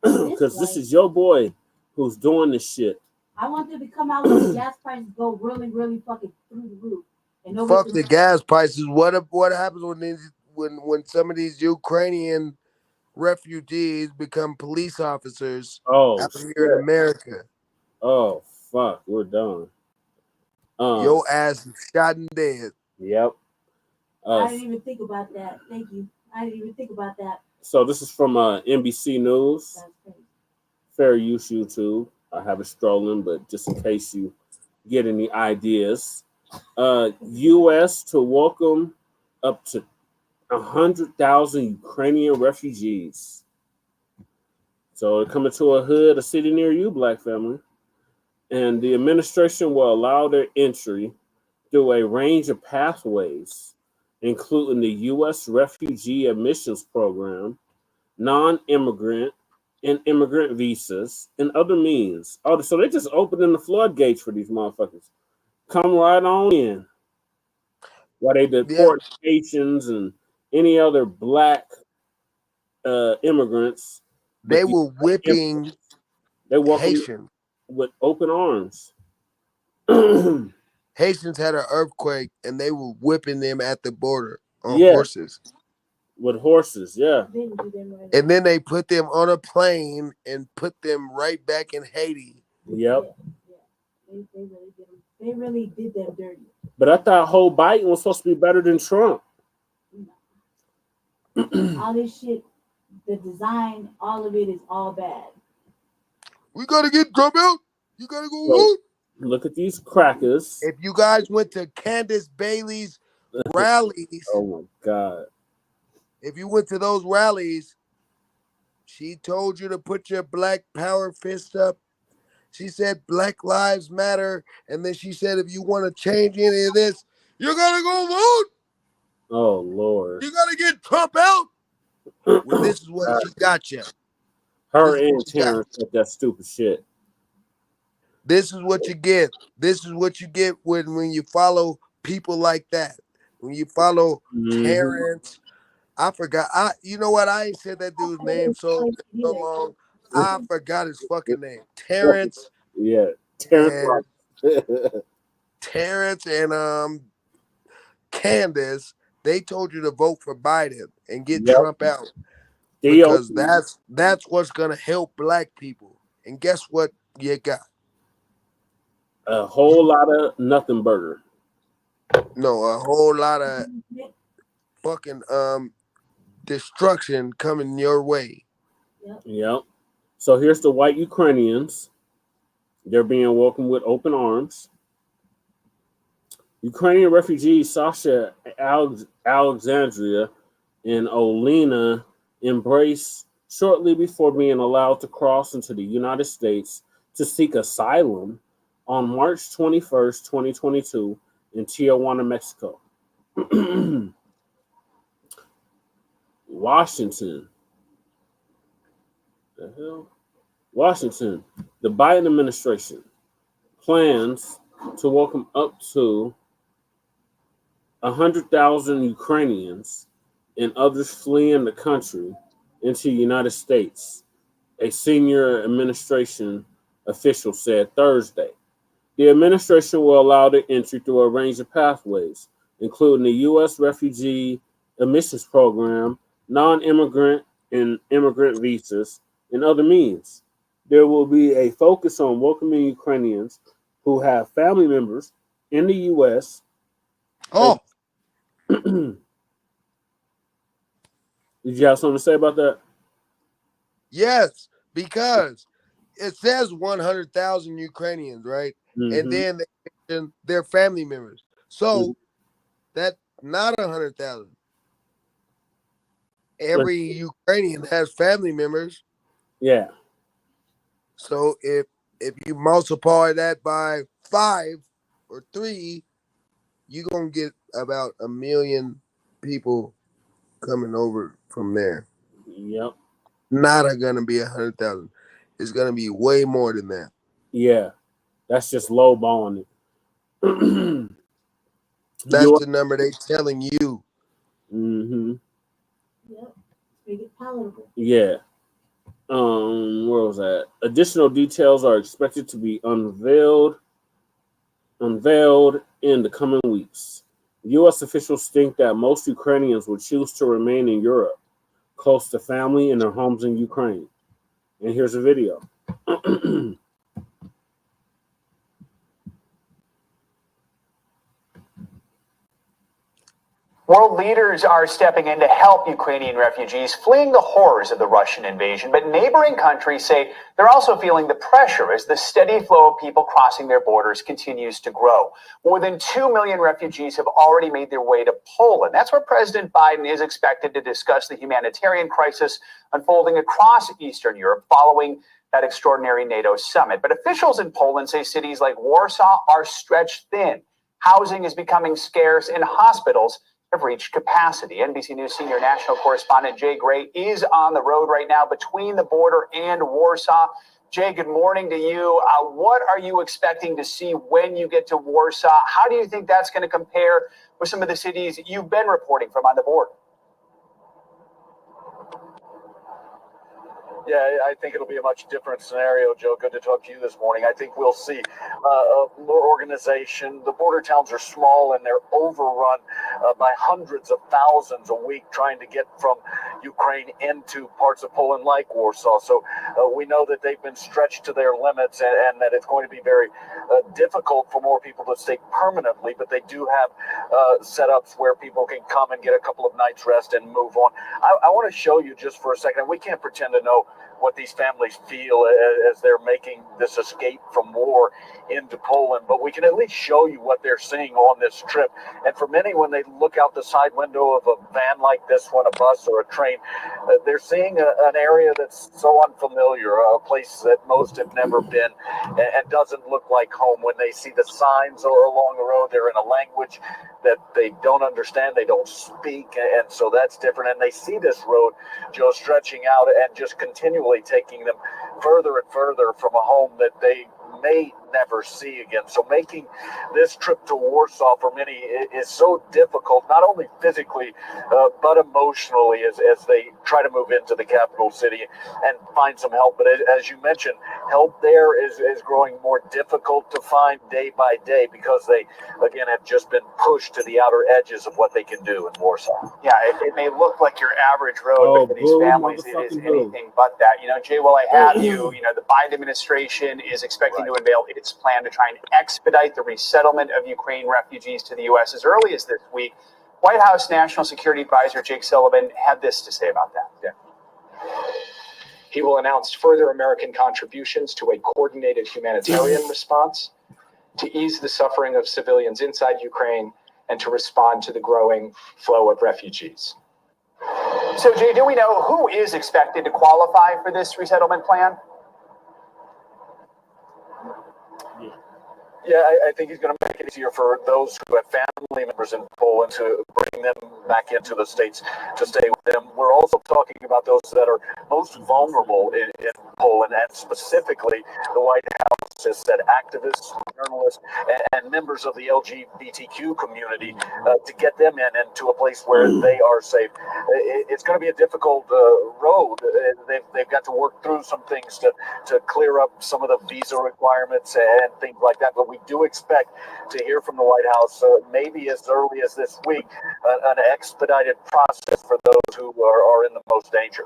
Because this is your boy who's doing this shit. I want them to come out when the gas prices go really, really fucking through the roof. And fuck the gas prices. What happens when some of these Ukrainian refugees become police officers out here in America? Oh fuck, we're done. Your ass is shot and dead. Yep. I didn't even think about that. Thank you. I didn't even think about that. So this is from NBC News. Fair use YouTube. I have it strolling, but just in case you get any ideas. U.S. to welcome up to 100,000 Ukrainian refugees. So they're coming to a city near you, Black family. And the administration will allow their entry through a range of pathways, including the U.S. Refugee Admissions Program, non-immigrant and immigrant visas, and other means. Oh, so they just opening the floodgates for these motherfuckers. Come right on in. While they deport Haitians and any other Black immigrants. They were whipping Haitians with open arms. Haitians had an earthquake and they were whipping them at the border on horses. with horses. Yeah. And then they put them on a plane and put them right back in Haiti. Yep. They really did them dirty. But I thought whole Biden was supposed to be better than Trump. All this shit, the design, all of it is all bad. We gotta get Trump out. You gotta go So, look at these crackers. If you guys went to Candace Bailey's rallies, oh my God. If you went to those rallies, she told you to put your black power fist up. She said Black Lives Matter. And then she said, if you want to change any of this, you gotta go vote. Oh Lord. You gotta get Trump out. Well, this is what she got you. Her and Terrence with that stupid shit. This is what you get. This is what you get when you follow people like that. When you follow Terrence. I forgot. You know what? I ain't said that dude's name so long. I forgot his fucking name. Terrence. Yeah. Terrence. Terrence and Candace, they told you to vote for Biden and get Trump out. Because that's what's gonna help black people. And guess what you got? A whole lot of nothing burger. No, a whole lot of fucking destruction coming your way. Yep. So here's the white Ukrainians. They're being welcomed with open arms. Ukrainian refugees Sasha Alexandria and Olena embraced shortly before being allowed to cross into the United States to seek asylum on March 21st, 2022 in Tijuana, Mexico. Washington. The hell? Washington. The Biden administration plans to welcome up to 100,000 Ukrainians and others fleeing the country into the United States, a senior administration official said Thursday. The administration will allow the entry through a range of pathways, including the U.S. Refugee Admissions Program, non-immigrant and immigrant visas, and other means. There will be a focus on welcoming Ukrainians who have family members in the U.S. Oh. Did you have something to say about that? Yes, because it says 100,000 Ukrainians, right? Mm-hmm. And then they mention their family members. So that's not 100,000. Every Ukrainian has family members. Yeah. So if you multiply that by 5 or 3, you're gonna get about 1 million people coming over from there. Yep. Not gonna be 100,000. It's gonna be way more than that. Yeah, that's just low balling it. That's the number they telling you. Mm-hmm. Yep. Make it palatable. Yeah. Where was that? Additional details are expected to be unveiled in the coming weeks. U.S. officials think that most Ukrainians will choose to remain in Europe, close to family and their homes in Ukraine. And here's a video. World leaders are stepping in to help Ukrainian refugees fleeing the horrors of the Russian invasion, but neighboring countries say they're also feeling the pressure as the steady flow of people crossing their borders continues to grow. More than 2 million refugees have already made their way to Poland. That's where President Biden is expected to discuss the humanitarian crisis unfolding across Eastern Europe following that extraordinary NATO summit. But officials in Poland say cities like Warsaw are stretched thin. Housing is becoming scarce and hospitals have reached capacity. NBC News senior national correspondent Jay Gray is on the road right now between the border and Warsaw. Jay, good morning to you. What are you expecting to see when you get to Warsaw? How do you think that's going to compare with some of the cities you've been reporting from on the border? Yeah, I think it'll be a much different scenario, Joe. Good to talk to you this morning. I think we'll see more organization. The border towns are small and they're overrun by hundreds of thousands a week trying to get from Ukraine into parts of Poland like Warsaw. So we know that they've been stretched to their limits and that it's going to be very difficult for more people to stay permanently, but they do have setups where people can come and get a couple of nights rest and move on. I want to show you just for a second. We can't pretend to know what these families feel as they're making this escape from war into Poland, but we can at least show you what they're seeing on this trip. And for many, when they look out the side window of a van like this one, a bus or a train, they're seeing an area that's so unfamiliar, a place that most have never been and doesn't look like home. When they see the signs along the road, they're in a language that they don't understand, they don't speak, and so that's different. And they see this road, Joe, stretching out and just continually taking them further and further from a home that they may never see again. So making this trip to Warsaw for many is so difficult, not only physically, but emotionally as they try to move into the capital city and find some help. But as you mentioned, help there is growing more difficult to find day by day because they, again, have just been pushed to the outer edges of what they can do in Warsaw. Yeah, it may look like your average road, but for these families, it is anything but that. You know, Jay, while I have you, the Biden administration is expecting to unveil its plan to try and expedite the resettlement of Ukraine refugees to the U.S. as early as this week. White House National Security Advisor Jake Sullivan had this to say about that. Yeah. He will announce further American contributions to a coordinated humanitarian response to ease the suffering of civilians inside Ukraine and to respond to the growing flow of refugees. So, Jay, do we know who is expected to qualify for this resettlement plan? Yeah, I think he's going to make it easier for those who have family members in Poland to bring them back into the States to stay with them. We're also talking about those that are most vulnerable in Poland, and specifically the White House has said activists, journalists, and members of the LGBTQ community to get them in and to a place where they are safe. It's going to be a difficult road. They've got to work through some things to clear up some of the visa requirements and things like that. But we do expect to hear from the White House maybe as early as this week, an expedited process for those who are in the most danger.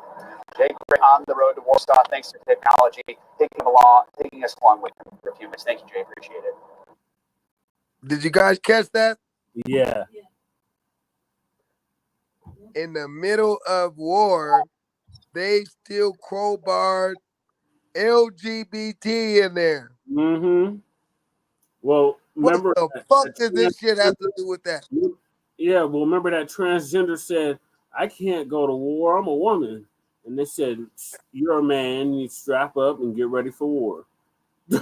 Jake, we're on the road to Warsaw. Thanks to technology, taking us along with him for a few minutes. Thank you, Jay. Appreciate it. Did you guys catch that? Yeah. In the middle of war, they still crowbarred LGBT in there. Mm-hmm. Well, remember what the fuck does this shit have to do with that? Yeah, well, remember that transgender said, I can't go to war, I'm a woman. And they said, you're a man, you strap up and get ready for war. No,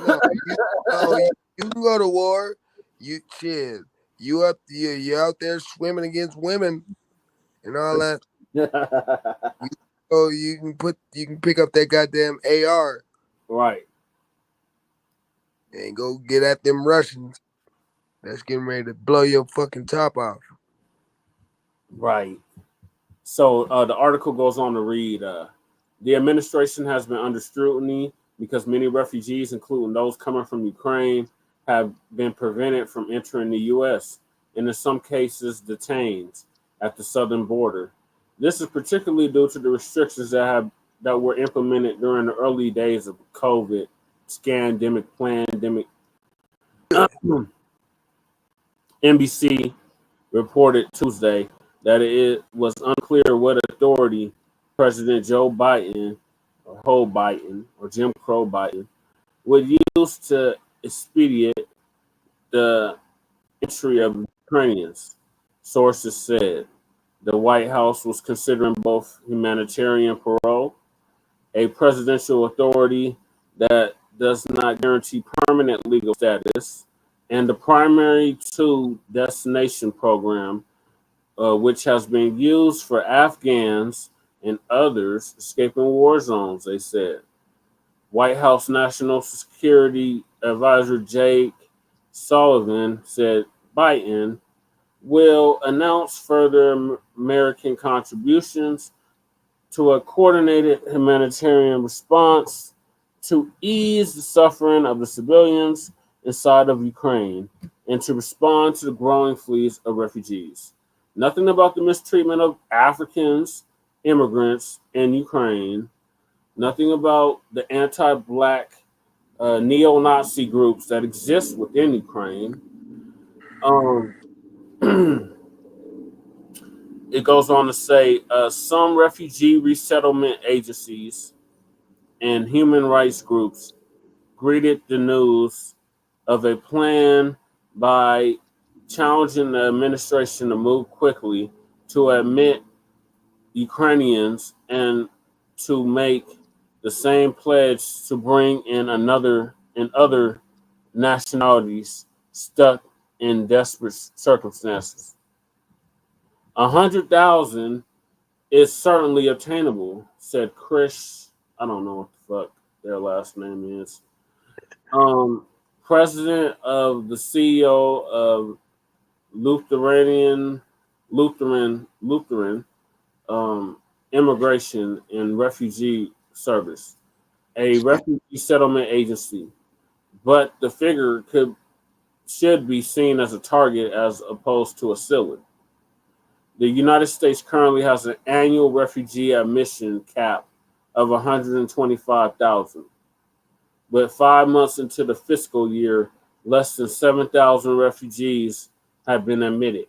you can go to war. You out there swimming against women and all that. You can pick up that goddamn AR. Right. And go get at them Russians that's getting ready to blow your fucking top off. Right. So the article goes on to read, the administration has been under scrutiny because many refugees, including those coming from Ukraine, have been prevented from entering the U.S. and in some cases detained at the southern border. This is particularly due to the restrictions that were implemented during the early days of COVID, scandemic, pandemic. NBC reported Tuesday that it was unclear what authority President Joe Biden, or Ho Biden, or Jim Crow Biden, would use to expedite the entry of Ukrainians. Sources said the White House was considering both humanitarian parole, a presidential authority that does not guarantee permanent legal status, and the primary two destination program, which has been used for Afghans and others escaping war zones, they said. White House National Security Advisor Jake Sullivan said Biden will announce further American contributions to a coordinated humanitarian response to ease the suffering of the civilians inside of Ukraine and to respond to the growing fleets of refugees. Nothing about the mistreatment of Africans, immigrants in Ukraine. Nothing about the anti-Black neo-Nazi groups that exist within Ukraine. It goes on to say some refugee resettlement agencies and human rights groups greeted the news of a plan by challenging the administration to move quickly to admit Ukrainians and to make the same pledge to bring in other nationalities stuck in desperate circumstances. 100,000 is certainly obtainable, said Chris. I don't know what the fuck their last name is. President of the CEO of Lutheran Immigration and Refugee Service, a refugee settlement agency. But the figure should be seen as a target as opposed to a ceiling. The United States currently has an annual refugee admission cap of 125,000. But 5 months into the fiscal year, less than 7,000 refugees have been admitted.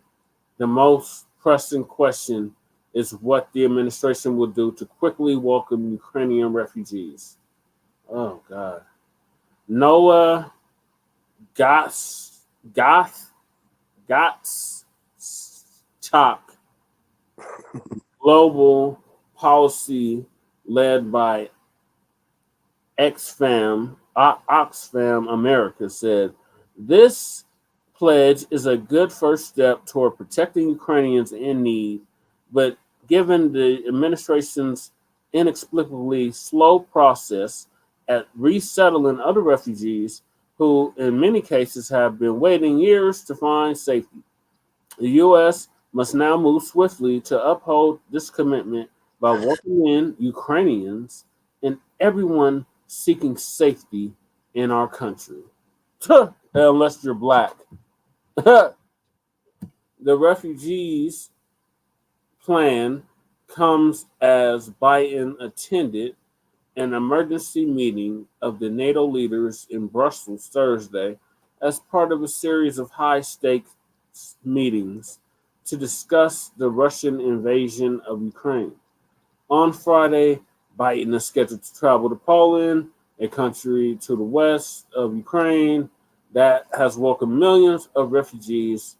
The most pressing question is what the administration will do to quickly welcome Ukrainian refugees. Oh, God. Noah Gottschalk, global policy led by Oxfam America, said, this pledge is a good first step toward protecting Ukrainians in need, but given the administration's inexplicably slow process at resettling other refugees who in many cases have been waiting years to find safety, the U.S. must now move swiftly to uphold this commitment by welcoming in Ukrainians and everyone seeking safety in our country. Unless you're Black. The refugees plan comes as Biden attended an emergency meeting of the NATO leaders in Brussels Thursday as part of a series of high-stakes meetings to discuss the Russian invasion of Ukraine. On Friday, Biden is scheduled to travel to Poland, a country to the west of Ukraine that has welcomed millions of refugees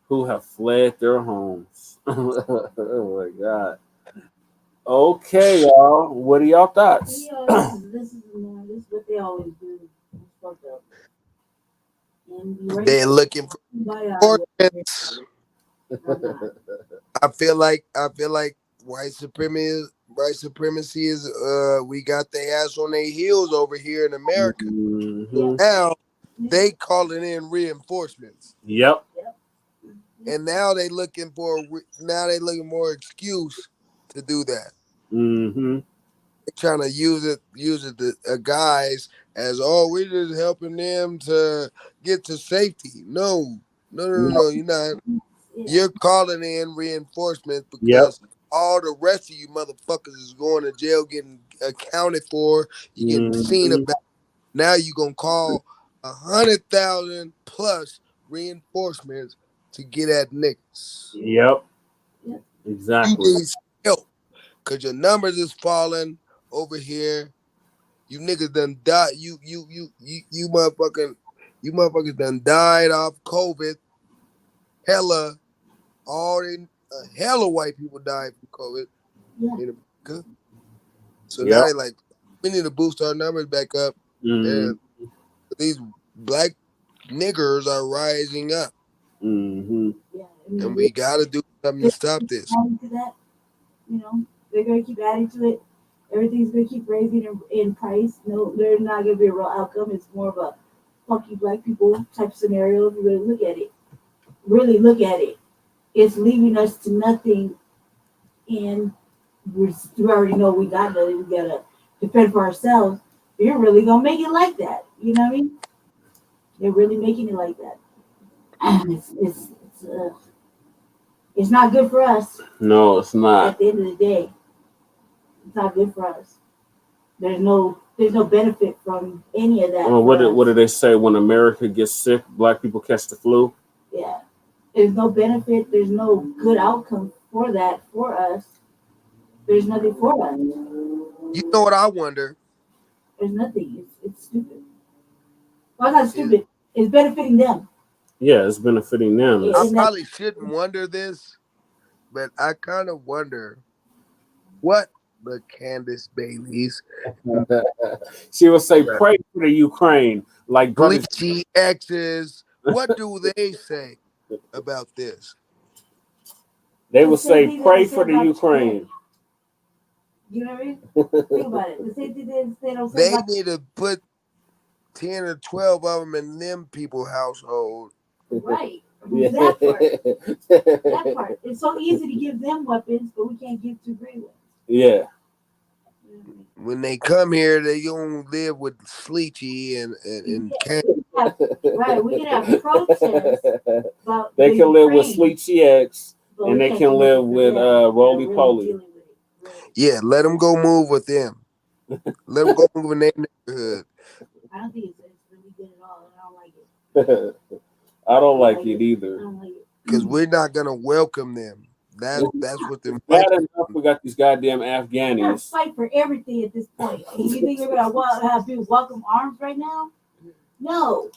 who have fled their homes. Oh my God. Okay, y'all. What are y'all thoughts? This is what they always do. It's fucked up. They're looking for organs. I feel like white supremacy is we got their ass on their heels over here in America. Mm-hmm. Now they calling in reinforcements. Yep. And now they looking for excuse to do that. Mm-hmm. They're trying to use it the guys as, oh, we're just helping them to get to safety. No, you're not. You're calling in reinforcements because all the rest of you motherfuckers is going to jail, getting accounted for. You're getting seen about. Now you're gonna call 100,000 plus reinforcements to get at niggas. Yep. Exactly. You need help because your numbers is falling over here. You niggas done died. You motherfuckers done died off COVID. Hella white people died from COVID in America. So now they like, we need to boost our numbers back up. And these black niggers are rising up. Mm-hmm. And we got to do something to stop this. They're going to keep adding to it. Everything's going to keep raising in price. No, there's not going to be a real outcome. It's more of a funky black people type scenario if you really look at it. Really look at it. It's leaving us to nothing. And we already know we gotta defend for ourselves. You're really gonna make it like that. You know what I mean? They're really making it like that. It's not good for us. No, it's not. At the end of the day, it's not good for us. There's no benefit from any of that. What do they say? When America gets sick, black people catch the flu. Yeah, there's no benefit. There's no good outcome for that for us. There's nothing for us. You know what I wonder? There's nothing. It's stupid. Well, it's not stupid. It's benefiting them. Yeah, it's benefiting them. I probably shouldn't wonder this, but I kind of wonder what the Candace Bailey's. She will say, "Pray for the Ukraine." Like Bleachy exes. What do they say about this? They will say, "Pray for the Ukraine." You know what I mean? Think about it. The same thing they don't say. They need to put 10 or 12 of them in them people's household. Right. Yeah. That part. That part. It's so easy to give them weapons, but we can't give to Greenland. Yeah. When they come here, they don't live with Stacie and right. We can have protests. They can live with Stacie X, and they can live with Roly Poly. Yeah, let them go move with them. Let them go move in their neighborhood. I don't think it's really good at all. I don't like it. I don't like it either. Because we're not gonna welcome them. That's what they're bad enough. We got these goddamn Afghanis. Fight for everything at this point. And you think we're gonna have people welcome arms right now? No.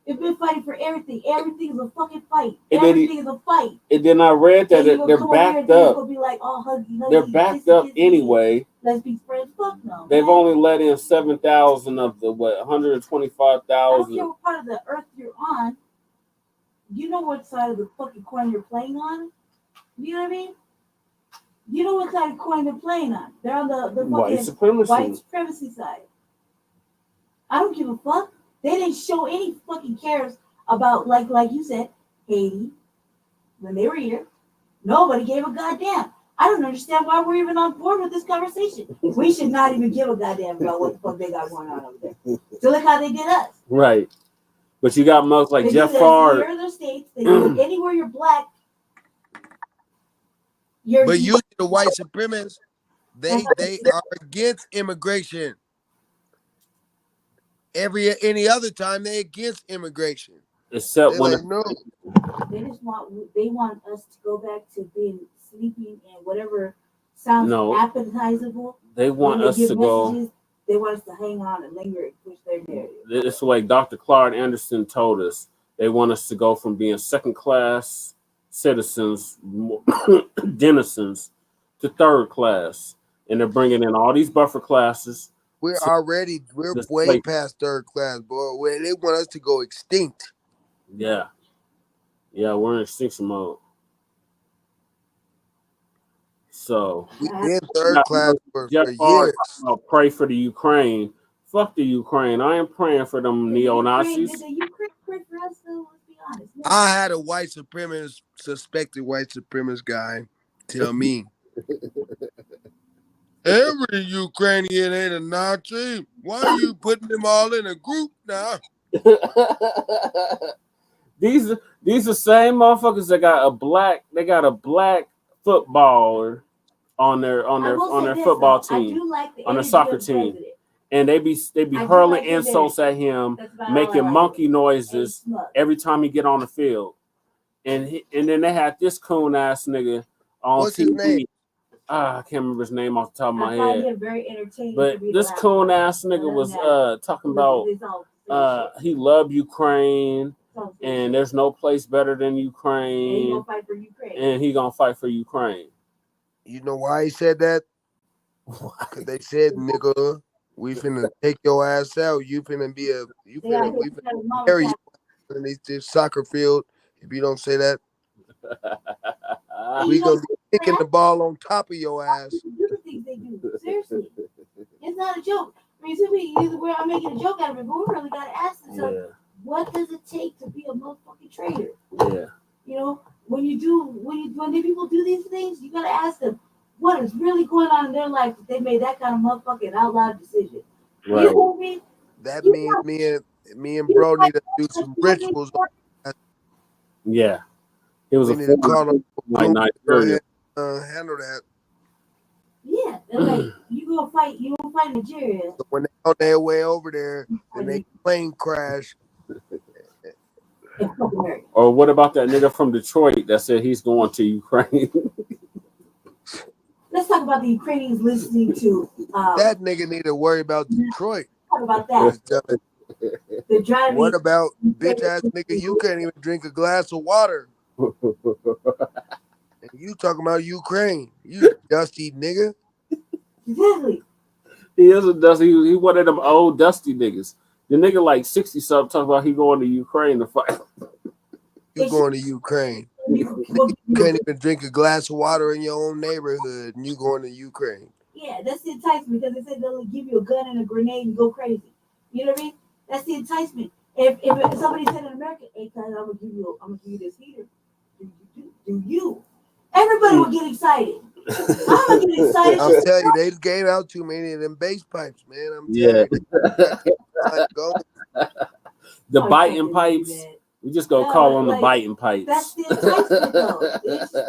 They've been fighting for everything. Everything is a fucking fight. Everything is a fight. And then I read that they're backed up. Be like, oh, huggy, they're backed up anyway. Let's be friends. Fuck no. They've only let in 7,000 of the 125,000. I don't care what part of the earth you're on. You know what side of the fucking coin you're playing on? You know what I mean? You know what side of the coin they're playing on? They're on the white supremacy side. I don't give a fuck. They didn't show any fucking cares about, like you said, Haiti, when they were here. Nobody gave a goddamn. I don't understand why we're even on board with this conversation. We should not even give a goddamn about what the fuck they got going on over there. So look how they did us. Right. But you got most like Jeff Farr. You're in the States. They do anywhere you're black. But you, the white supremacists, they are against immigration. Any other time they against immigration. Except when no. They want us to go back to being sleeping and whatever sounds appetizable. They want us to go. They want us to hang on and linger and push their narrative. It's like Dr. Claude Anderson told us. They want us to go from being second-class citizens, denizens, to third class, and they're bringing in all these buffer classes. We're way past third class, boy. Where they want us to go extinct. Yeah, we're in extinction mode. So we've been third class for years. Pray for the Ukraine. Fuck the Ukraine. I am praying for them neo-Nazis. I had a suspected white supremacist guy tell me, every Ukrainian ain't a Nazi. Why are you putting them all in a group now? These are same motherfuckers that got a black footballer on their football team, on their soccer team. And they be hurling insults at him, making monkey noises every time he get on the field. And then they had this coon ass nigga on What's TV. His name? I can't remember his name off the top of my head. Very entertaining. But this coon ass nigga was talking about he loved Ukraine and there's no place better than Ukraine. And he gonna fight for Ukraine. You know why he said that? Because they said, nigga, we finna take your ass out. We finna carry you in this soccer field. If you don't say that, we gonna be kicking the ball on top of your ass. The things they do. Seriously. It's not a joke. I mean, I'm making a joke out of it, but we really gotta ask ourselves, what does it take to be a motherfucking traitor? Yeah. You know, when the people do these things, you gotta ask them, what is really going on in their life that they made that kind of motherfucking out loud decision. Right. You know what I mean? That means me and bro need to do some rituals. Yeah. It was We a need to former call them like go Nigeria. ahead, handle that. Yeah, they're like, you gonna fight Nigeria. So when they on their way over there, then they plane crash. Or what about that nigga from Detroit that said he's going to Ukraine? Let's talk about the Ukrainians listening to that nigga need to worry about Detroit. Talk about that. They're driving. What about bitch ass nigga? You can't even drink a glass of water. And you talking about Ukraine? You dusty nigga. Exactly. He is a dusty. He one of them old dusty niggas. The nigga like 60 something talking about he going to Ukraine to fight. You going to Ukraine? You can't even drink a glass of water in your own neighborhood, and you going to Ukraine? Yeah, that's the enticement because they said they'll give you a gun and a grenade and go crazy. You know what I mean? That's the enticement. If somebody said in America, "Hey, cuz I'm gonna give you this heater," do you? Everybody would get excited. I'm gonna get excited. I'll tell you, they gave out too many of them base pipes, man. I'm telling you. The biting pipes. We just gonna call them the biting pipes. That's the enticement, though. That's the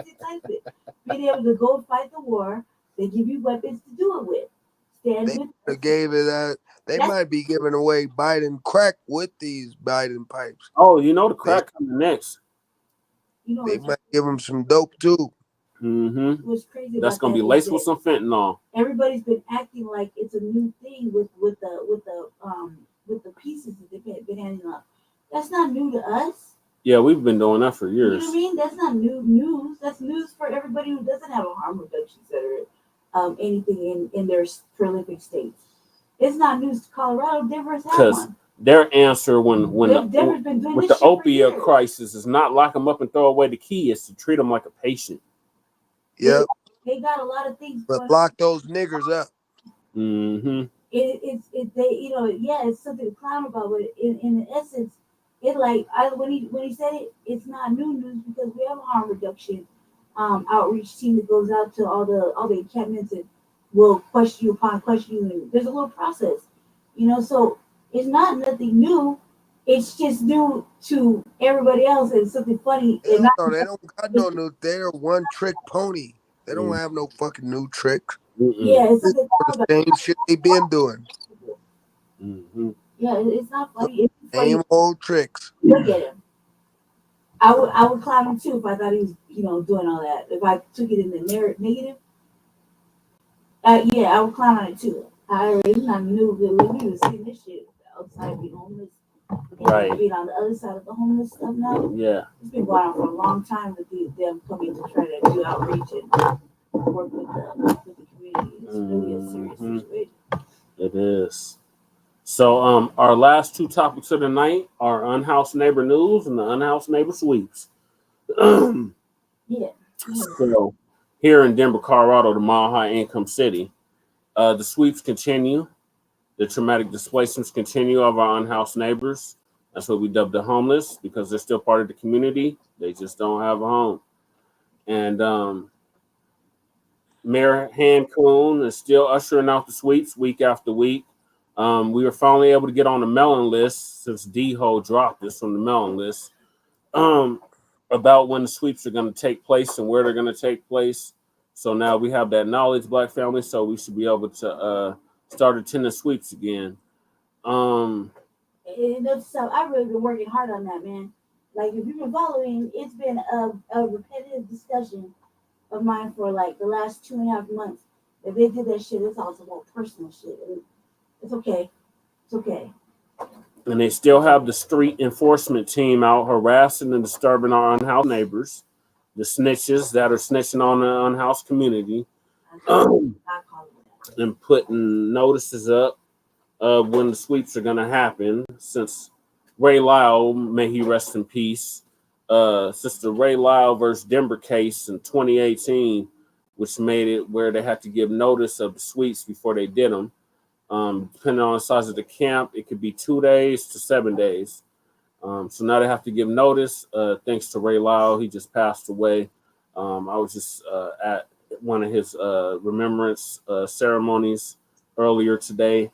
enticement. Being able to go fight the war, they give you weapons to do it with. They gave it that. They might be giving away Biden crack with these Biden pipes. Oh, you know the crack coming next. They might give them some dope too. Mm-hmm. What's crazy? That's gonna be laced with some fentanyl. Everybody's been acting like it's a new thing with the pieces that they've been handing out. That's not new to us. Yeah, we've been doing that for years. You know what I mean? That's not new news. That's news for everybody who doesn't have a harm reduction center, anything in their prolific states. It's not news to Colorado. Denver's had one. Their answer with the opioid years. crisis is not lock them up and throw away the key. It's to treat them like a patient. Yep. They got a lot of things. But lock those niggers up. Mm-hmm. It's something to clown about, but in essence, when he said it, it's not new news because we have a harm reduction outreach team that goes out to all the encampments and will question you upon question you, and there's a little process, so it's not nothing new. It's just new to everybody else and something funny. They don't got no new. They're one trick pony. They don't have no fucking new tricks. Yeah, it's the same shit they been doing. Mm-hmm. Yeah, it's not funny. It's same old tricks. Look at him. I would clown him too if I thought he was, doing all that. If I took it in the negative, I would clown on it too. I already knew that we was seeing this shit outside being homeless, right? Being on the other side of the homeless stuff now. Yeah, it's been going on for a long time with them coming to try to do outreach and work with the community. It's really a serious situation. It is. So, our last two topics of the night are unhoused neighbor news and the unhoused neighbor sweeps. Yeah. So, here in Denver, Colorado, the mile high income city, the sweeps continue. The traumatic displacements continue of our unhoused neighbors. That's what we dub the homeless because they're still part of the community. They just don't have a home. And Mayor Hancoon is still ushering out the sweeps week after week. We were finally able to get on the mailing list since D-Ho dropped us from the mailing list about when the sweeps are going to take place and where they're going to take place. So now we have that knowledge, Black family, so we should be able to start attending sweeps again. So I've really been working hard on that, man. Like, if you've been following, it's been a repetitive discussion of mine for like the last 2.5 months. If they did that shit, it's also about personal shit. And it's okay. It's okay. And they still have the street enforcement team out harassing and disturbing our unhoused neighbors, the snitches that are snitching on the unhoused community, and putting notices up of when the sweeps are going to happen. Since Ray Lyle, may he rest in peace, Sister Ray Lyle versus Denver case in 2018, which made it where they had to give notice of the sweeps before they did them. Depending on the size of the camp, it could be 2 days to 7 days. So now they have to give notice. Thanks to Ray Lyle, he just passed away I was just at one of his remembrance ceremonies earlier today,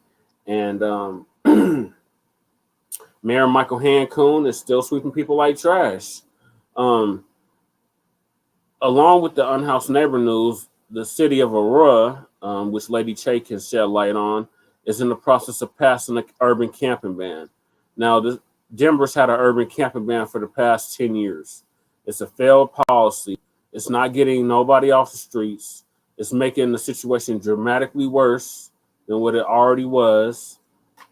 and Mayor Michael Hancoon is still sweeping people like trash. Along with the Unhoused neighbor news, the city of Aurora, which Lady Che can shed light on, is in the process of passing an urban camping ban. Now, Denver's had an urban camping ban for the past 10 years. It's a failed policy. It's not getting nobody off the streets. It's making the situation dramatically worse than what it already was.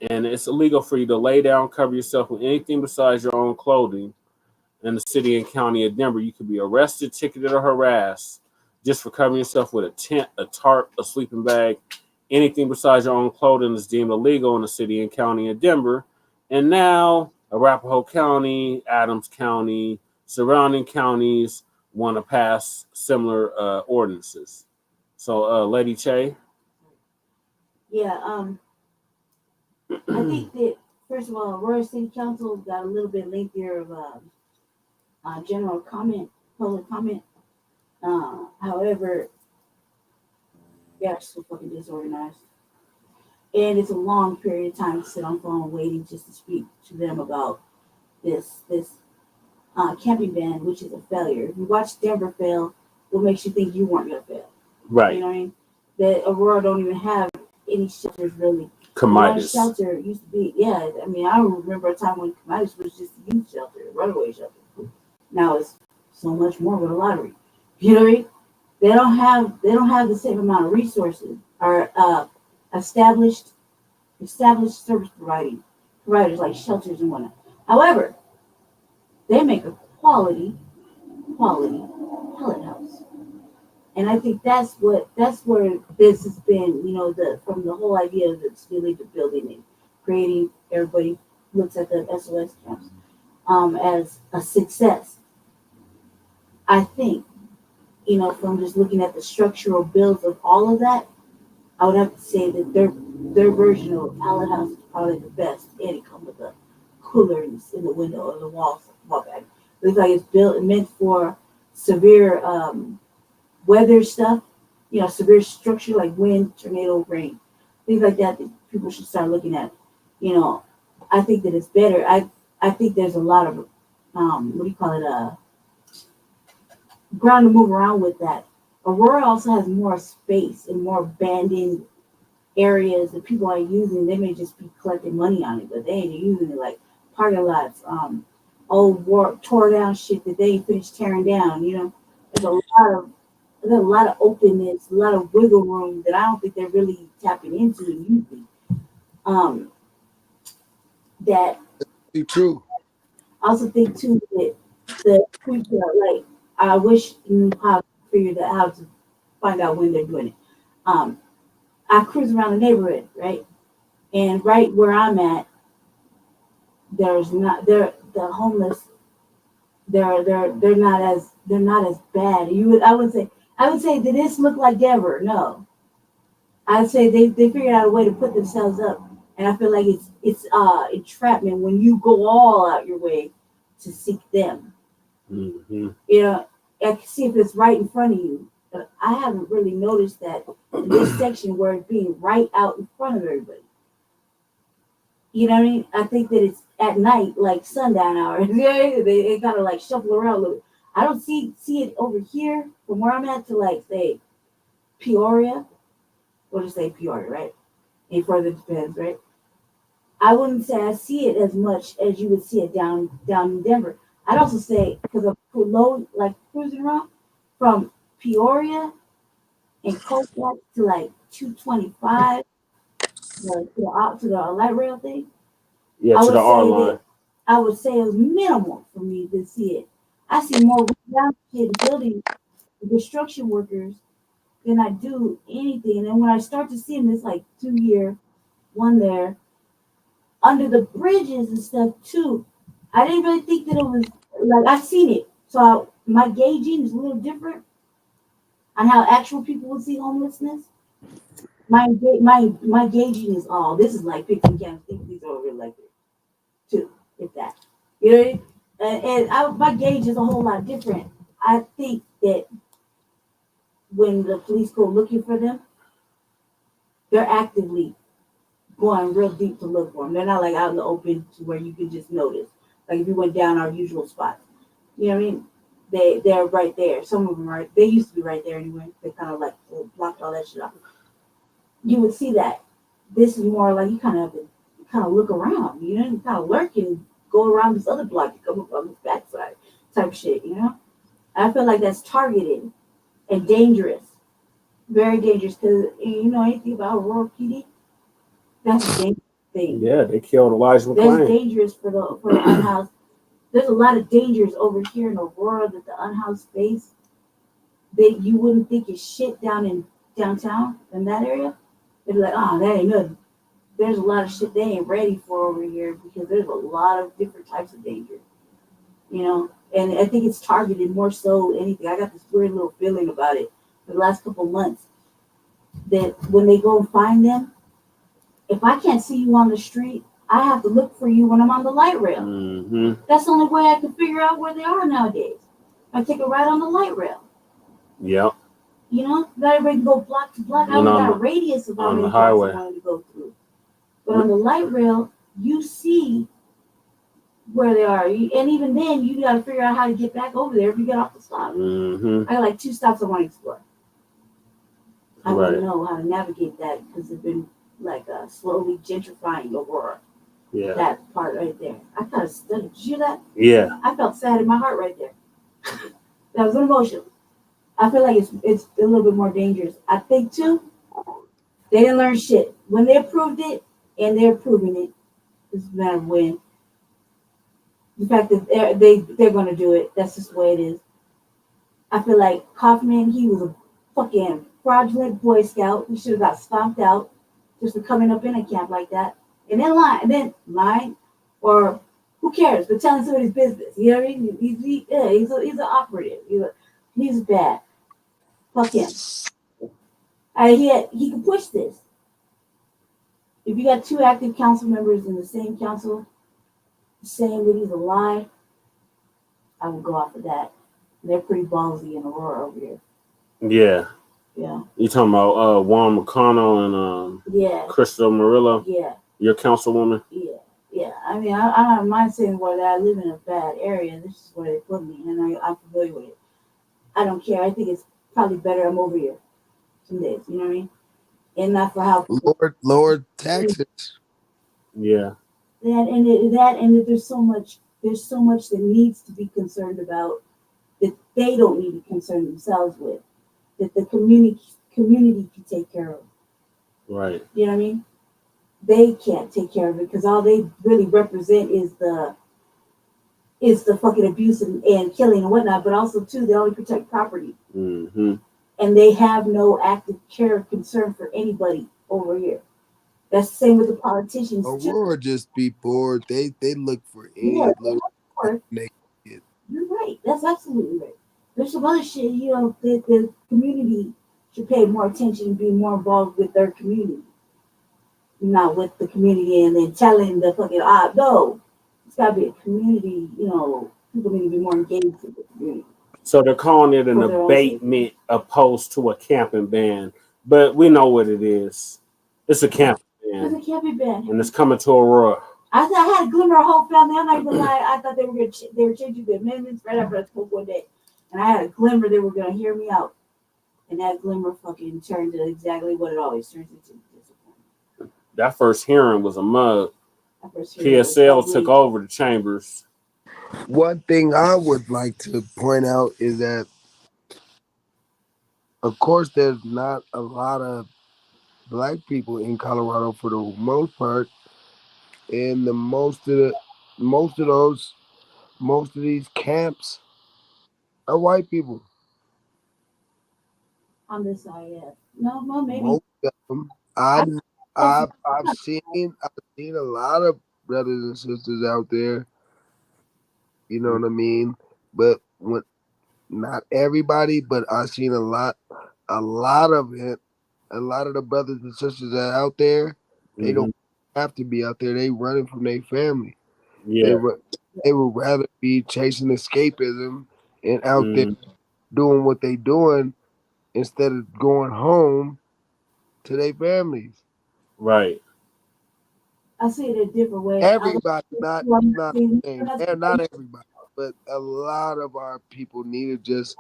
And it's illegal for you to lay down, cover yourself with anything besides your own clothing in the city and county of Denver. You could be arrested, ticketed, or harassed just for covering yourself with a tent, a tarp, a sleeping bag. Anything besides your own clothing is deemed illegal in the city and county of Denver. And now Arapahoe County, Adams County, surrounding counties want to pass similar ordinances. So, Lady Che? Yeah, I think that, first of all, Aurora City Council got a little bit lengthier of general comment, public comment. However, they're so fucking disorganized. And it's a long period of time to sit on phone waiting just to speak to them about this camping ban, which is a failure. If you watch Denver fail, what makes you think you weren't going to fail? Right. You know what I mean? That Aurora don't even have any shelters really. Comitis. Shelter used to be, yeah. I mean, I remember a time when Comitis was just a youth shelter, a runaway shelter. Now it's so much more with a lottery. You know what I mean? They don't have the same amount of resources or established service providers like shelters and whatnot. However, they make a quality pellet house. And I think that's where this has been, you know, from the whole idea of the illegal building and creating, everybody looks at the SOS camps as a success. I think, you know, from just looking at the structural builds of all of that, I would have to say that their version of a pallet house is probably the best. And it comes with a cooler in the window or the wall bag. It looks like it's meant for severe weather stuff, you know, severe structure like wind, tornado, rain, things like that people should start looking at. You know, I think that it's better. I think there's a lot of ground to move around with that. Aurora also has more space and more abandoned areas that people are using. They may just be collecting money on it, but they ain't using it, like parking lots, old tore down shit that they ain't finished tearing down. You know, there's a lot of openness, a lot of wiggle room that I don't think they're really tapping into and using. That be true. I also think too that the creature, like, I wish you knew how to figure that how to find out when they're doing it. I cruise around the neighborhood, right? And right where I'm at, the homeless, they're not as bad. I would say did this look like Denver? No. I'd say they figured out a way to put themselves up. And I feel like it's entrapment when you go all out your way to seek them. Mm-hmm. You know, I can see if it's right in front of you. But I haven't really noticed that in this section where it's being right out in front of everybody. You know what I mean? I think that it's at night, like sundown hours. They kind of like shuffle around a little bit. I don't see it over here from where I'm at to, like, say Peoria. We'll just say Peoria, right? And further depends, right? I wouldn't say I see it as much as you would see it down in Denver. I'd also say, because I'm cruising around from Peoria and Colfax to like 225, to the light rail thing. Yeah, to the R line. I would say it was minimal for me to see it. I see more building construction workers than I do anything. And when I start to see them, it's like 2 here, 1 there, under the bridges and stuff too. I didn't really think that it was like, I've seen it. So my gauging is a little different on how actual people would see homelessness. My gauging is this is like 15 counties. I think these are over like 2, if that. You know what I mean? And my gauge is a whole lot different. I think that when the police go looking for them, they're actively going real deep to look for them. They're not like out in the open to where you can just notice. Like if you went down our usual spots, you know what I mean? They're right there. Some of them are. They used to be right there anyway. They kind of like blocked all that shit off. You would see that. This is more like you kind of look around. You know, you kind of lurk and go around this other block to come up on this backside type shit. You know, I feel like that's targeted and dangerous, very dangerous. Because you know anything about Aurora PD? That's a dangerous thing. Yeah, they killed Elijah McClain. That's dangerous for the unhoused. There's a lot of dangers over here in Aurora that the unhoused face that you wouldn't think is shit down in downtown in that area. They'd be like, oh, that ain't nothing. There's a lot of shit they ain't ready for over here because there's a lot of different types of danger. You know, and I think it's targeted more so than anything. I got this weird little feeling about it for the last couple of months that when they go and find them, if I can't see you on the street, I have to look for you when I'm on the light rail. Mm-hmm. That's the only way I can figure out where they are nowadays. I take a ride on the light rail. Yep. You know, not everybody can go block to block. I only got a radius of how many blocks I wanted to go through. But on the light rail, you see where they are. And even then, you got to figure out how to get back over there if you get off the stop. Mm-hmm. I got like 2 stops I want to explore. I want Right. to know how to navigate that because it's been like slowly gentrifying Aurora. Yeah. That part right there. I kind of studied. Did you hear that? Yeah. I felt sad in my heart right there. That was emotional. I feel like it's a little bit more dangerous. I think too, they didn't learn shit. When they approved it and they're approving it, it's a matter of when. The fact that they're going to do it, that's just the way it is. I feel like Kaufman, he was a fucking fraudulent Boy Scout. He should have got stomped out just for coming up in a camp like that. And then lying, or who cares? But telling somebody's business. You know what I mean? He's an operative. He's bad. Fuck him. He can push this. If you got 2 active council members in the same council saying that he's a lie, I would go off of that. They're pretty ballsy in Aurora over here. Yeah. Yeah. You talking about Juan McConnell and Crystal Murillo? Yeah. Your councilwoman? Yeah. Yeah. I mean, I don't mind saying that I live in a bad area. This is where they put me, and I'm familiar with it. I don't care. I think it's probably better I'm over here some days. You know what I mean? And not for how lower taxes. Yeah. That there's so much that needs to be concerned about that they don't need to concern themselves with, that the community can take care of. Right. You know what I mean? They can't take care of it because all they really represent is the fucking abuse and killing and whatnot, but also too they only protect property. Mm-hmm. And they have no active care or concern for anybody over here. That's the same with the politicians Aurora just be bored. They look for any little they get. You're right. That's absolutely right. There's some other shit, you know, that the community should pay more attention and be more involved with their community. Not with the community and then telling the fucking no. It's gotta be a community, you know, people need to be more engaged with the community. So they're calling it an abatement opposed to a camping ban. But we know what it is. It's a camping ban. It's a camping ban. And it's coming to Aurora. I had a glimmer of hope, family. I'm not gonna lie. I thought they were changing the amendments right after I spoke one day. And I had a glimmer they were gonna hear me out. And that glimmer fucking turned to exactly what it always turns into. That first hearing was a mug. PSL took over the chambers. One thing I would like to point out is that, of course, there's not a lot of Black people in Colorado for the most part, and most of these camps are white people. On this side, yeah. No, well, maybe. Most of them. I've seen a lot of brothers and sisters out there. You know what I mean? But not everybody, but I've seen a lot of it. A lot of the brothers and sisters that are out there, they don't have to be out there. They running from their family. Yeah. They would rather be chasing escapism and out there doing what they doing instead of going home to their families. Right. I see it a different way. Everybody, not the same. Not everybody, but a lot of our people need to just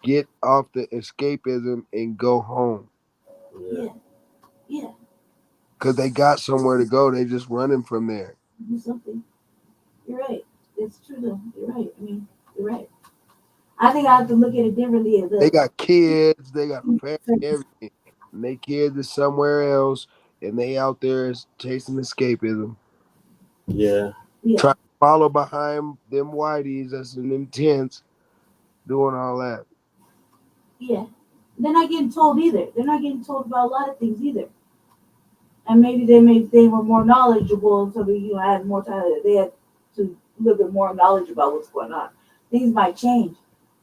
get off the escapism and go home. Yeah. Because they got somewhere to go. They just running from there. Do something. You're right. It's true though. You're right. I mean, you're right. I think I have to look at it differently. They got kids. They got family, everything. And their kids is somewhere else. And they out there chasing escapism. Yeah. Trying to follow behind them whiteys that's in them tents doing all that. Yeah. They're not getting told either. They're not getting told about a lot of things either. And maybe they were more knowledgeable, so they had more time. They had to a little bit more knowledge about what's going on. Things might change.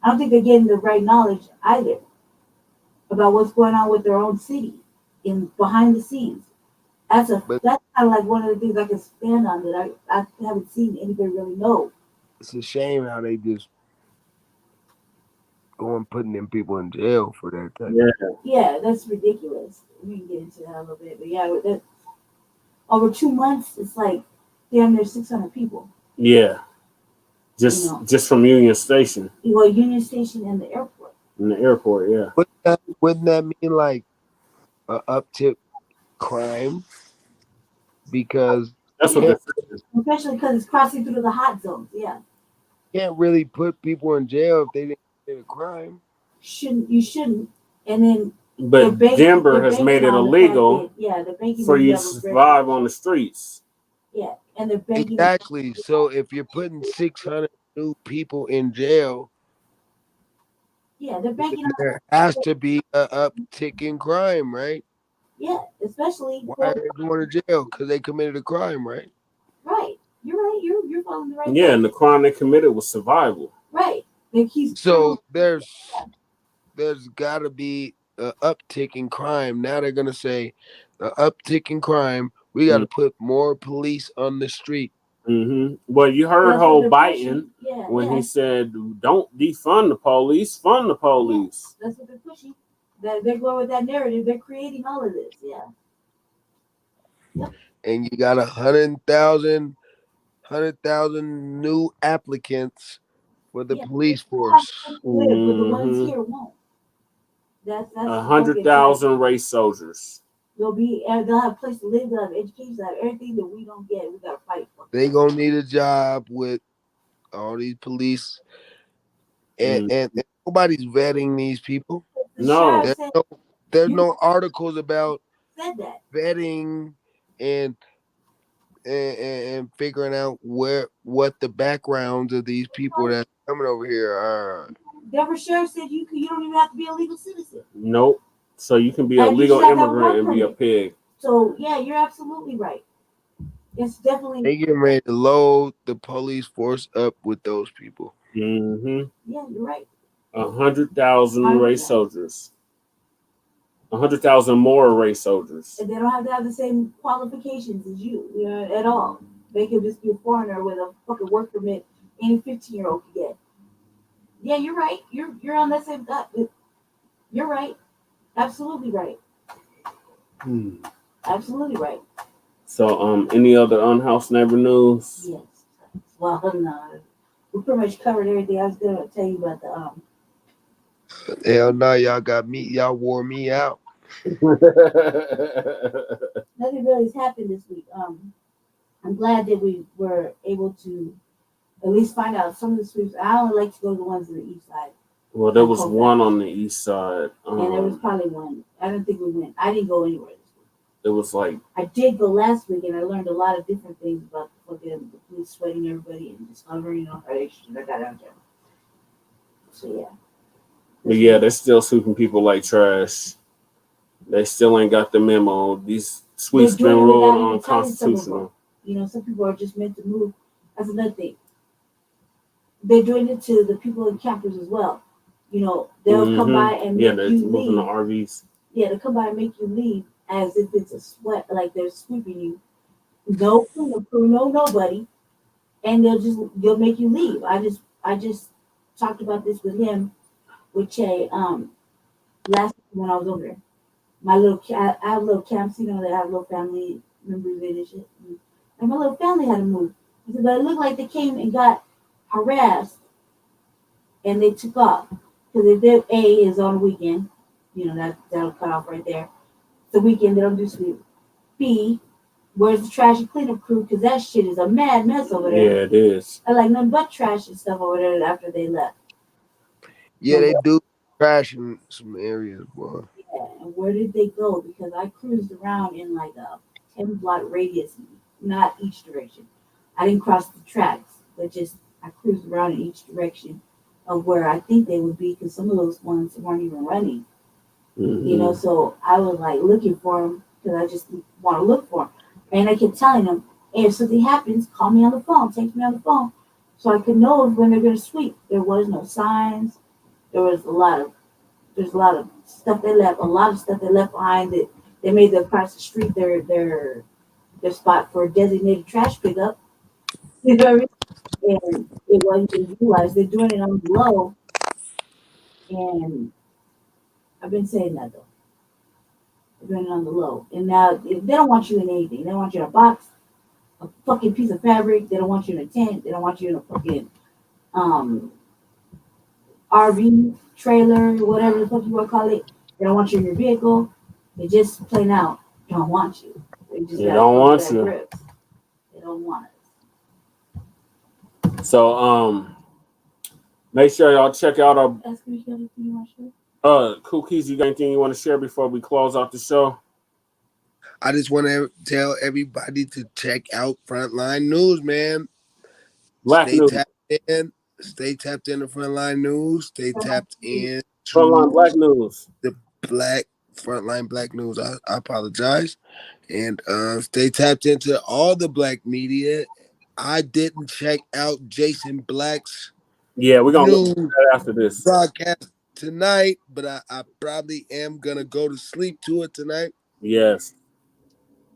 I don't think they're getting the right knowledge either about what's going on with their own city in behind the scenes. That's kind of like one of the things I can stand on that I haven't seen anybody really know. It's a shame how they just going putting them people in jail for that type. Yeah, that's ridiculous. We can get into that a little bit, but yeah, that over 2 months, it's like damn near 600 people. Yeah, just from Union Station. Well, Union Station and the airport. In the airport, yeah. Wouldn't that mean like an uptick crime? Because that's what especially because it's crossing through the hot zones. Yeah, can't really put people in jail if they didn't commit a crime. You shouldn't, and then. But Denver has made it illegal for you to survive on the streets. Yeah, and they're banking. Exactly. So if you're putting 600 new people in jail, they're banking. There has to be an uptick in crime, right? Yeah, especially. Why are they going to jail? Because they committed a crime, right? Right. You're right. You're following the right. Yeah, and the crime they committed was survival. Right. So there's got to be an uptick in crime. Now they're gonna say an uptick in crime. We got to put more police on the street. Mm-hmm. Well, you heard Biden when he said, "Don't defund the police, fund the police." Yeah, that's what they're pushing. They're going with that narrative. They're creating all of this. Yeah. Yep. And you got 100,000 new applicants for the police force. Mm-hmm. But the ones here won't. That's 100,000 race soldiers. They'll have a place to live, they'll have education, they'll have everything that we don't get. We gotta fight for. They gonna need a job with all these police, and nobody's vetting these people. No, there's no articles about vetting and figuring out what the backgrounds of these people that's coming over here are. Denver Sheriff said you don't even have to be a legal citizen. Nope. So you can be a legal immigrant and be a pig. So yeah, you're absolutely right. It's definitely they getting ready to load the police force up with those people. Mm-hmm. Yeah, you're right. 100,000 race soldiers. 100,000 more race soldiers. And they don't have to have the same qualifications as you at all. They can just be a foreigner with a fucking work permit any 15-year-old can get. Yeah, you're right. You're on that same. You're right. Absolutely right. Absolutely right. So, any other Unhoused neighbor news? Yes. Well, no, we pretty much covered everything. I was gonna tell you about the Hell no, y'all got me. Y'all wore me out. Nothing really has happened this week. I'm glad that we were able to at least find out some of the sweeps. I only like to go to the ones on the east side. Well, there was one on the east side. And there was probably one. I don't think we went. I didn't go anywhere this week. It was like I did go last week, and I learned a lot of different things about the police sweating everybody and discovering how they should have got out there. So yeah. But yeah, they're still sweeping people like trash. They still ain't got the memo. These sweeps been ruled unconstitutional. Some people are just meant to move. That's another thing. They're doing it to the people in campers as well. They'll come by and make you leave. The RVs. Yeah, they'll come by and make you leave as if it's a sweat, like they're sweeping you. No crew, no nobody, and they'll make you leave. I just talked about this with him with Che, last when I was over there. I have little camps, you know, that have little family members in and shit. And my little family had to move. He said, but it looked like they came and got harassed and they took off. Because if their A is on the weekend, you know, that'll cut off right there. The weekend they don't do sweep. B, where's the trash and cleanup crew? Because that shit is a mad mess over there. Yeah, it is. I like nothing but trash and stuff over there after they left. Yeah, they do trash in some areas, boy. Yeah, and where did they go? Because I cruised around in like a 10-block radius, not each direction. I didn't cross the tracks, but just I cruised around in each direction of where I think they would be, because some of those ones weren't even running. Mm-hmm. You know, so I was like looking for them because I just want to look for them. And I kept telling them, hey, if something happens, call me on the phone, text me on the phone, so I could know when they're going to sweep. There was no signs. There's a lot of stuff they left. A lot of stuff they left behind. That they made across the street their spot for designated trash pickup. You know what I mean? And it wasn't being utilized. They're doing it on the low. And I've been saying that though. They're doing it on the low. And now they don't want you in anything. They don't want you in a box, a fucking piece of fabric. They don't want you in a tent. They don't want you in a fucking RV trailer, whatever the fuck you want to call it. They don't want you in your vehicle. They just plain out don't want you. They don't want you. Grips. They don't want it. So make sure y'all check out our Cookies. You got anything you want to share before we close out the show? I just want to tell everybody to check out Frontline News, man. Black Stay News. tapped in. Stay tapped in to Frontline News. Stay tapped in to Frontline Black News. The Frontline Black News. I apologize. And stay tapped into all the black media. I didn't check out Jason Black's we're gonna new look at that after this broadcast tonight, but I probably am gonna go to sleep to it tonight. Yes.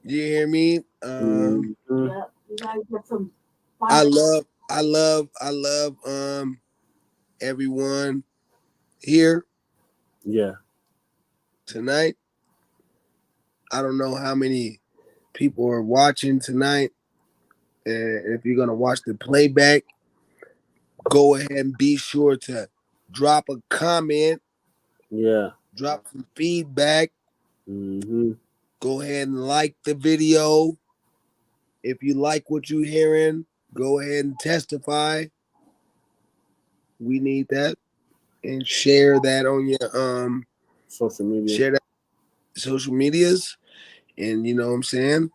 You hear me? Mm-hmm. I love everyone here. Yeah. Tonight. I don't know how many people are watching tonight. And if you're gonna watch the playback, go ahead and be sure to drop a comment. Yeah. Drop some feedback. Mm-hmm. Go ahead and like the video. If you like what you're hearing, go ahead and testify. We need that. And share that on your social media. Share that social medias. And you know what I'm saying?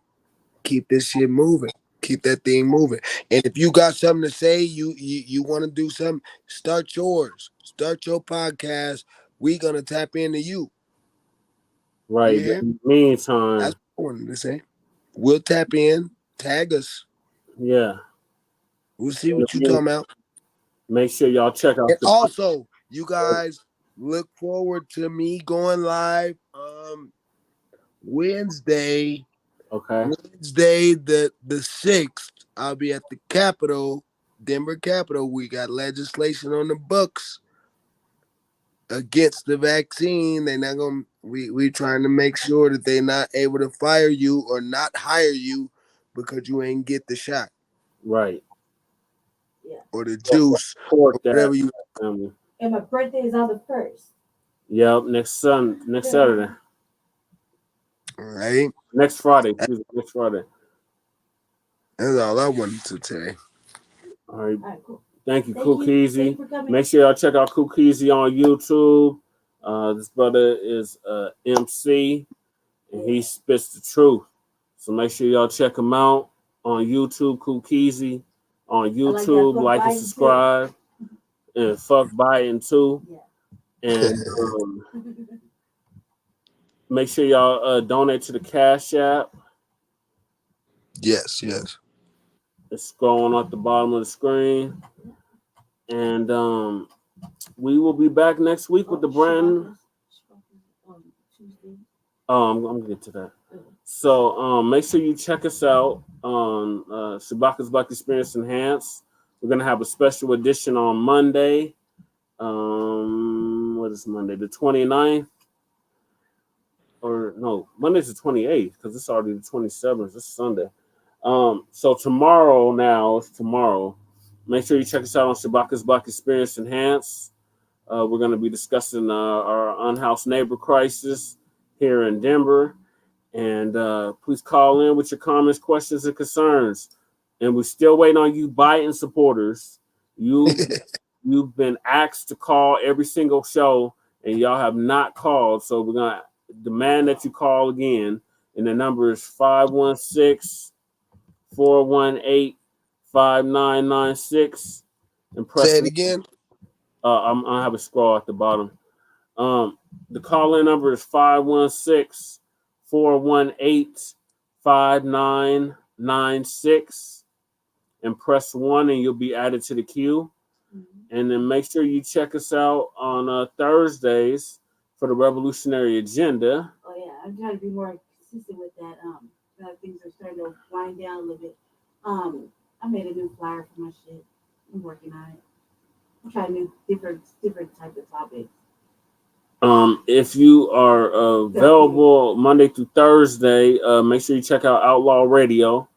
Keep this shit moving. Keep that thing moving. And if you got something to say, you want to do something, start yours. Start your podcast. We're gonna tap into you. Right. Yeah? In the meantime, that's what I wanted to say. We'll tap in. Tag us. Yeah. We'll see what you're talking about. Make sure y'all check out. And also, you guys look forward to me going live Wednesday. Okay. Wednesday the 6th. I'll be at the Capitol, Denver Capitol. We got legislation on the books against the vaccine. They're not gonna. We trying to make sure that they're not able to fire you or not hire you because you ain't get the shot. Right. Yeah. Or the juice. Or whatever you. And my birthday is on the 1st. Yep. Next Saturday. All right. Next Friday. Next Friday. That's all I wanted to say. All right. Cool. Thank you, Cookeezy. Make sure y'all check out Cookeezy on YouTube. This brother is MC, and he spits the truth. So make sure y'all check him out on YouTube, Cookeezy on YouTube. Like and subscribe. And fuck buying too. Yeah. And make sure y'all donate to the Cash App. Yes. It's scrolling at the bottom of the screen. And we will be back next week with the brand. I'm gonna get to that. So make sure you check us out on Shabaka's Black Experience Enhanced. We're gonna have a special edition on Monday. What What is Monday? The 29th? Or no, Monday's the 28th because it's already the 27th. It's Sunday. So tomorrow make sure you check us out on Shabaka's Black Experience Enhanced. We're going to be discussing our unhoused neighbor crisis here in Denver. And please call in with your comments, questions, and concerns. And we're still waiting on you Biden supporters. You've been asked to call every single show, and y'all have not called. So we're going to demand that you call again. And the number is 516-418-5996. And press Say it again. I'm gonna have a scroll at the bottom. The call-in number is 516-418-5996. And press 1 and you'll be added to the queue. And then make sure you check us out on Thursdays for the Revolutionary Agenda. Oh yeah, I'm trying to be more consistent with that. Things are starting to wind down a little bit. I made a new flyer for my shit. I'm working on it. I'm trying new different type of topics. If you are available Monday through Thursday, make sure you check out Outlaw Radio.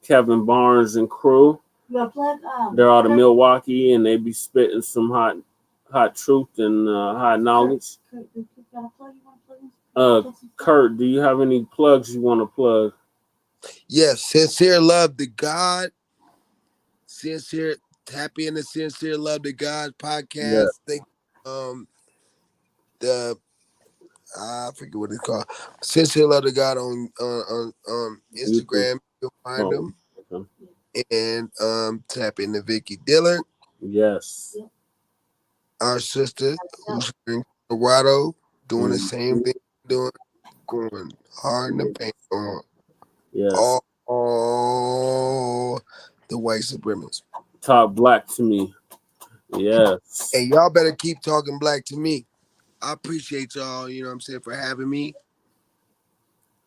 Kevin Barnes and crew. They're out of Milwaukee, and they be spitting some hot truth and hot knowledge. Kurt, do you have any plugs you want to plug? Yes, sincere love to God. Sincere, tap in the Sincere Love to God podcast. Yeah. I forget what it's called. Sincere Love to God on Instagram. You'll find them. Okay. And tap into Vicky Dillon. Yes. Our sister who's in Colorado doing the same thing, going hard in the paint on all the white supremacists. Talk black to me. Yes. Hey, y'all better keep talking black to me. I appreciate y'all, you know what I'm saying, for having me.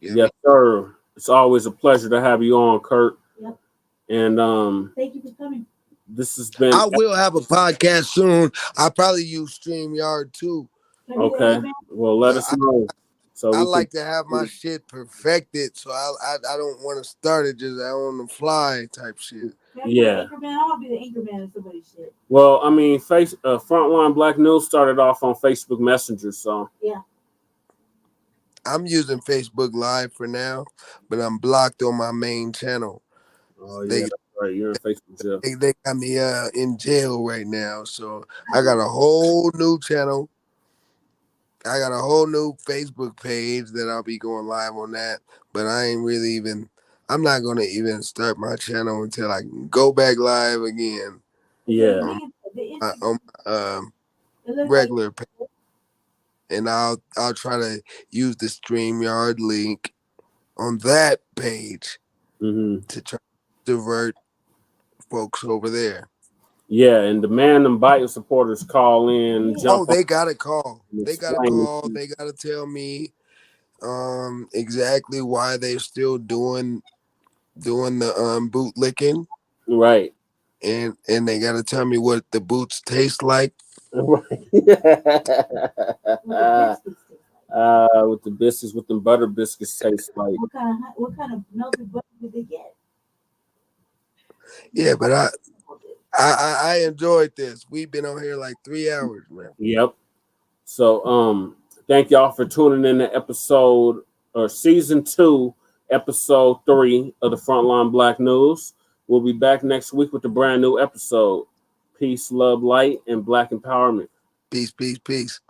Yes, sir. It's always a pleasure to have you on, Kurt. Yep. And thank you for coming. This has been. I will have a podcast soon. I'll probably use StreamYard too. Okay. Well, let us know. So I like to have my shit perfected, so I don't want to start it just on the fly type shit. Yeah. I want to be the anchor man of somebody's shit. Well, I mean, Frontline Black News started off on Facebook Messenger, so yeah. I'm using Facebook Live for now, but I'm blocked on my main channel. Oh yeah, that's right. You're in Facebook jail. They got me in jail right now, so I got a whole new channel. I got a whole new Facebook page that I'll be going live on that, but I'm not going to even start my channel until I can go back live again. Yeah. On regular page. And I'll try to use the StreamYard link on that page to try to divert folks over there. Yeah, and demand them Biden supporters call in. They gotta call. They gotta call. They gotta tell me exactly why they're still doing the boot licking. Right. And they gotta tell me what the boots taste like. With the biscuits, what the butter biscuits taste like. What kind of melted butter did they get? Yeah, but I enjoyed this. We've been on here like 3 hours, man. Yep. So thank y'all for tuning in to season 2, episode 3 of the Frontline Black News. We'll be back next week with a brand new episode. Peace, love, light, and Black empowerment. Peace, peace, peace.